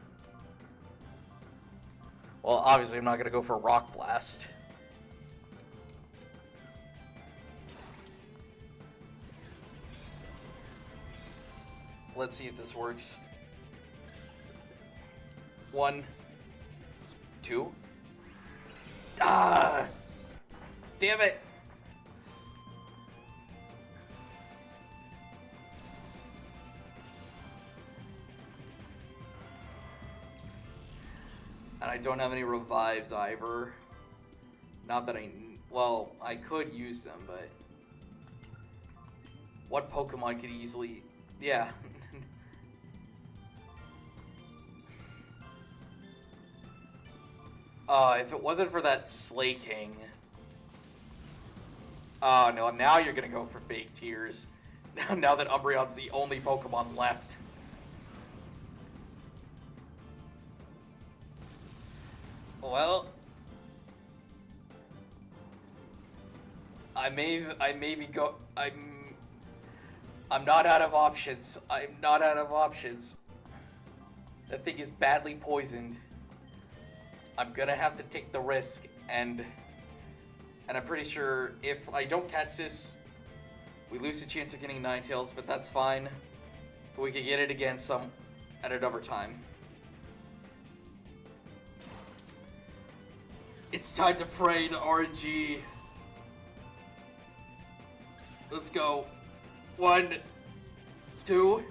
[SPEAKER 1] obviously I'm not gonna go for Rock Blast. Let's see if this works. 1, 2. Ah! Damn it! And I don't have any revives either. Not that well, I could use them, but... What Pokemon could easily... Yeah. If it wasn't for that Slay King... Oh, no, now you're gonna go for fake tears. Now that Umbreon's the only Pokemon left. Well... I'm not out of options. I'm not out of options. That thing is badly poisoned. I'm gonna have to take the risk, and I'm pretty sure if I don't catch this, we lose the chance of getting Ninetales, but that's fine. We could get it again at another time. It's time to pray to RNG. Let's go. 1, 2,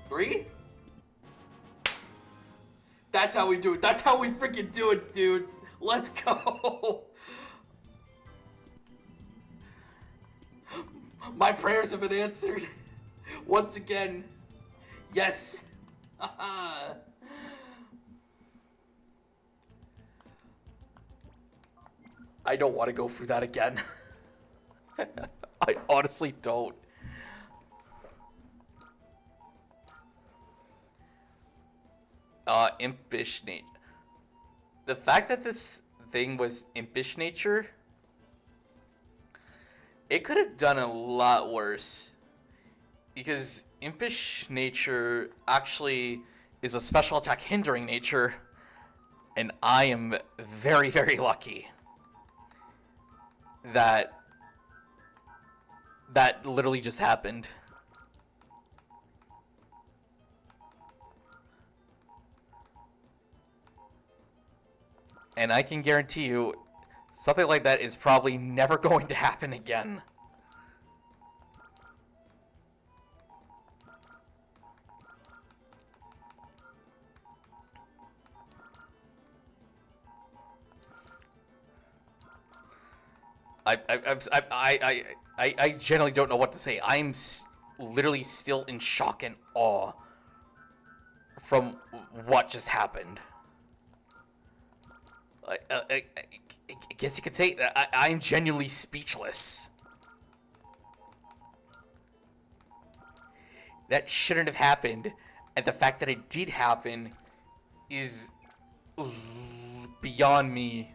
[SPEAKER 1] 3. That's how we do it. That's how we freaking do it, dudes. Let's go. My prayers have been answered. Once again. Yes. I don't want to go through that again. I honestly don't. Impish nature. The fact that this thing was impish nature, it could have done a lot worse. Because impish nature actually is a special attack hindering nature, and I am very, very lucky that literally just happened. And I can guarantee you, something like that is probably never going to happen again. I generally don't know what to say. I'm literally still in shock and awe from what just happened. I guess you could say that I'm genuinely speechless. That shouldn't have happened, and the fact that it did happen is beyond me.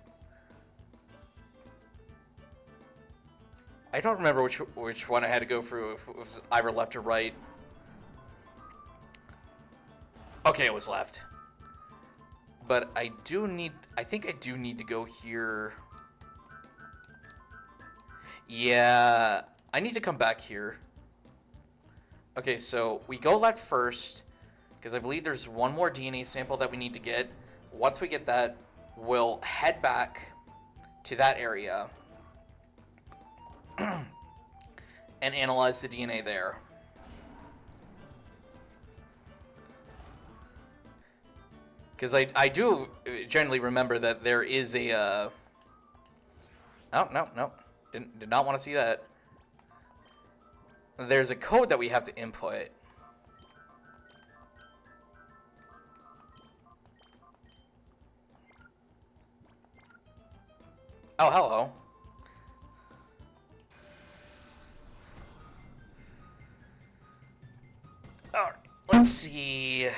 [SPEAKER 1] I don't remember which one I had to go through, if it was either left or right. Okay, it was left. But I think I do need to go here. Yeah, I need to come back here. Okay, so we go left first, because I believe there's one more DNA sample that we need to get. Once we get that, we'll head back to that area and analyze the DNA there. Because I do generally remember that there is a... Oh, no. Did not want to see that. There's a code that we have to input. Oh, hello. Alright, let's see.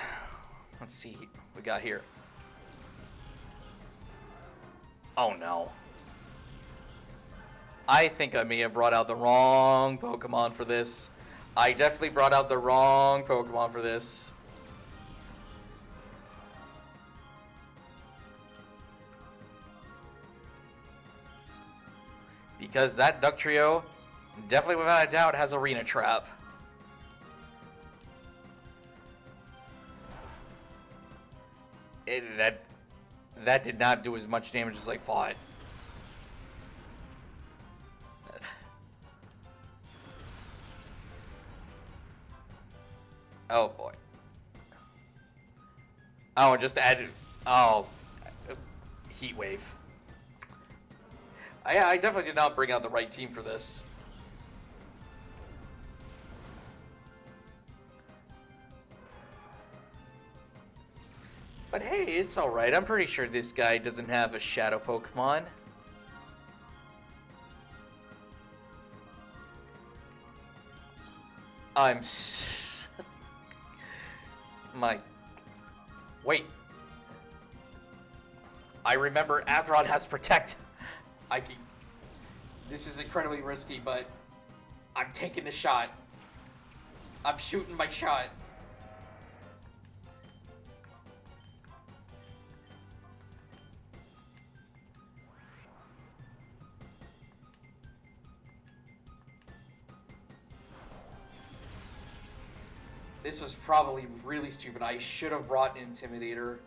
[SPEAKER 1] Let's see what we got here. Oh no. I think I may have brought out the wrong Pokemon for this. I definitely brought out the wrong Pokemon for this. Because that Duck Trio definitely without a doubt has Arena Trap. That did not do as much damage as I thought. Oh boy. Oh, just added. Oh, Heat Wave. I definitely did not bring out the right team for this. But hey, it's alright. I'm pretty sure this guy doesn't have a shadow Pokemon. My... Wait. I remember Aggron has Protect. This is incredibly risky, but I'm taking the shot. I'm shooting my shot. This was probably really stupid. I should have brought an Intimidator,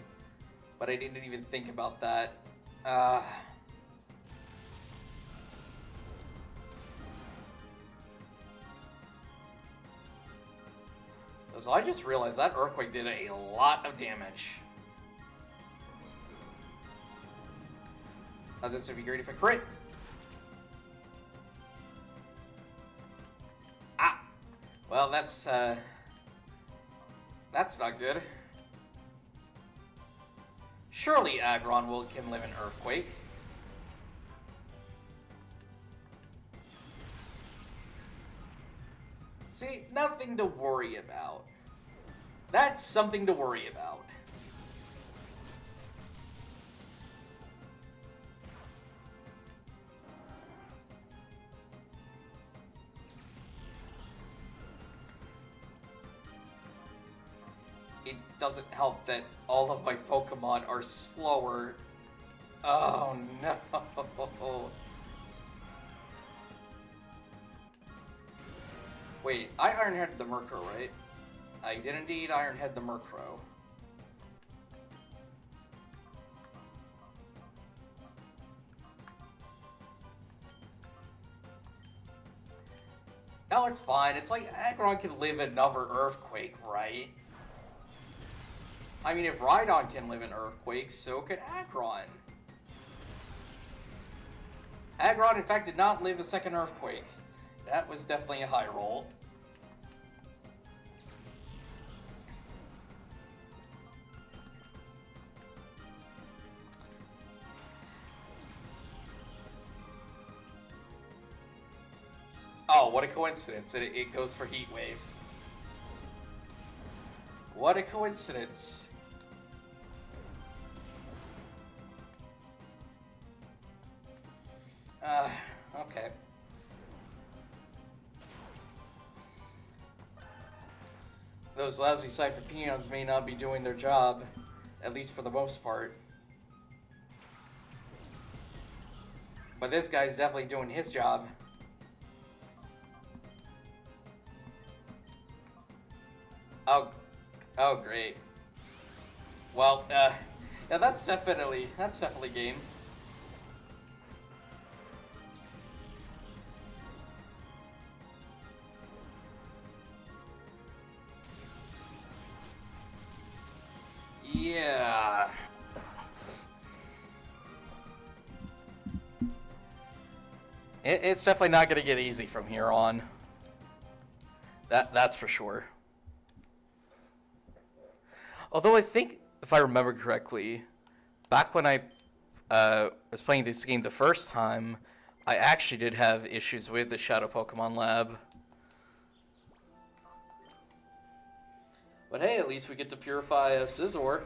[SPEAKER 1] but I didn't even think about that. So I just realized that Earthquake did a lot of damage. This would be great if I crit. Ah! Well, that's not good. Surely Aggron can live in Earthquake. See, nothing to worry about. That's something to worry about. It doesn't help that all of my Pokemon are slower. Oh no. Wait, I Ironheaded the Murkrow, right? I did indeed Ironhead the Murkrow. No, it's fine. It's like Aggron can live another Earthquake, right? I mean, if Rhydon can live in Earthquake, so could Aggron. Aggron, in fact, did not live a second Earthquake. That was definitely a high roll. Oh, what a coincidence. It goes for Heat Wave. What a coincidence. Okay. Those lousy CIPHER peons may not be doing their job, at least for the most part. But this guy's definitely doing his job. Oh, great. Well, yeah, that's definitely game. Yeah. It's definitely not going to get easy from here on. That's for sure. Although I think, if I remember correctly, back when I was playing this game the first time, I actually did have issues with the Shadow Pokemon Lab. But hey, at least we get to purify a Scizor.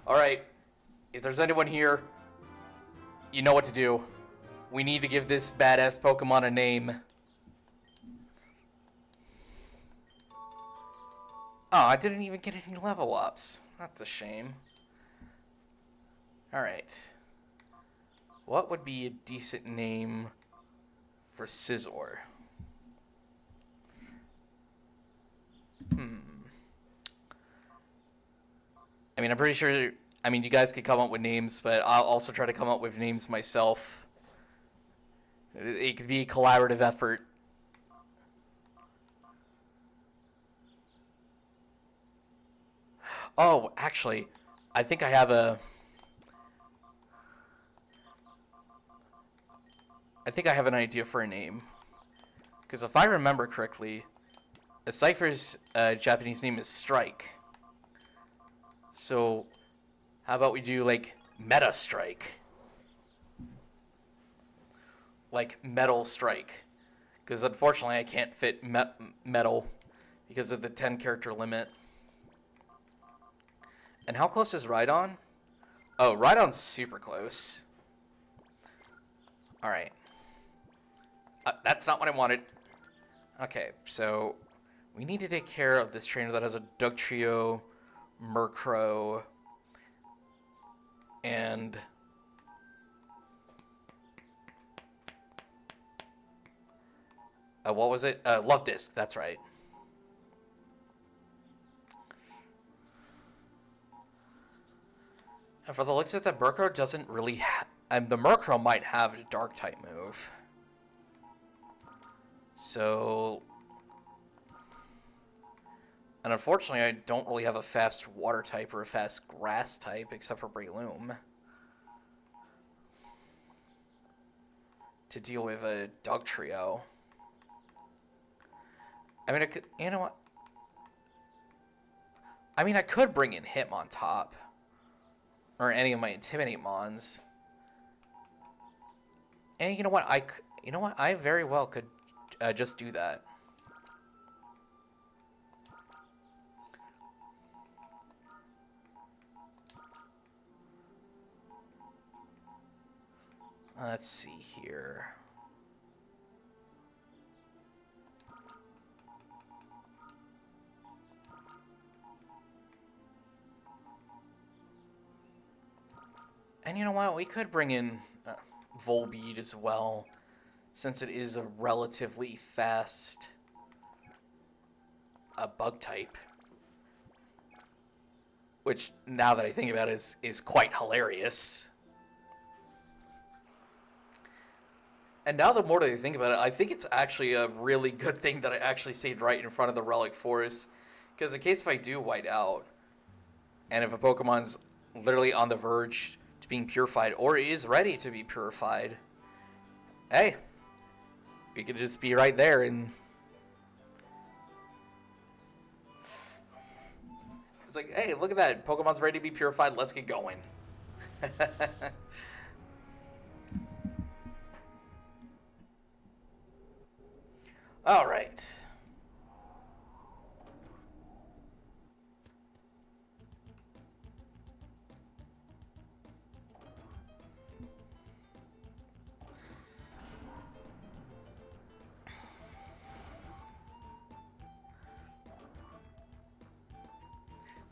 [SPEAKER 1] Alright, if there's anyone here, you know what to do. We need to give this badass Pokemon a name. Oh, I didn't even get any level ups. That's a shame. Alright. What would be a decent name for Scizor? I mean, I'm pretty sure... I mean, you guys could come up with names, but I'll also try to come up with names myself. It could be a collaborative effort. Oh, actually, I think I have a... I think I have an idea for a name. Because if I remember correctly, a CIPHER's Japanese name is Strike. So, how about we do, like, Meta Strike? Like, Metal Strike. Because unfortunately I can't fit Metal because of the 10 character limit. And how close is Rhydon? Oh, Rhydon's super close. Alright. That's not what I wanted. Okay, so we need to take care of this trainer that has a Dugtrio, Murkrow, and what was it? Love Disc, that's right. And for the looks of it, the Murkrow doesn't really and the Murkrow might have a Dark type move. So, and unfortunately, I don't really have a fast water type or a fast grass type except for Breloom to deal with a Dugtrio. I mean, I could, you know what? I mean, I could bring in Hitmontop or any of my Intimidate Mons. And you know what? I very well could just do that. Let's see here. And you know what? We could bring in Volbeat as well, since it is a relatively fast bug type. Which, now that I think about it, is quite hilarious. And now the more that I think about it, I think it's actually a really good thing that I actually stayed right in front of the Relic Forest. Because in case if I do white out, and if a Pokemon's literally on the verge to being purified, or is ready to be purified, hey, we could just be right there and... It's like, hey, look at that. Pokemon's ready to be purified. Let's get going. All right.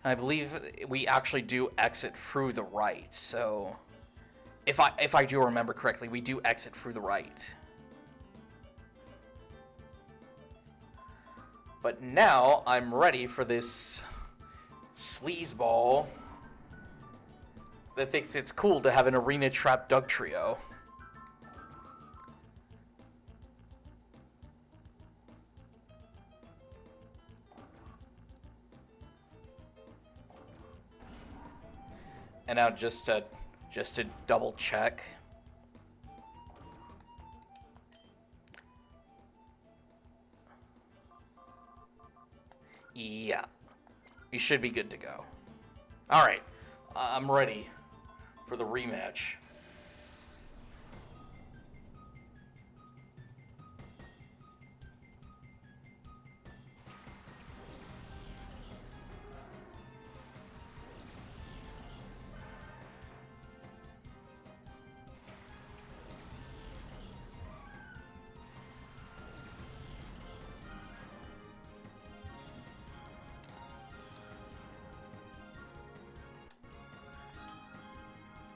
[SPEAKER 1] I believe we actually do exit through the right, so if I do remember correctly, we do exit through the right. But now I'm ready for this sleazeball that thinks it's cool to have an arena trap Dugtrio. And now just to double check. Yeah, we should be good to go. All right, I'm ready for the rematch.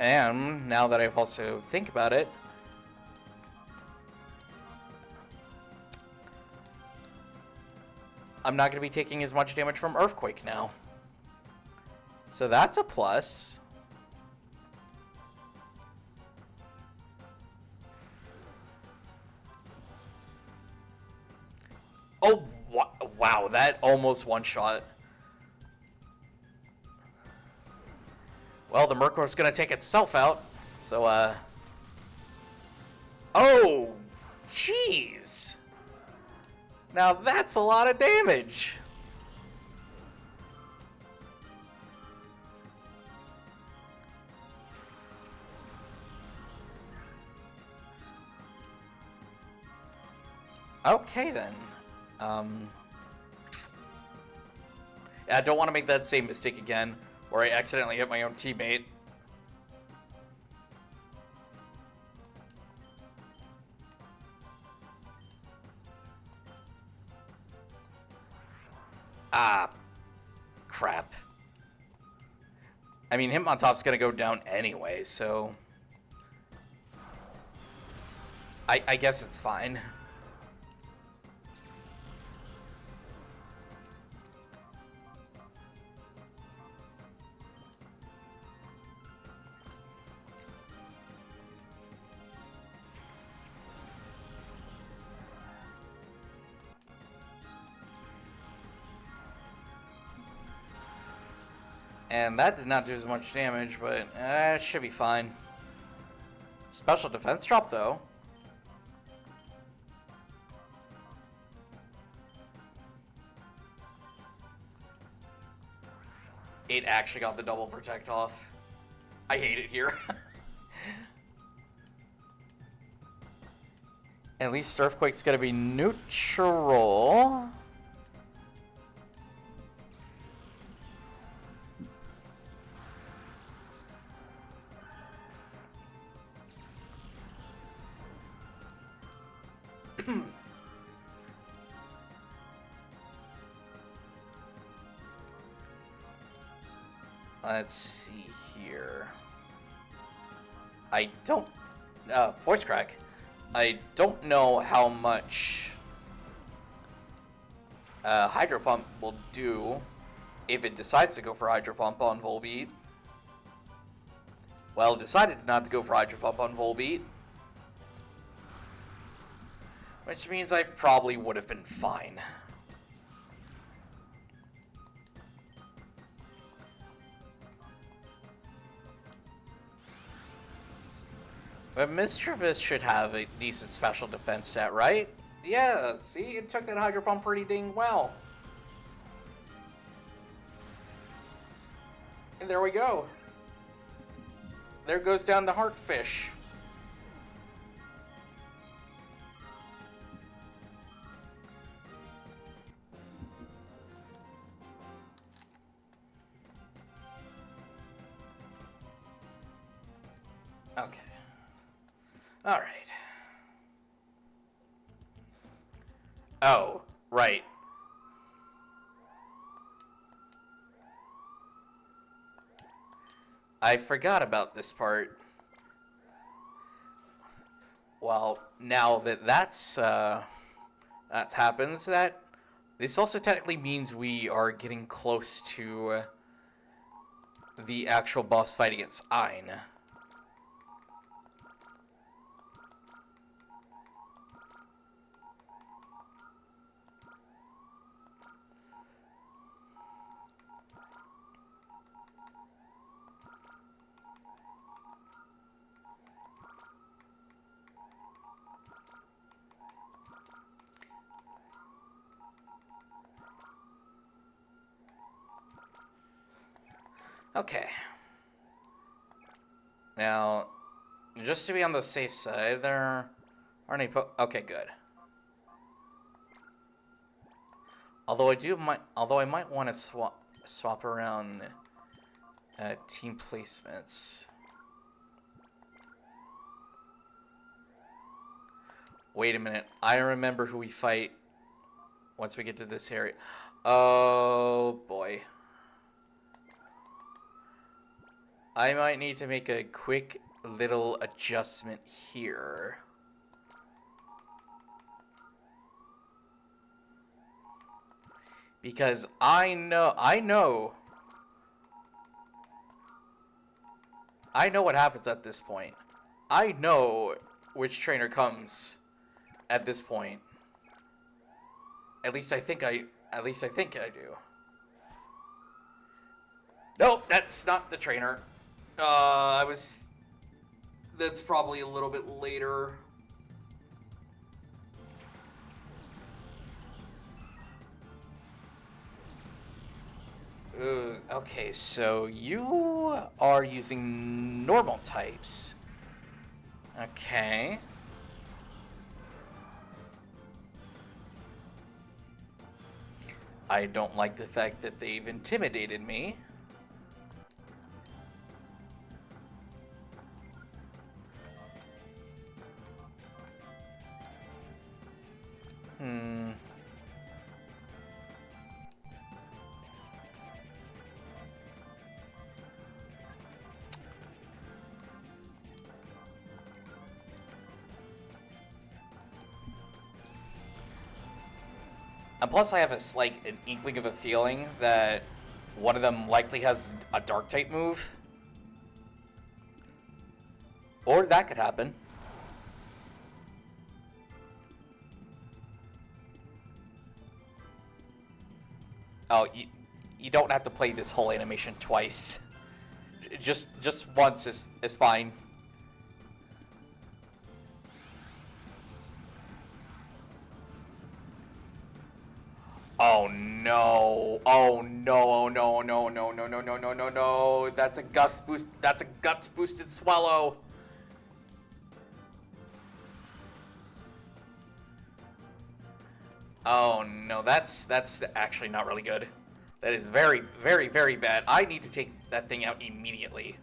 [SPEAKER 1] And now that I've also think about it, I'm not going to be taking as much damage from Earthquake now. So that's a plus. Oh, wow, that almost one-shot. Well, the Murkrow's gonna take itself out, so, oh, jeez! Now that's a lot of damage! Okay, then. Yeah, I don't want to make that same mistake again, where I accidentally hit my own teammate. Ah, crap. I mean, him on top's gonna go down anyway, so... I guess it's fine. And that did not do as much damage, but it should be fine. Special defense drop, though. It actually got the double protect off. I hate it here. At least Earthquake's gonna be neutral. Let's see here. I don't... voice crack. I don't know how much Hydro Pump will do if it decides to go for Hydro Pump on Volbeat. Well, it decided not to go for Hydro Pump on Volbeat. Which means I probably would have been fine. But Mischievous should have a decent special defense stat, right? Yeah, see? It took that Hydro Pump pretty dang well. And there we go. There goes down the Heartfish. Okay. All right. Oh, right. I forgot about this part. Well, now that that's happens, that this also technically means we are getting close to the actual boss fight against Ein. Okay. Now, just to be on the safe side, there aren't any okay, good. Although I might want to swap around team placements. Wait a minute. I remember who we fight once we get to this area. Oh boy. I might need to make a quick little adjustment here. Because I know what happens at this point. I know which trainer comes at this point. At least I think I do. Nope, that's not the trainer. That's probably a little bit later. Okay, so you are using normal types. Okay. I don't like the fact that they've intimidated me. And plus I have an inkling of a feeling that one of them likely has a dark type move. Or that could happen. Oh, you don't have to play this whole animation twice. Just once is fine. Oh no. Oh no. Oh no. No. No. No. No. No. No. No. No. That's a gust boost. That's a guts boosted swallow. Oh no, that's actually not really good. That is very, very, very bad. I need to take that thing out immediately.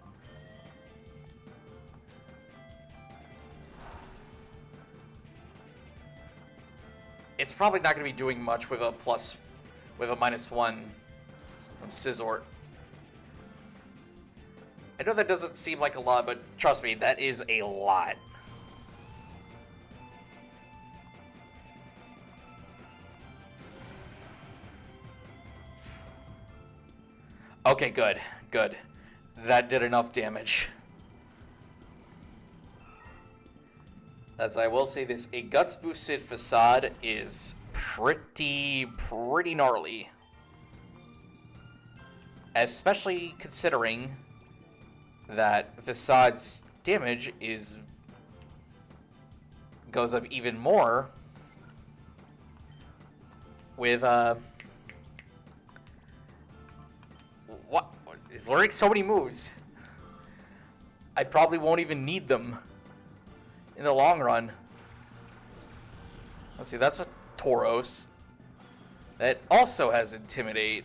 [SPEAKER 1] It's probably not going to be doing much with a -1 from Scizort. I know that doesn't seem like a lot, but trust me, that is a lot. Okay, good, good. That did enough damage. As I will say this, a guts boosted facade is pretty gnarly. Especially considering that facade's damage goes up even more with what? He's learning so many moves. I probably won't even need them in the long run. Let's see, that's a Tauros that also has Intimidate.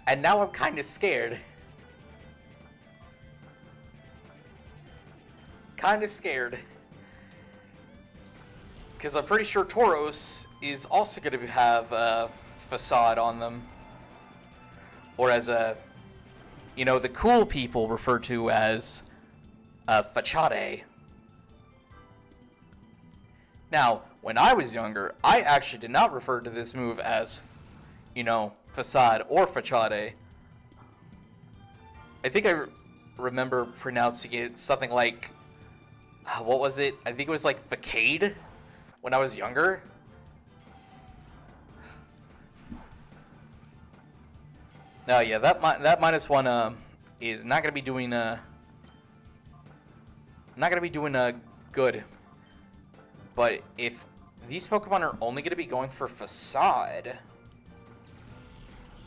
[SPEAKER 1] And now I'm kind of scared. Kind of scared. Because I'm pretty sure Tauros is also going to have a facade on them. Or as the cool people refer to as facade. Now, when I was younger, I actually did not refer to this move as, facade or facade. I think I remember pronouncing it something like, what was it? I think it was like facade when I was younger. No, yeah, that -1 is not gonna be doing good. But if these Pokemon are only gonna be going for facade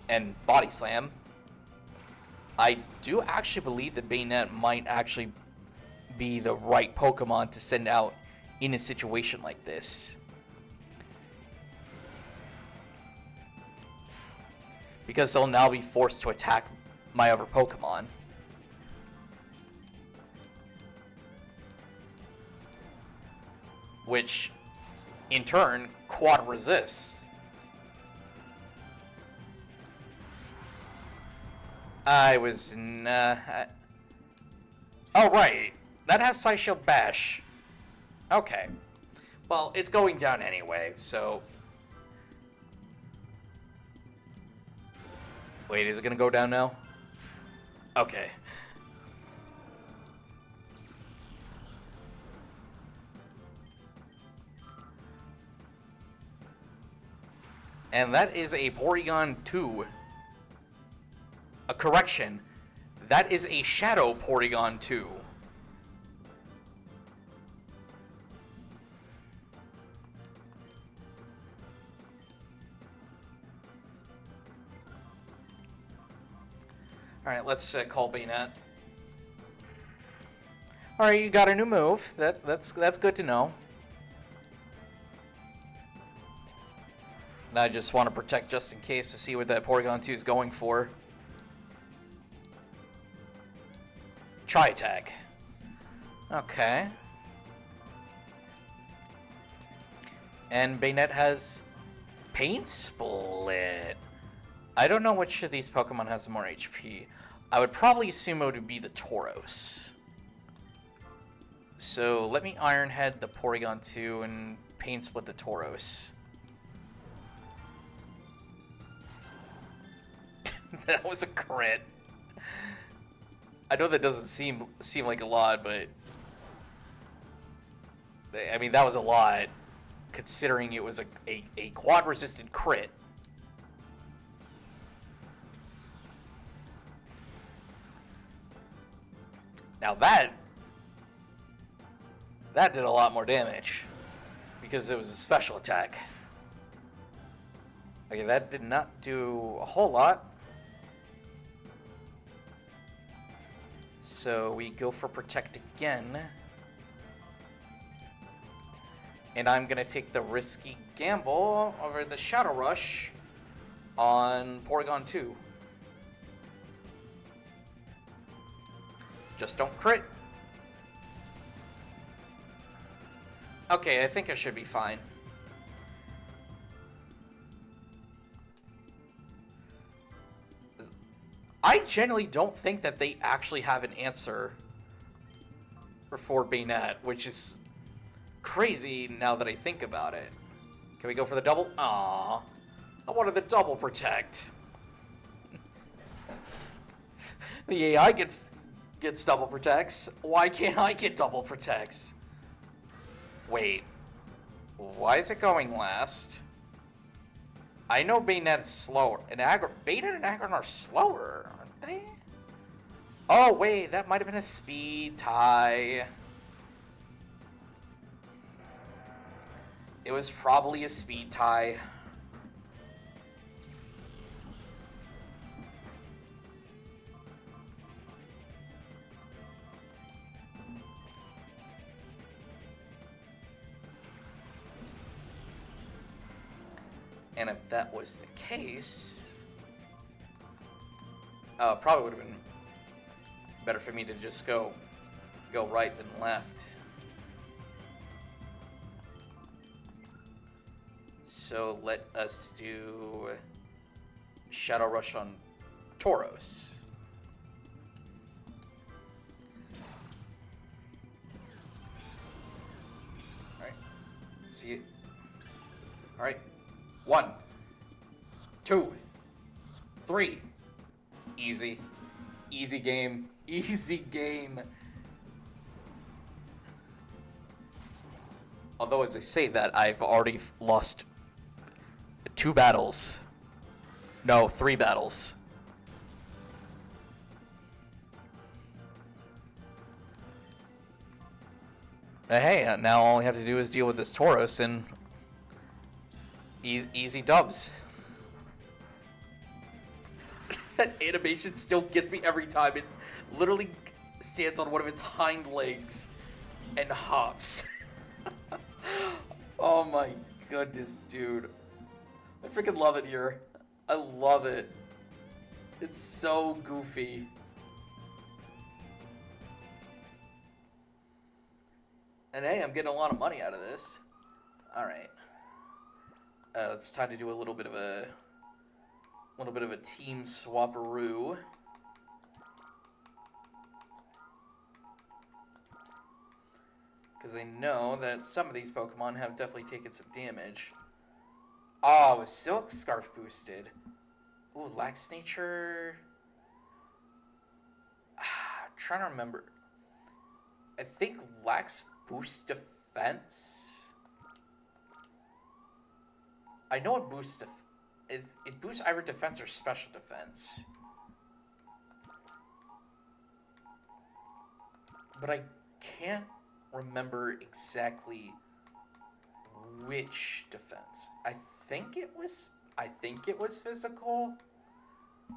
[SPEAKER 1] and body slam, I do actually believe that Bayonet might actually be the right Pokemon to send out in a situation like this. Because they'll now be forced to attack my other Pokemon. Which, in turn, quad resists. Oh, right. That has Psyshield Bash. Okay. Well, it's going down anyway, so... Wait, is it gonna go down now? Okay. And that is a Porygon 2. A correction. That is a Shadow Porygon 2. Alright, let's call Bayonet. All right, you got a new move. That's good to know. And I just want to protect just in case to see what that Porygon 2 is going for. Try attack. Okay. And Bayonet has Pain Split. I don't know which of these Pokemon has more HP. I would probably assume it would be the Tauros. So let me Iron Head the Porygon 2 and Pain Split the Tauros. That was a crit. I know that doesn't seem like a lot, but I mean that was a lot considering it was a quad resistant crit. Now that did a lot more damage because it was a special attack. Okay, that did not do a whole lot. So we go for Protect again. And I'm going to take the risky gamble over the Shadow Rush on Porygon 2. Just don't crit. Okay, I think I should be fine. I generally don't think that they actually have an answer for Bayonet, which is crazy now that I think about it. Can we go for the double? Aww. I wanted the double protect. The AI gets double protects. Why can't I get double protects? Wait. Why is it going last? I know Bayonet is slower. Bayonet and Aggron are slower, aren't they? Oh, wait. That might have been a speed tie. It was probably a speed tie. And if that was the case, probably would have been better for me to just go right than left. So let us do Shadow Rush on Tauros. Alright. See it. Alright. 1, 2, 3. Easy. Easy game. Easy game. Although, as I say that, I've already lost 2 battles. No, 3 battles. But hey, now all I have to do is deal with this Tauros and easy dubs. That animation still gets me every time. It literally stands on one of its hind legs and hops. Oh my goodness, dude. I freaking love it here. I love it. It's so goofy. And hey, I'm getting a lot of money out of this. Alright. It's time to do a little bit of a team swapperoo. Because I know that some of these Pokemon have definitely taken some damage. Oh, was Silk Scarf boosted? Ooh, Lax Nature. Trying to remember. I think Lax boosts defense. I know it boosts it boosts either defense or special defense. But I can't remember exactly which defense. I think it was physical.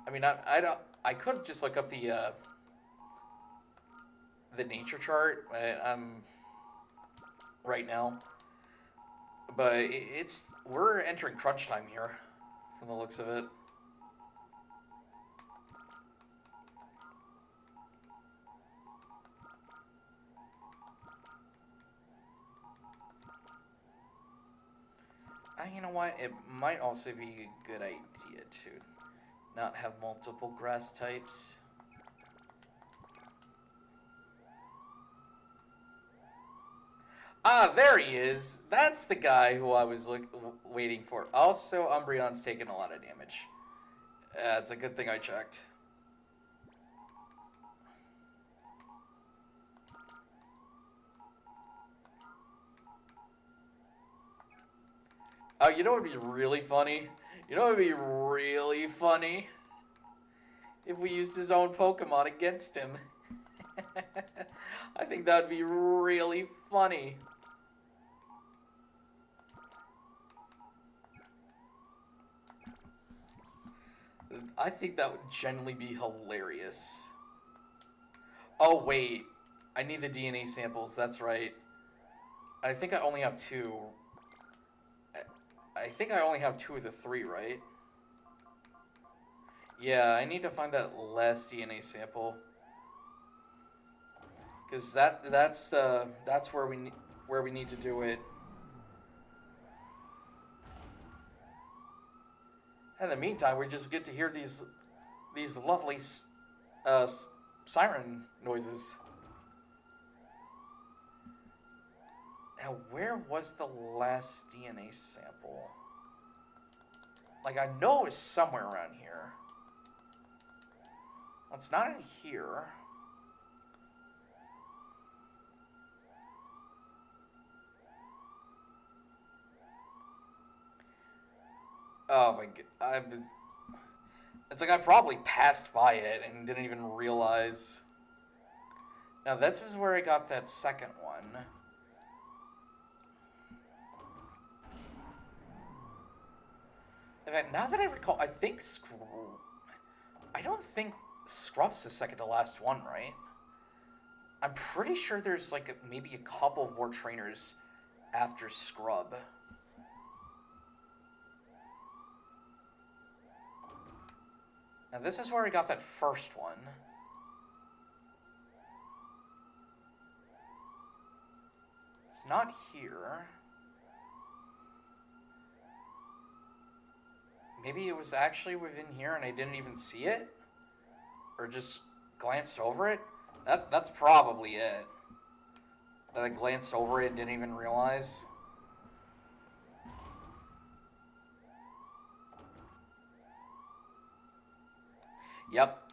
[SPEAKER 1] I mean, I could just look up the the nature chart right now, but we're entering crunch time here, from the looks of it. You know what? It might also be a good idea to not have multiple grass types. Ah, there he is. That's the guy who I was waiting for. Also, Umbreon's taken a lot of damage. It's a good thing I checked. Oh, you know what would be really funny? You know what would be really funny? If we used his own Pokemon against him. I think that would be really funny. I think that would genuinely be hilarious. Oh, wait. I need the DNA samples, that's right. I think I only have 2. I think I only have 2 of the 3, right? Yeah, I need to find that last DNA sample. Because that's where we need to do it. In the meantime, we just get to hear these lovely siren noises. Now, where was the last DNA sample? Like, I know it was somewhere around here. Well, it's not in here. Oh my god. It's like I probably passed by it and didn't even realize. Now, this is where I got that second one. And now that I recall, I think I don't think Scrub's the second to last one, right? I'm pretty sure there's like maybe a couple more trainers after Scrub. Now this is where I got that first one. It's not here. Maybe it was actually within here and I didn't even see it? Or just glanced over it? That's probably it. That I glanced over it and didn't even realize. Yep.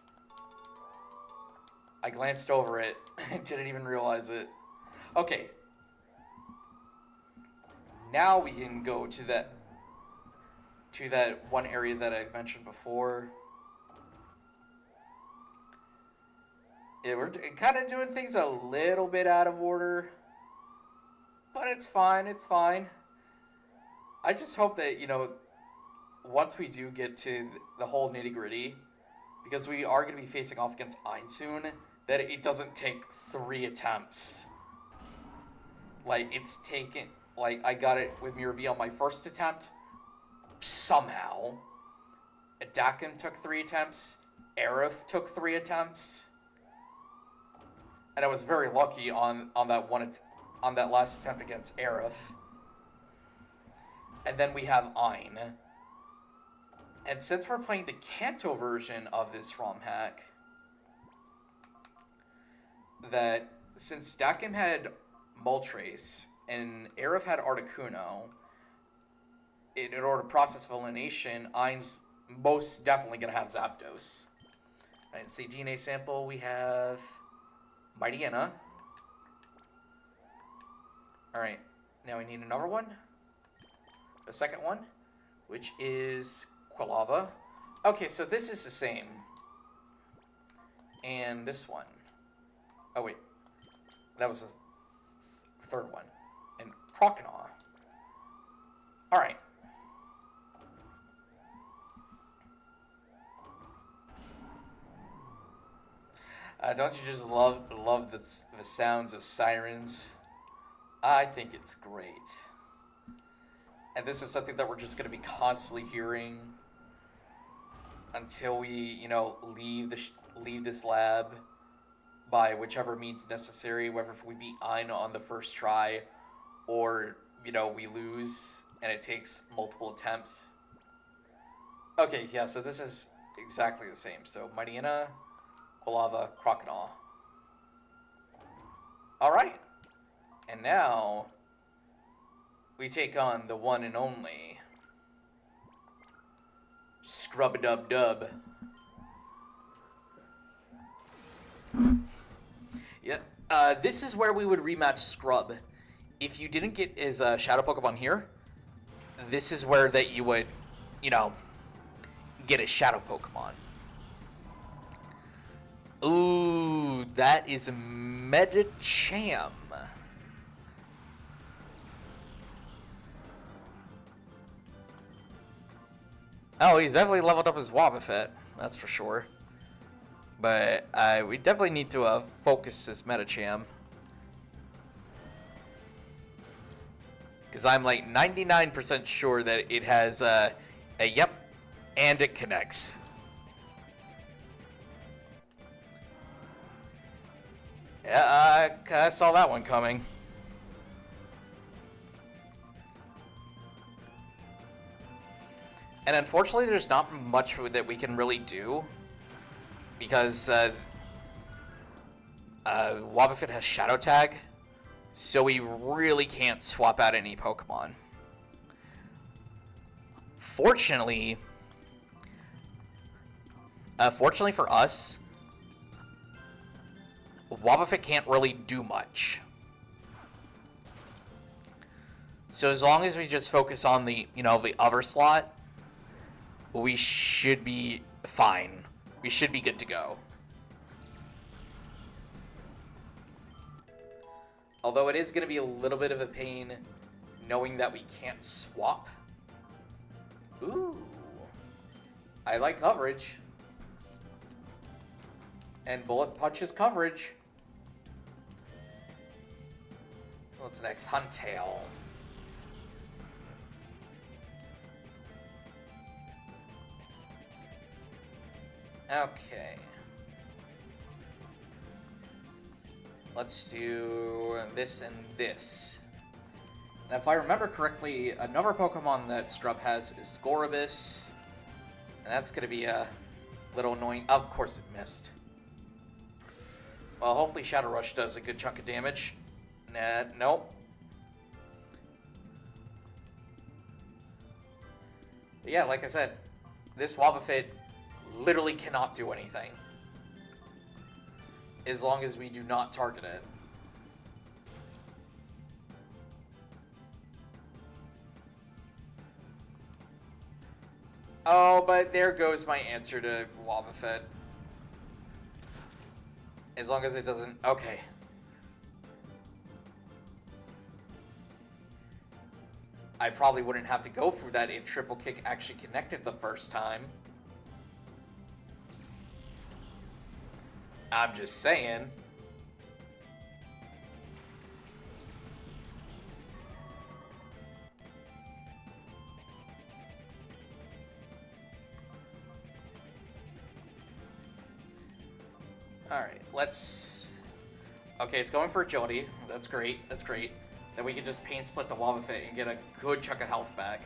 [SPEAKER 1] I glanced over it and didn't even realize it. Okay. Now we can go to that one area that I've mentioned before. Yeah, we're kind of doing things a little bit out of order. But it's fine, it's fine. I just hope that, once we do get to the whole nitty-gritty, because we are going to be facing off against Ein soon, that it doesn't take 3 attempts. Like, it's taken... Like, I got it with Mirabee on my first attempt. Somehow. Dakin took 3 attempts. Aerith took 3 attempts. And I was very lucky on that last attempt against Aerith. And then we have Ein. And since we're playing the Kanto version of this ROM hack, that since Dakin had Moltres and Aerith had Articuno, in order to process elimination, Ein's most definitely going to have Zapdos. Alright, let's see, DNA sample, we have Mightyena. Alright, now we need another one. The second one, which is Quilava. Okay, so this is the same. And this one. Oh, wait. That was the third one. And Croconaw. Alright. Don't you just love the sounds of sirens? I think it's great. And this is something that we're just going to be constantly hearing until we, leave this lab by whichever means necessary, whether we beat Ein on the first try or, we lose and it takes multiple attempts. Okay, yeah, so this is exactly the same. So, Mightyena, Quilava, Croconaw. Alright. And now, we take on the one and only Scrub-a-dub-dub. Yeah, this is where we would rematch Scrub. If you didn't get his Shadow Pokemon here, this is where that you would, get a Shadow Pokemon. Ooh, that is Medicham. Oh, he's definitely leveled up his Wobbuffet, that's for sure. But we definitely need to focus this Medicham. Because I'm like 99% sure that it has a yep, and it connects. Yeah, I saw that one coming. And unfortunately, there's not much that we can really do. Because Wobbuffet has Shadow Tag. So we really can't swap out any Pokemon. Fortunately for us, Wobbuffet can't really do much. So as long as we just focus on the, the other slot, we should be fine. We should be good to go. Although it is going to be a little bit of a pain knowing that we can't swap. Ooh. I like coverage. And Bullet Punch is coverage. What's next? Huntail. Okay. Let's do this and this. Now, if I remember correctly, another Pokemon that Scrub has is Scorobus. And that's going to be a little annoying. Of course it missed. Well, hopefully Shadow Rush does a good chunk of damage. Nah, nope. But yeah, like I said, this Wobbuffet literally cannot do anything. As long as we do not target it. Oh, but there goes my answer to Wobbuffet. As long as it doesn't... Okay. I probably wouldn't have to go through that if Triple Kick actually connected the first time. I'm just saying. Alright, let's... Okay, it's going for agility. That's great. That's great. Then we can just pain split the Wobbuffet and get a good chunk of health back.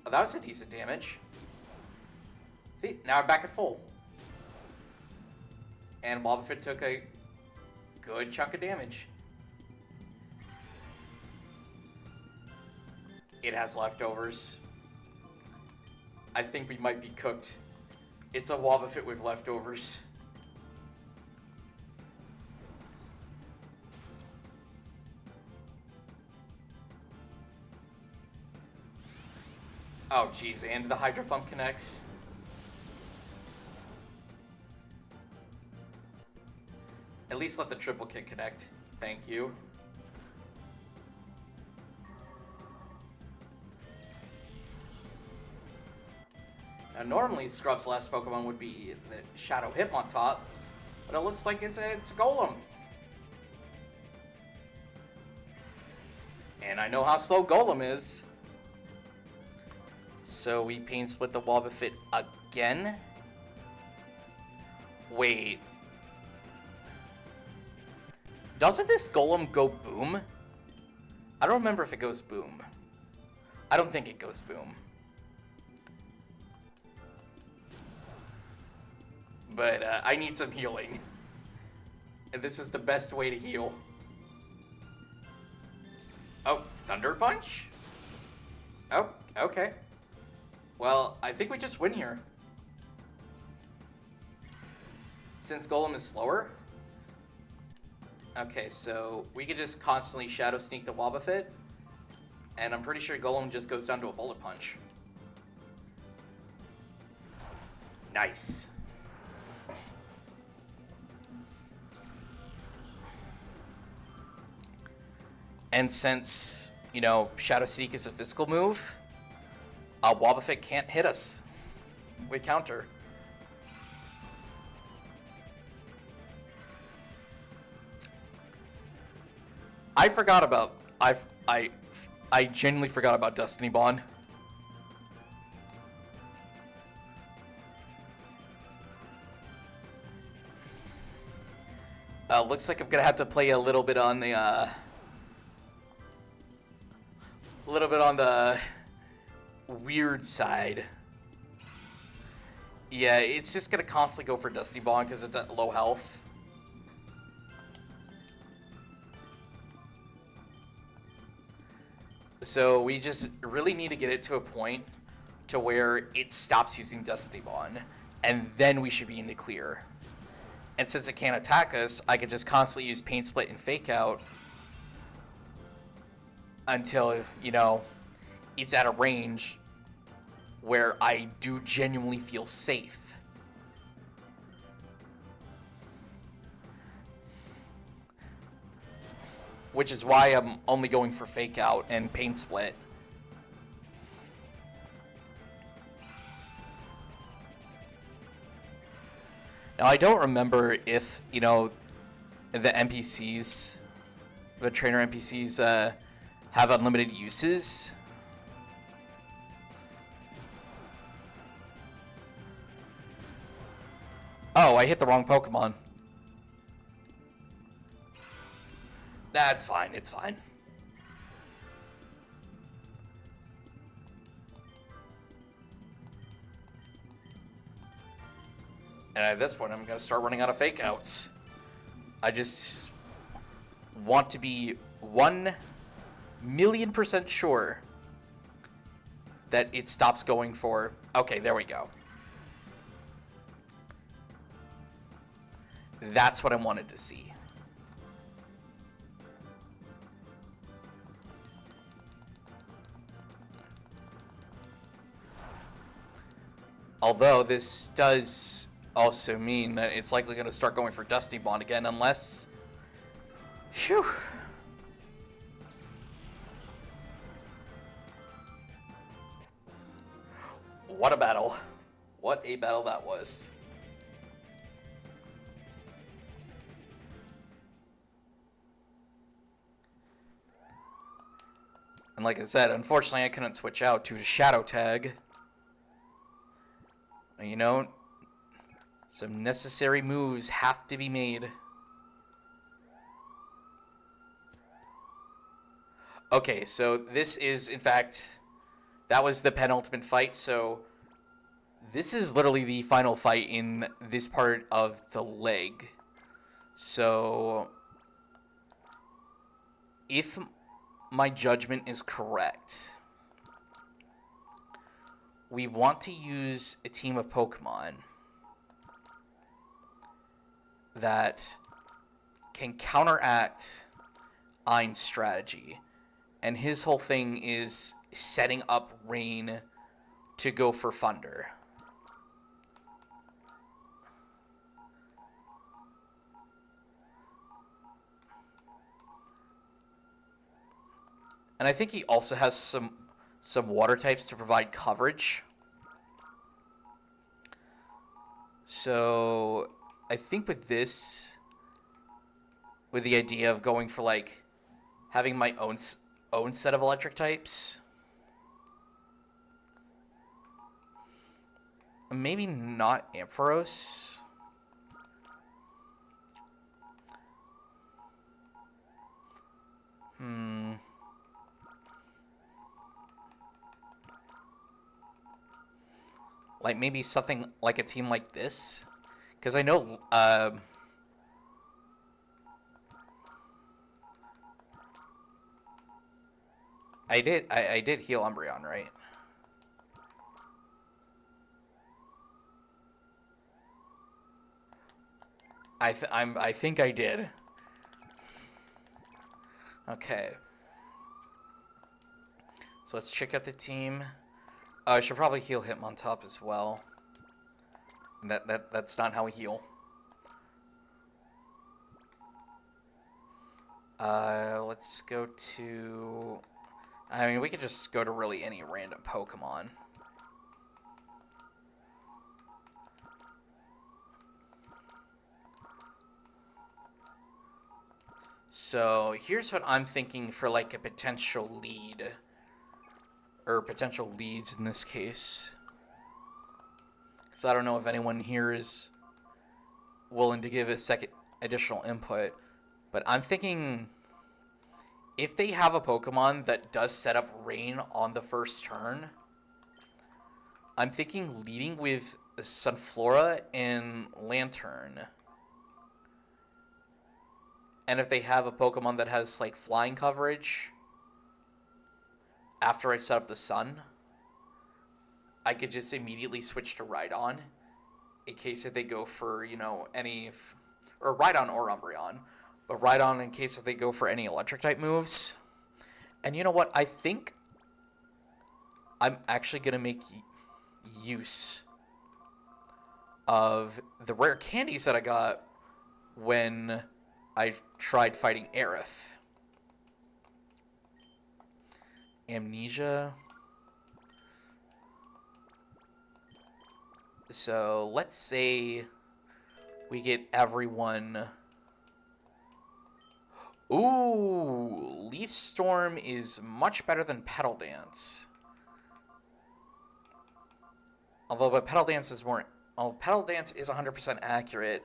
[SPEAKER 1] Oh, that was a decent damage. See, now I'm back at full. And Wobbuffet took a good chunk of damage. It has leftovers. I think we might be cooked. It's a Wobbuffet with leftovers. Oh, jeez, and the Hydro Pump connects. At least let the Triple Kick connect. Thank you. Normally, Scrub's last Pokemon would be the Shadow Hitmontop, but it looks like it's Golem. And I know how slow Golem is. So we Pain Split the Wobbuffet again. Wait. Doesn't this Golem go boom? I don't remember if it goes boom. I don't think it goes boom. But I need some healing. And this is the best way to heal. Oh, Thunder Punch? Oh, okay. Well, I think we just win here. Since Golem is slower. Okay, so we could just constantly Shadow Sneak the Wobbuffet. And I'm pretty sure Golem just goes down to a Bullet Punch. Nice. And since, you know, Shadow Sneak is a physical move, Wobbuffet can't hit us with counter. I forgot about I genuinely forgot about Destiny Bond. Looks like I'm gonna have to play a little bit on the weird side. Yeah, it's just gonna constantly go for Dusty Bond because it's at low health. So we just really need to get it to a point to where it stops using Dusty Bond, and then we should be in the clear. And since it can't attack us, I could just constantly use Pain Split and Fake Out until, you know, it's at a range where I do genuinely feel safe. Which is why I'm only going for Fake Out and Pain Split. Now, I don't remember if, you know, the NPCs, the trainer NPCs, have unlimited uses. Oh, I hit the wrong Pokemon. That's fine, it's fine. And at this point, I'm going to start running out of Fake Outs. I just want to be 1,000,000% sure that it stops going for... Okay, there we go. That's what I wanted to see. Although this does also mean that it's likely going to start going for Dusty Bond again, unless... Phew. What a battle. What a battle that was. And like I said, unfortunately I couldn't switch out to Shadow Tag. You know, some necessary moves have to be made. Okay, so this is, in fact, that was the penultimate fight, so this is literally the final fight in this part of the leg. So, if my judgment is correct, we want to use a team of Pokemon that can counteract Ein's strategy. And his whole thing is setting up Rain to go for Thunder. And I think he also has some water types to provide coverage. So I think with this, with the idea of going for like having my own set of electric types, maybe not Ampharos. Like maybe something like a team like this, because I know I did heal Umbreon, right? I think I did. Okay. So let's check out the team. I should probably heal Hitmontop as well. That's not how we heal. Let's go to... I mean, we could just go to really any random Pokemon. So here's what I'm thinking for like a potential lead. Or potential leads in this case. So I don't know if anyone here is willing to give a second additional input. But I'm thinking if they have a Pokemon that does set up rain on the first turn, I'm thinking leading with Sunflora and Lantern. And if they have a Pokemon that has like flying coverage after I set up the Sun, I could just immediately switch to Rhydon in case if they go for, you know, any... or Rhydon or Umbreon. But Rhydon in case if they go for any electric type moves. And you know what? I think I'm actually going to make use of the rare candies that I got when I tried fighting Aerith. Amnesia. So let's say we get everyone... Ooh, Leaf Storm is much better than Petal Dance. Although, but Petal Dance is more... Well, Petal Dance is 100% accurate,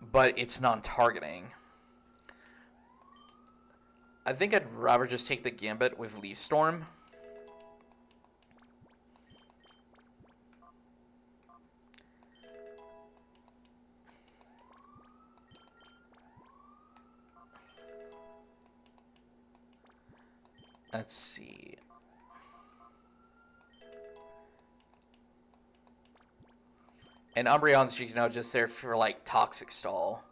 [SPEAKER 1] but it's non-targeting. I think I'd rather just take the Gambit with Leaf Storm. Let's see. And Umbreon's, you know, just there for like Toxic Stall.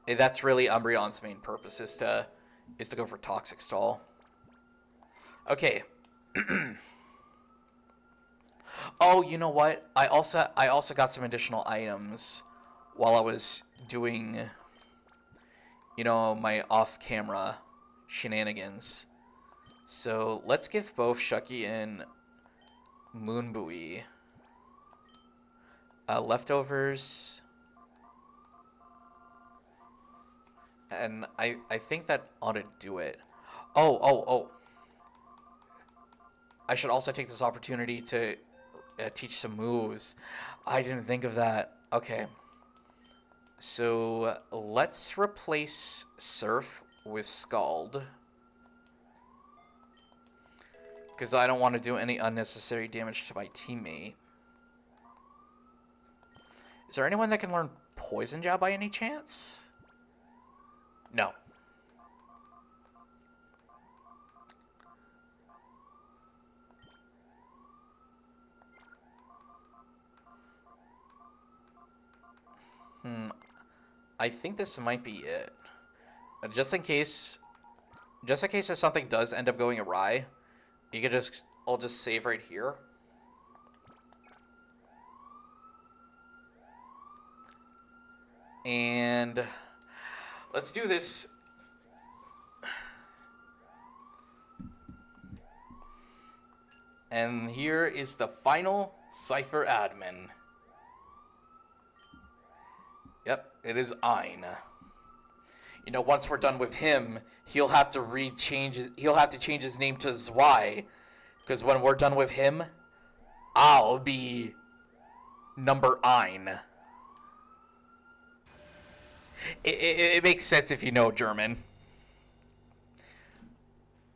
[SPEAKER 1] And that's really Umbreon's main purpose is to go for Toxic Stall. Okay. Oh, you know what? I also got some additional items while I was doing, you know, my off-camera shenanigans. So let's give both Shucky and Moonbuoy leftovers. And I think that ought to do it. Oh. I should also take this opportunity to teach some moves. I didn't think of that. Okay. So let's replace Surf with Scald. Because I don't want to do any unnecessary damage to my teammate. Is there anyone that can learn Poison Jab by any chance? No. I think this might be it. Just in case if something does end up going awry, you can I'll just save right here. And let's do this. And here is the final CIPHER admin. Yep, it is Ein. You know, once we're done with him, he'll have to change his name to Zwei, because when we're done with him, I'll be number Ein. It makes sense if you know German.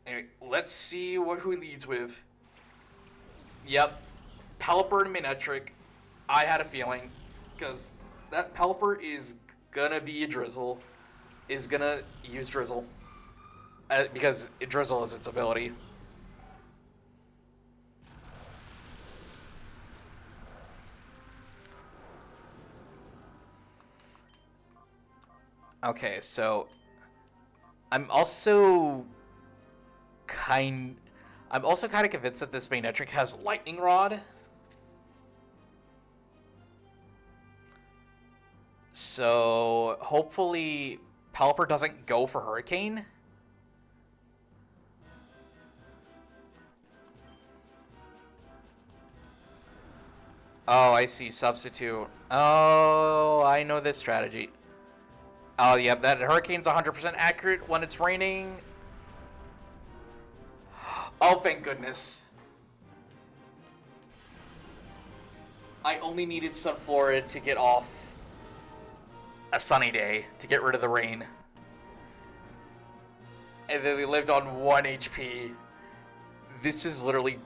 [SPEAKER 1] Anyway, let's see who he leads with. Yep, Pelipper and Manectric. I had a feeling, because that Pelipper is gonna be a Drizzle. Is gonna use Drizzle. Because Drizzle is its ability. Okay, so I'm also kind of convinced that this Manectric has Lightning Rod. So hopefully Pelipper doesn't go for Hurricane. Oh, I see. Substitute. Oh, I know this strategy. Oh, yep, that Hurricane's 100% accurate when it's raining. Oh, thank goodness. I only needed Sunflora to get off a sunny day to get rid of the rain. And then we lived on 1 HP. This is literally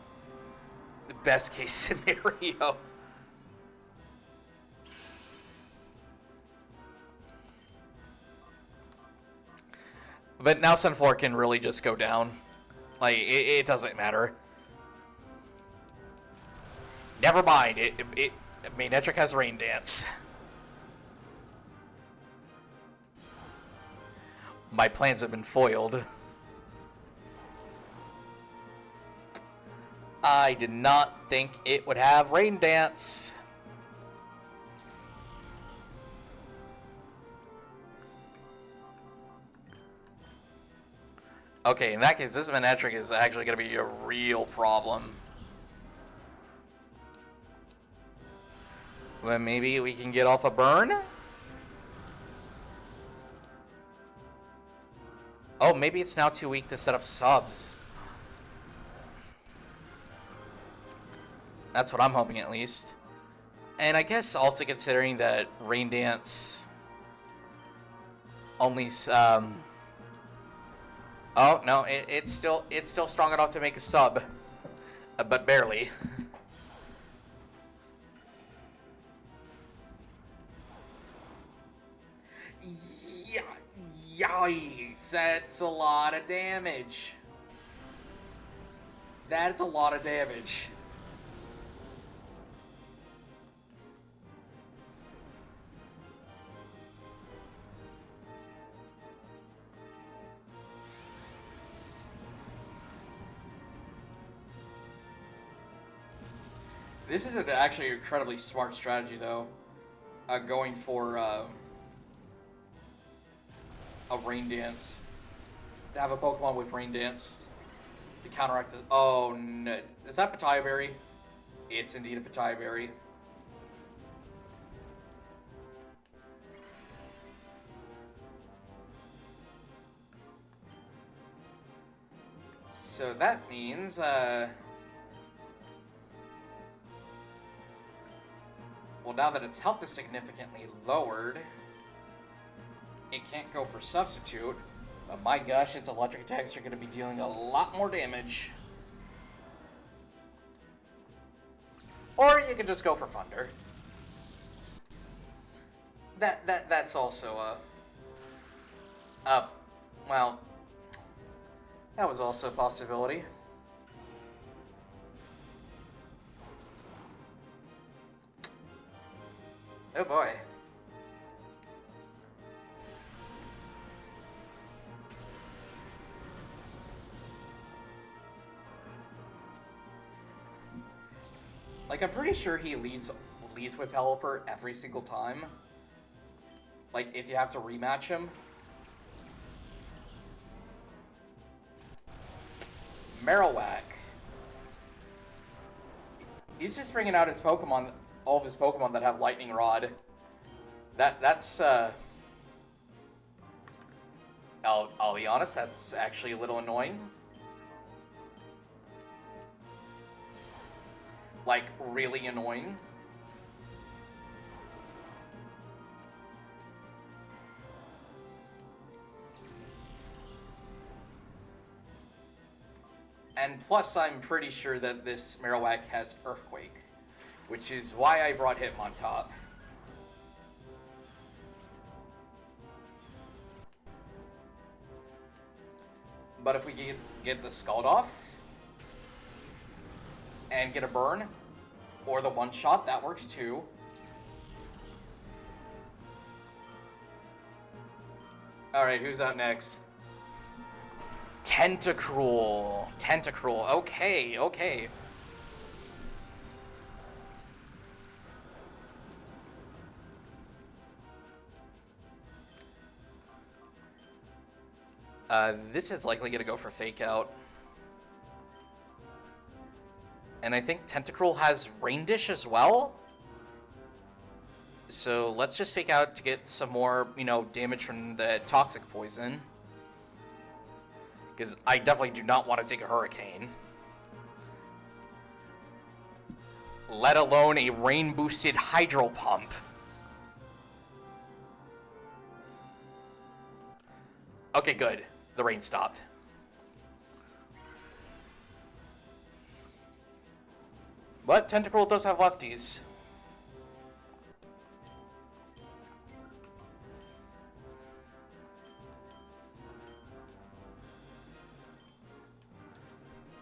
[SPEAKER 1] the best case scenario. But now Sunflora can really just go down. Like, it doesn't matter. Never mind. Manectric has Rain Dance. My plans have been foiled. I did not think it would have Rain Dance. Okay, in that case, this Manectric is actually going to be a real problem. Well, maybe we can get off a burn? Oh, maybe it's now too weak to set up subs. That's what I'm hoping, at least. And I guess also considering that Rain Dance only... Oh, no, it's still strong enough to make a sub. But barely. Yikes, that's a lot of damage. That's a lot of damage. This is actually an incredibly smart strategy, though. Going for a Rain Dance. To have a Pokemon with Rain Dance to counteract this. Oh, no. Is that Pitaya Berry? It's indeed a Pitaya Berry. So that means, well, now that its health is significantly lowered, it can't go for Substitute. But my gosh, its electric attacks are going to be dealing a lot more damage. Or you can just go for Thunder. That's also well, that was also a possibility. Oh boy. Like, I'm pretty sure he leads with Pelipper every single time. Like, if you have to rematch him. Marowak. He's just bringing out his Pokemon, all of his Pokemon that have Lightning Rod. That's I'll be honest, that's actually a little annoying. Like, really annoying. And plus, I'm pretty sure that this Marowak has Earthquake, which is why I brought Hitmontop. But if we get the Scald off and get a burn, or the one-shot, that works too. Alright, who's up next? Tentacruel. Tentacruel. Okay, okay. This is likely going to go for Fake Out. And I think Tentacruel has Rain Dish as well. So let's just Fake Out to get some more, you know, damage from the Toxic Poison. Because I definitely do not want to take a Hurricane. Let alone a rain-boosted Hydro Pump. Okay, good. The rain stopped. But Tentacruel does have lefties.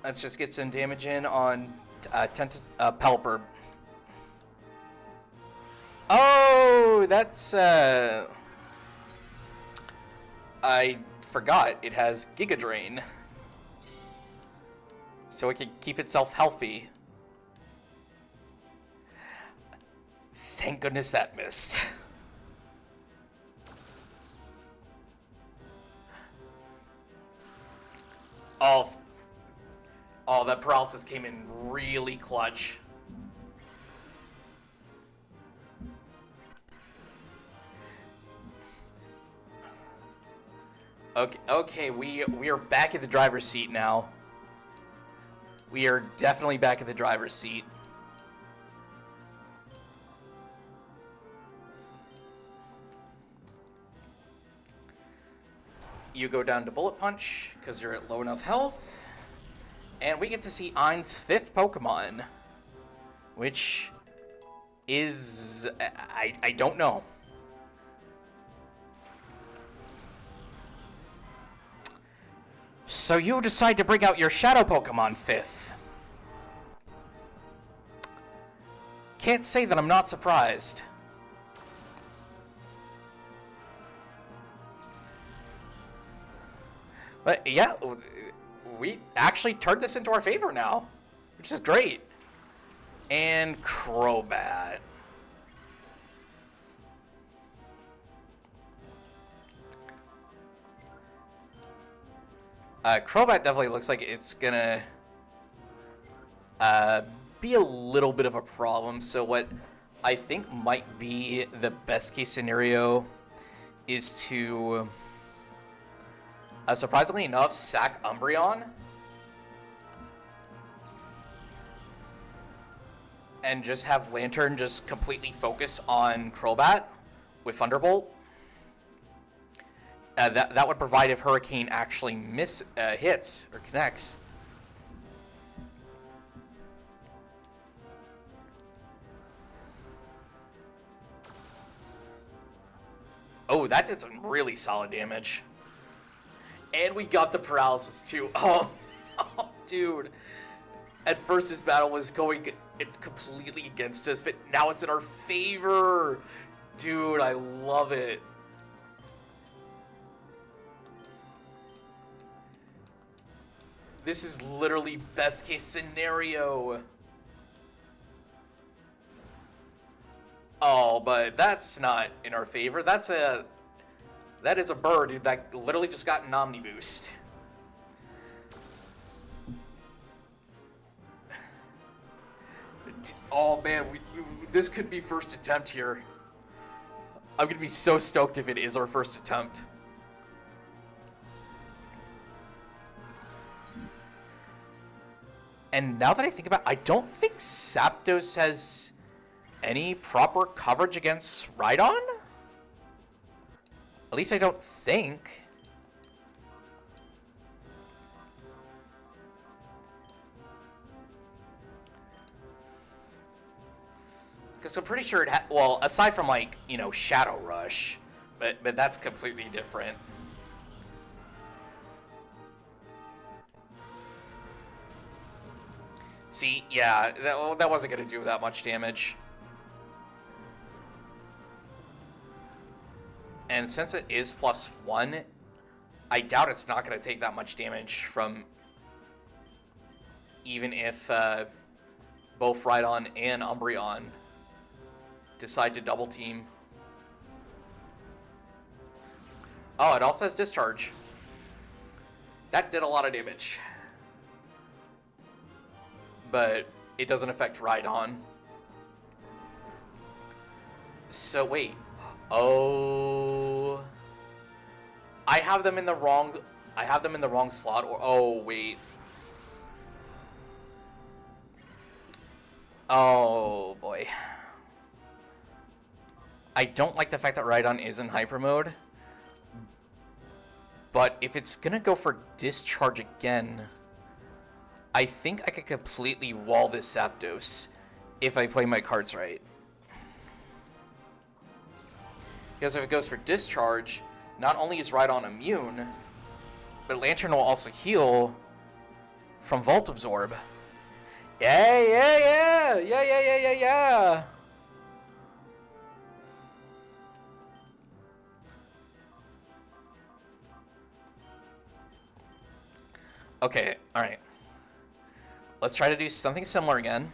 [SPEAKER 1] Let's just get some damage in on Pelipper. Oh, that's I forgot it has Giga Drain, so it can keep itself healthy. Thank goodness that missed. Oh, that paralysis came in really clutch. Okay, we are back in the driver's seat now. We are definitely back in the driver's seat. You go down to Bullet Punch because you're at low enough health. And we get to see Ein's 5th Pokemon, which is... I don't know. So you decide to bring out your Shadow Pokemon 5th. Can't say that I'm not surprised. But yeah, we actually turned this into our favor now, which is great. And Crobat. Crobat definitely looks like it's gonna be a little bit of a problem. So what I think might be the best case scenario is to, surprisingly enough, sack Umbreon and just have Lantern just completely focus on Crobat with Thunderbolt. That would provide if Hurricane actually hits or connects. Oh, that did some really solid damage. And we got the paralysis too. Oh, dude. At first this battle was going completely against us, but now it's in our favor. Dude, I love it. This is literally best case scenario. Oh, but that's not in our favor. That is a bird, dude, that literally just got an Omni Boost. Oh man, this could be first attempt here. I'm gonna be so stoked if it is our first attempt. And now that I think about it, I don't think Zapdos has any proper coverage against Rhydon? At least I don't think. Because I'm pretty sure it well, aside from, like, you know, Shadow Rush, but that's completely different. See, yeah, that wasn't going to do that much damage. And since it is +1, I doubt it's not going to take that much damage from even if both Rhydon and Umbreon decide to double team. Oh, it also has Discharge. That did a lot of damage. But it doesn't affect Rhydon. So wait. Oh, I have them in the wrong slot. Or oh wait. Oh boy. I don't like the fact that Rhydon is in hyper mode. But if it's gonna go for Discharge again, I think I could completely wall this Zapdos if I play my cards right. Because if it goes for Discharge, not only is Rhydon immune, but Lantern will also heal from Volt Absorb. Yeah. Okay, alright. Let's try to do something similar again.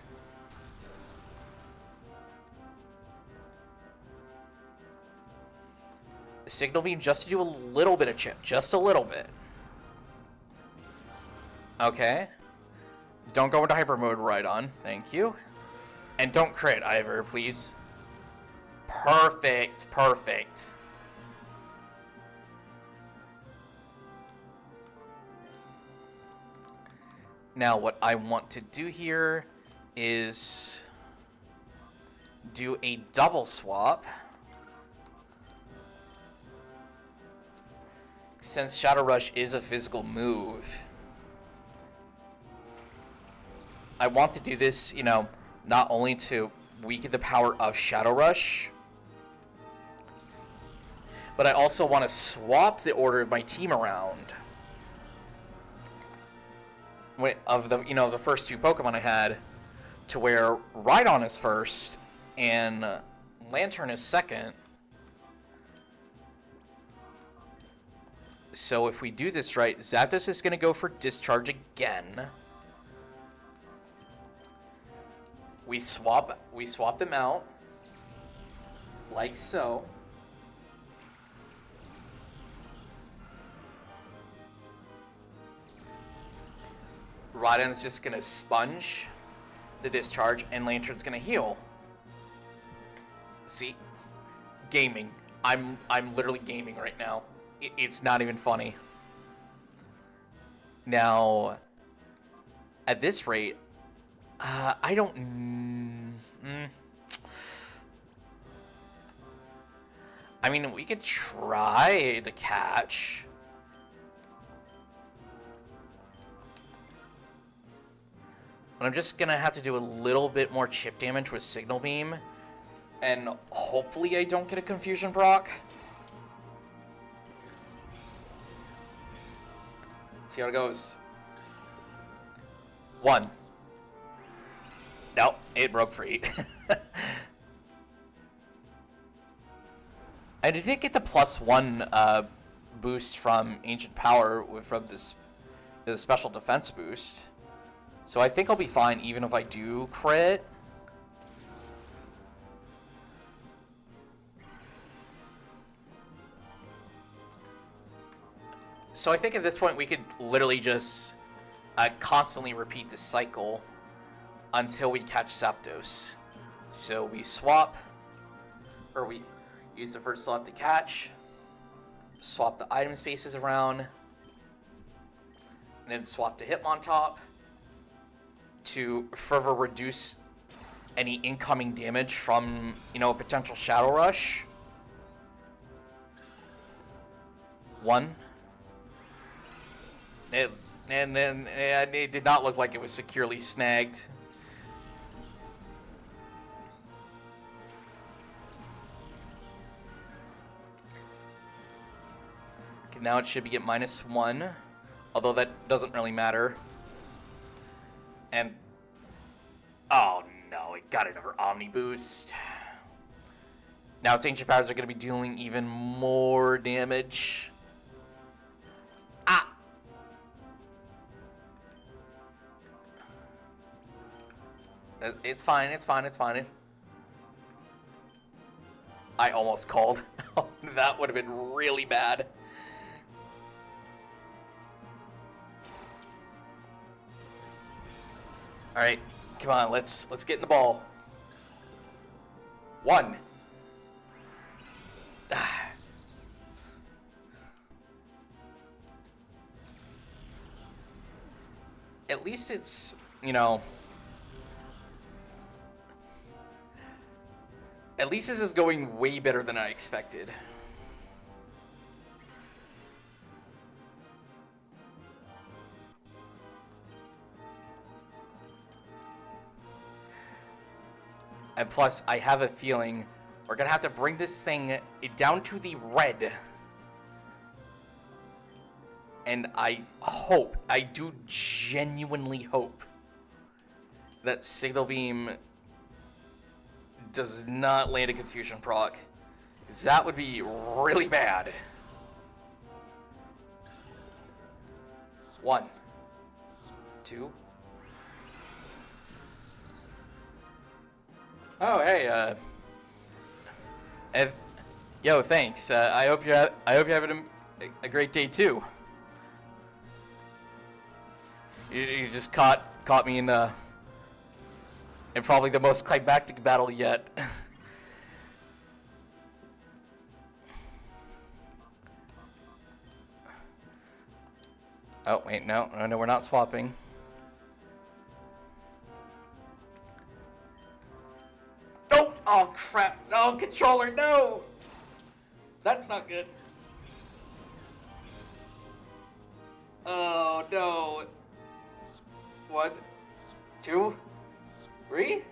[SPEAKER 1] Signal Beam just to do a little bit of chip. Just a little bit. Okay. Don't go into hyper mode, Rhydon. Thank you. And don't crit either, please. Perfect. Perfect. Now, what I want to do here is do a double swap. Since Shadow Rush is a physical move, I want to do this, you know, not only to weaken the power of Shadow Rush, but I also want to swap the order of my team around. Of the, you know, the first two Pokemon I had, to where Rhydon is first and Lantern is second. So if we do this right, Zapdos is going to go for Discharge again. We swap them out like so. Rhydon's just gonna sponge the Discharge, and Lantern's gonna heal. See, gaming. I'm literally gaming right now. It's not even funny. Now, at this rate, I don't. I mean, we could try to catch. But I'm just gonna have to do a little bit more chip damage with Signal Beam, and hopefully I don't get a Confusion proc. See how it goes. 1. Nope, it broke free. I did get the +1 boost from Ancient Power from this special defense boost. So I think I'll be fine even if I do crit. So I think at this point we could literally just constantly repeat this cycle until we catch Zapdos. So we swap, or we use the first slot to catch, swap the item spaces around, and then swap to Hitmontop to further reduce any incoming damage from, a potential Shadow Rush. 1. And then it did not look like it was securely snagged. Okay, now it should be at -1, although that doesn't really matter. And oh no, it got another Omni Boost. Now its ancient powers are going to be dealing even more damage. Ah! It's fine, it's fine, it's fine. I almost called. That would have been really bad. Alright, come on, let's get in the ball. 1. At least it's, at least this is going way better than I expected. And plus, I have a feeling we're gonna have to bring this thing down to the red. And I do genuinely hope that Signal Beam does not land a Confusion proc, because that would be really bad. 1, 2. Oh, hey, yo, thanks. I hope you're having a great day too. You just caught me in probably the most climactic battle yet. Oh wait, no, we're not swapping. Oh, oh crap! No, controller, no! That's not good. Oh no. 1, 2, 3.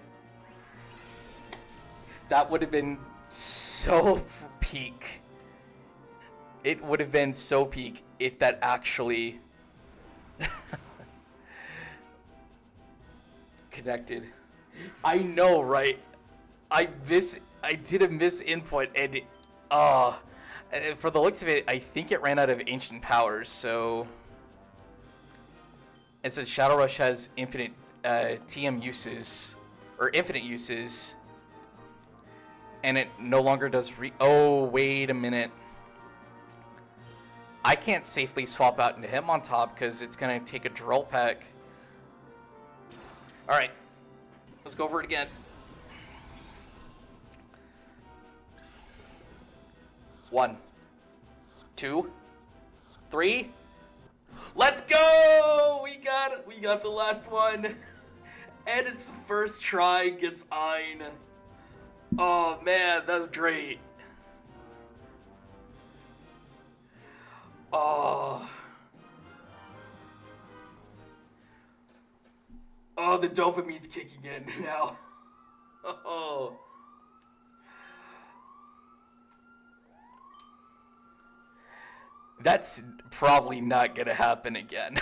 [SPEAKER 1] That would have been so peak. It would have been so peak if that actually connected. I know, right? I did a miss input, and for the looks of it, I think it ran out of ancient powers. So it said Shadow Rush has infinite TM uses, or infinite uses, and it no longer does oh, wait a minute. I can't safely swap out into Hitmontop because it's going to take a drill peck. Alright, let's go over it again. 1, 2, 3. Let's go! We got it. We got the last one. And it's the first try, gets Ein. Oh man, that's great. Oh. Oh, the dopamine's kicking in now. Oh. That's probably not gonna happen again.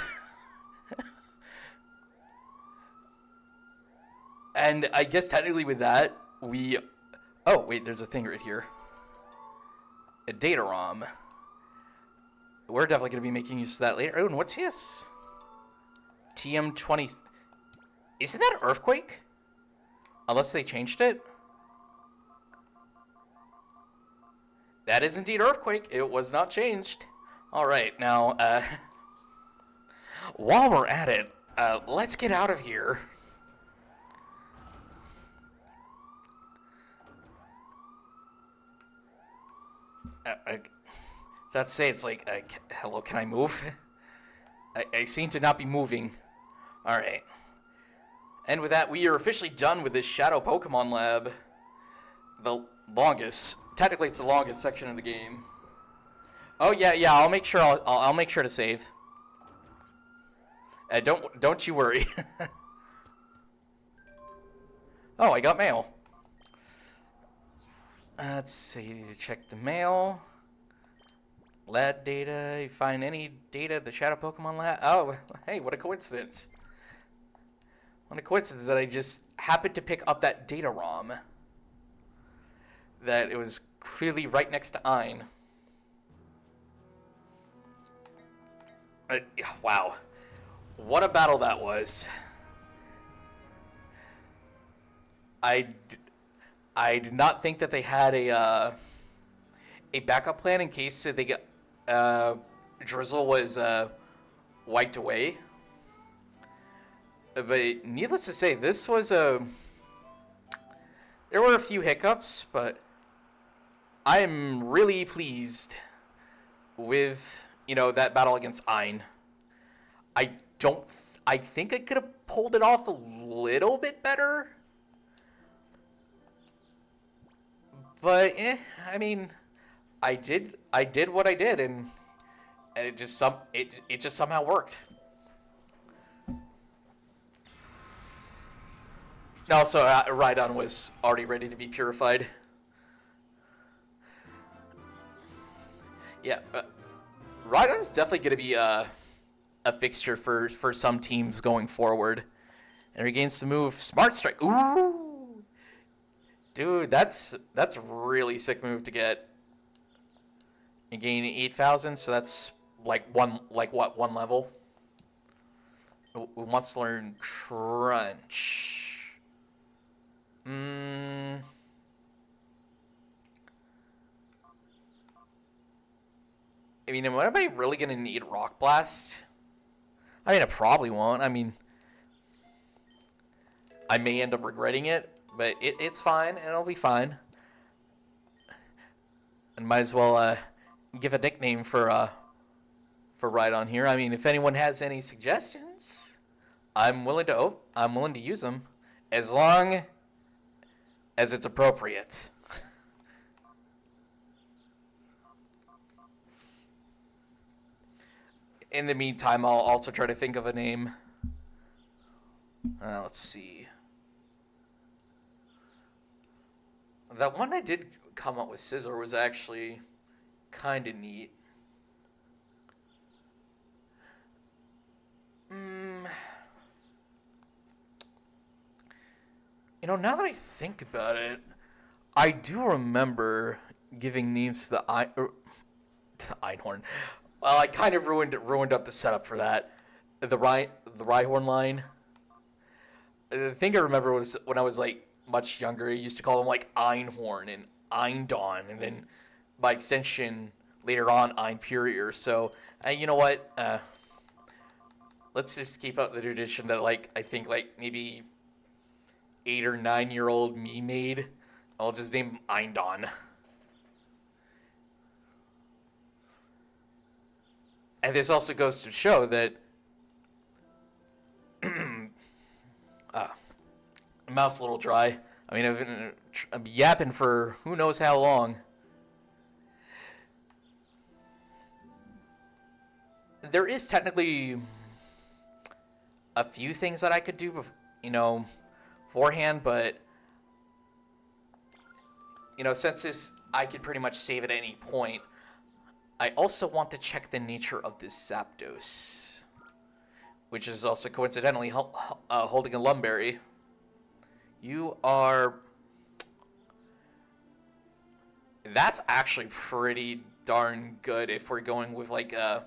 [SPEAKER 1] And I guess technically with that, oh, wait, there's a thing right here. A data ROM. We're definitely going to be making use of that later. Oh, and what's this? TM20. Isn't that Earthquake? Unless they changed it. That is indeed Earthquake. It was not changed. All right, now, while we're at it, let's get out of here. That's say it's like, hello, can I move? I seem to not be moving. Alright. And with that, we are officially done with this Shadow Pokemon Lab. The longest. Technically, it's the longest section of the game. Oh, yeah, I'll make sure I'll make sure to save. Don't you worry. Oh, I got mail. Let's see, check the mail. Lab data, you find any data the Shadow Pokemon Lab? Oh, hey, what a coincidence. What a coincidence that I just happened to pick up that data ROM. That it was clearly right next to Ein. Wow. What a battle that was. I did not think that they had a backup plan in case they got Drizzle was wiped away. But needless to say, this was there were a few hiccups, but I am really pleased with that battle against Ein. I think I could have pulled it off a little bit better. But I mean, I did what I did, and it just somehow worked. Also, Rhydon was already ready to be purified. Yeah, Rhydon's definitely going to be a fixture for some teams going forward. And regains the move Smart Strike. Ooh, dude, that's a really sick move to get. You gain 8,000, so that's one level. Who wants to learn Crunch? I mean, am I really gonna need Rock Blast? I mean, I probably won't. I mean, I may end up regretting it, but it's fine, and it'll be fine. And might as well give a nickname for Rhydon here. I mean, if anyone has any suggestions, I'm willing to use them, as long as it's appropriate. In the meantime, I'll also try to think of a name. Let's see. That one I did come up with, Scissor, was actually kind of neat. Now that I think about it, I do remember giving names to the Einhorn. Well, I kind of ruined up the setup for that. The Rhyhorn line. The thing I remember was when I was much younger, I used to call them Einhorn and Eindon, and then by extension later on Einpurier. So you know what? Let's just keep up the tradition that I think maybe 8 or 9-year-old me made. I'll just name him Eindon. And this also goes to show that mouth's a little dry. I mean, I've been yapping for who knows how long. There is technically a few things that I could do, beforehand, but since I could pretty much save at any point, I also want to check the nature of this Zapdos, which is also coincidentally holding a Lumberry. You are... That's actually pretty darn good if we're going with a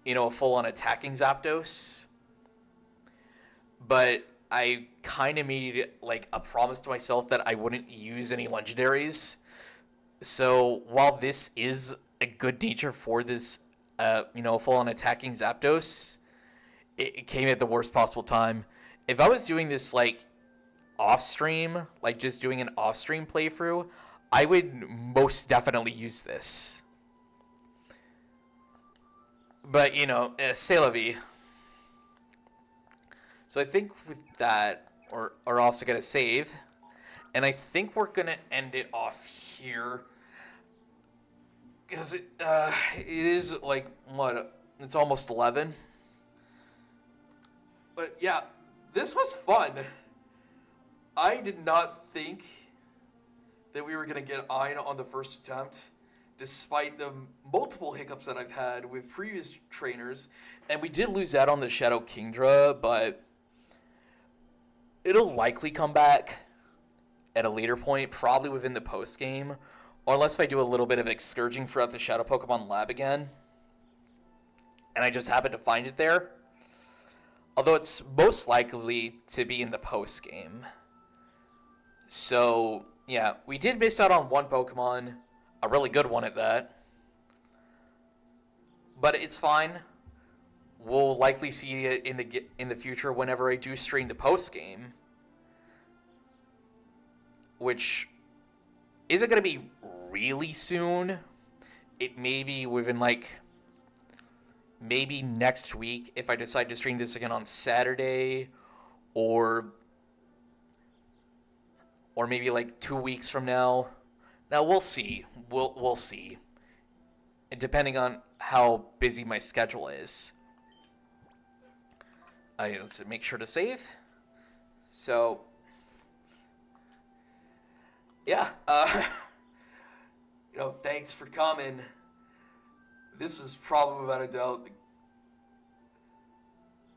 [SPEAKER 1] full-on attacking Zapdos. But I kind of made a promise to myself that I wouldn't use any legendaries. So while this is a good nature for this, full-on attacking Zapdos, it came at the worst possible time. If I was doing this off-stream, just doing an off-stream playthrough, I would most definitely use this. But, c'est la vie. So I think with that, we're also going to save. And I think we're going to end it off here. Because it is like, what? It's almost 11. But yeah, this was fun. I did not think that we were going to get Ein on the first attempt, despite the multiple hiccups that I've had with previous trainers. And we did lose out on the Shadow Kingdra, but it'll likely come back at a later point, probably within the post-game, or unless if I do a little bit of excurging throughout the Shadow Pokemon Lab again, and I just happen to find it there. Although it's most likely to be in the post-game. So, yeah, we did miss out on one Pokemon, a really good one at that. But it's fine. We'll likely see it in the future whenever I do stream the post-game. Which isn't going to be really soon. It may be within maybe next week if I decide to stream this again on Saturday, or maybe 2 weeks from now. Now we'll see. We'll see. Depending on how busy my schedule is. Let's make sure to save. So yeah, thanks for coming. This is probably, without a doubt,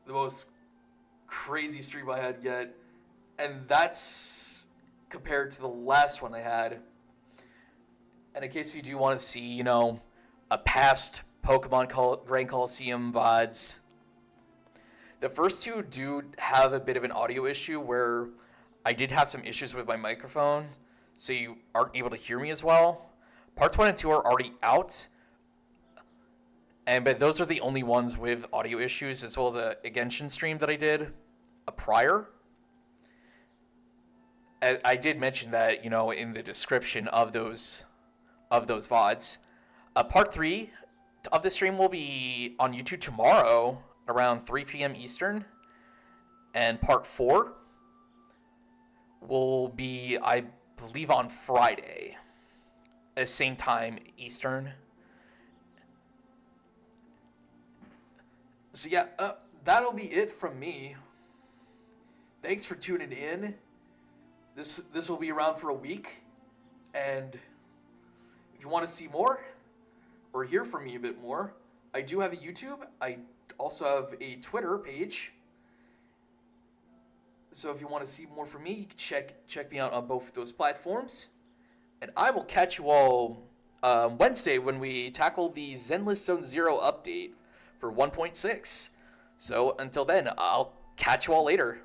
[SPEAKER 1] the most crazy stream I had yet. And that's compared to the last one I had. And in case you do want to see, a past Pokemon Grand Colosseum VODs, the first two do have a bit of an audio issue where I did have some issues with my microphone, so you aren't able to hear me as well. Parts 1 and 2 are already out. But those are the only ones with audio issues, as well as a Genshin stream that I did prior. I did mention that, in the description of those VODs. Part 3 of the stream will be on YouTube tomorrow around 3 p.m. Eastern. And part 4 will be, I believe, on Friday at the same time Eastern. So yeah, that'll be it from me. Thanks for tuning in. This will be around for a week, and if you want to see more or hear from me a bit more, I do have a YouTube. I also have a Twitter page. So if you want to see more from me, check me out on both of those platforms. And I will catch you all Wednesday when we tackle the Zenless Zone Zero update for 1.6. So until then, I'll catch you all later.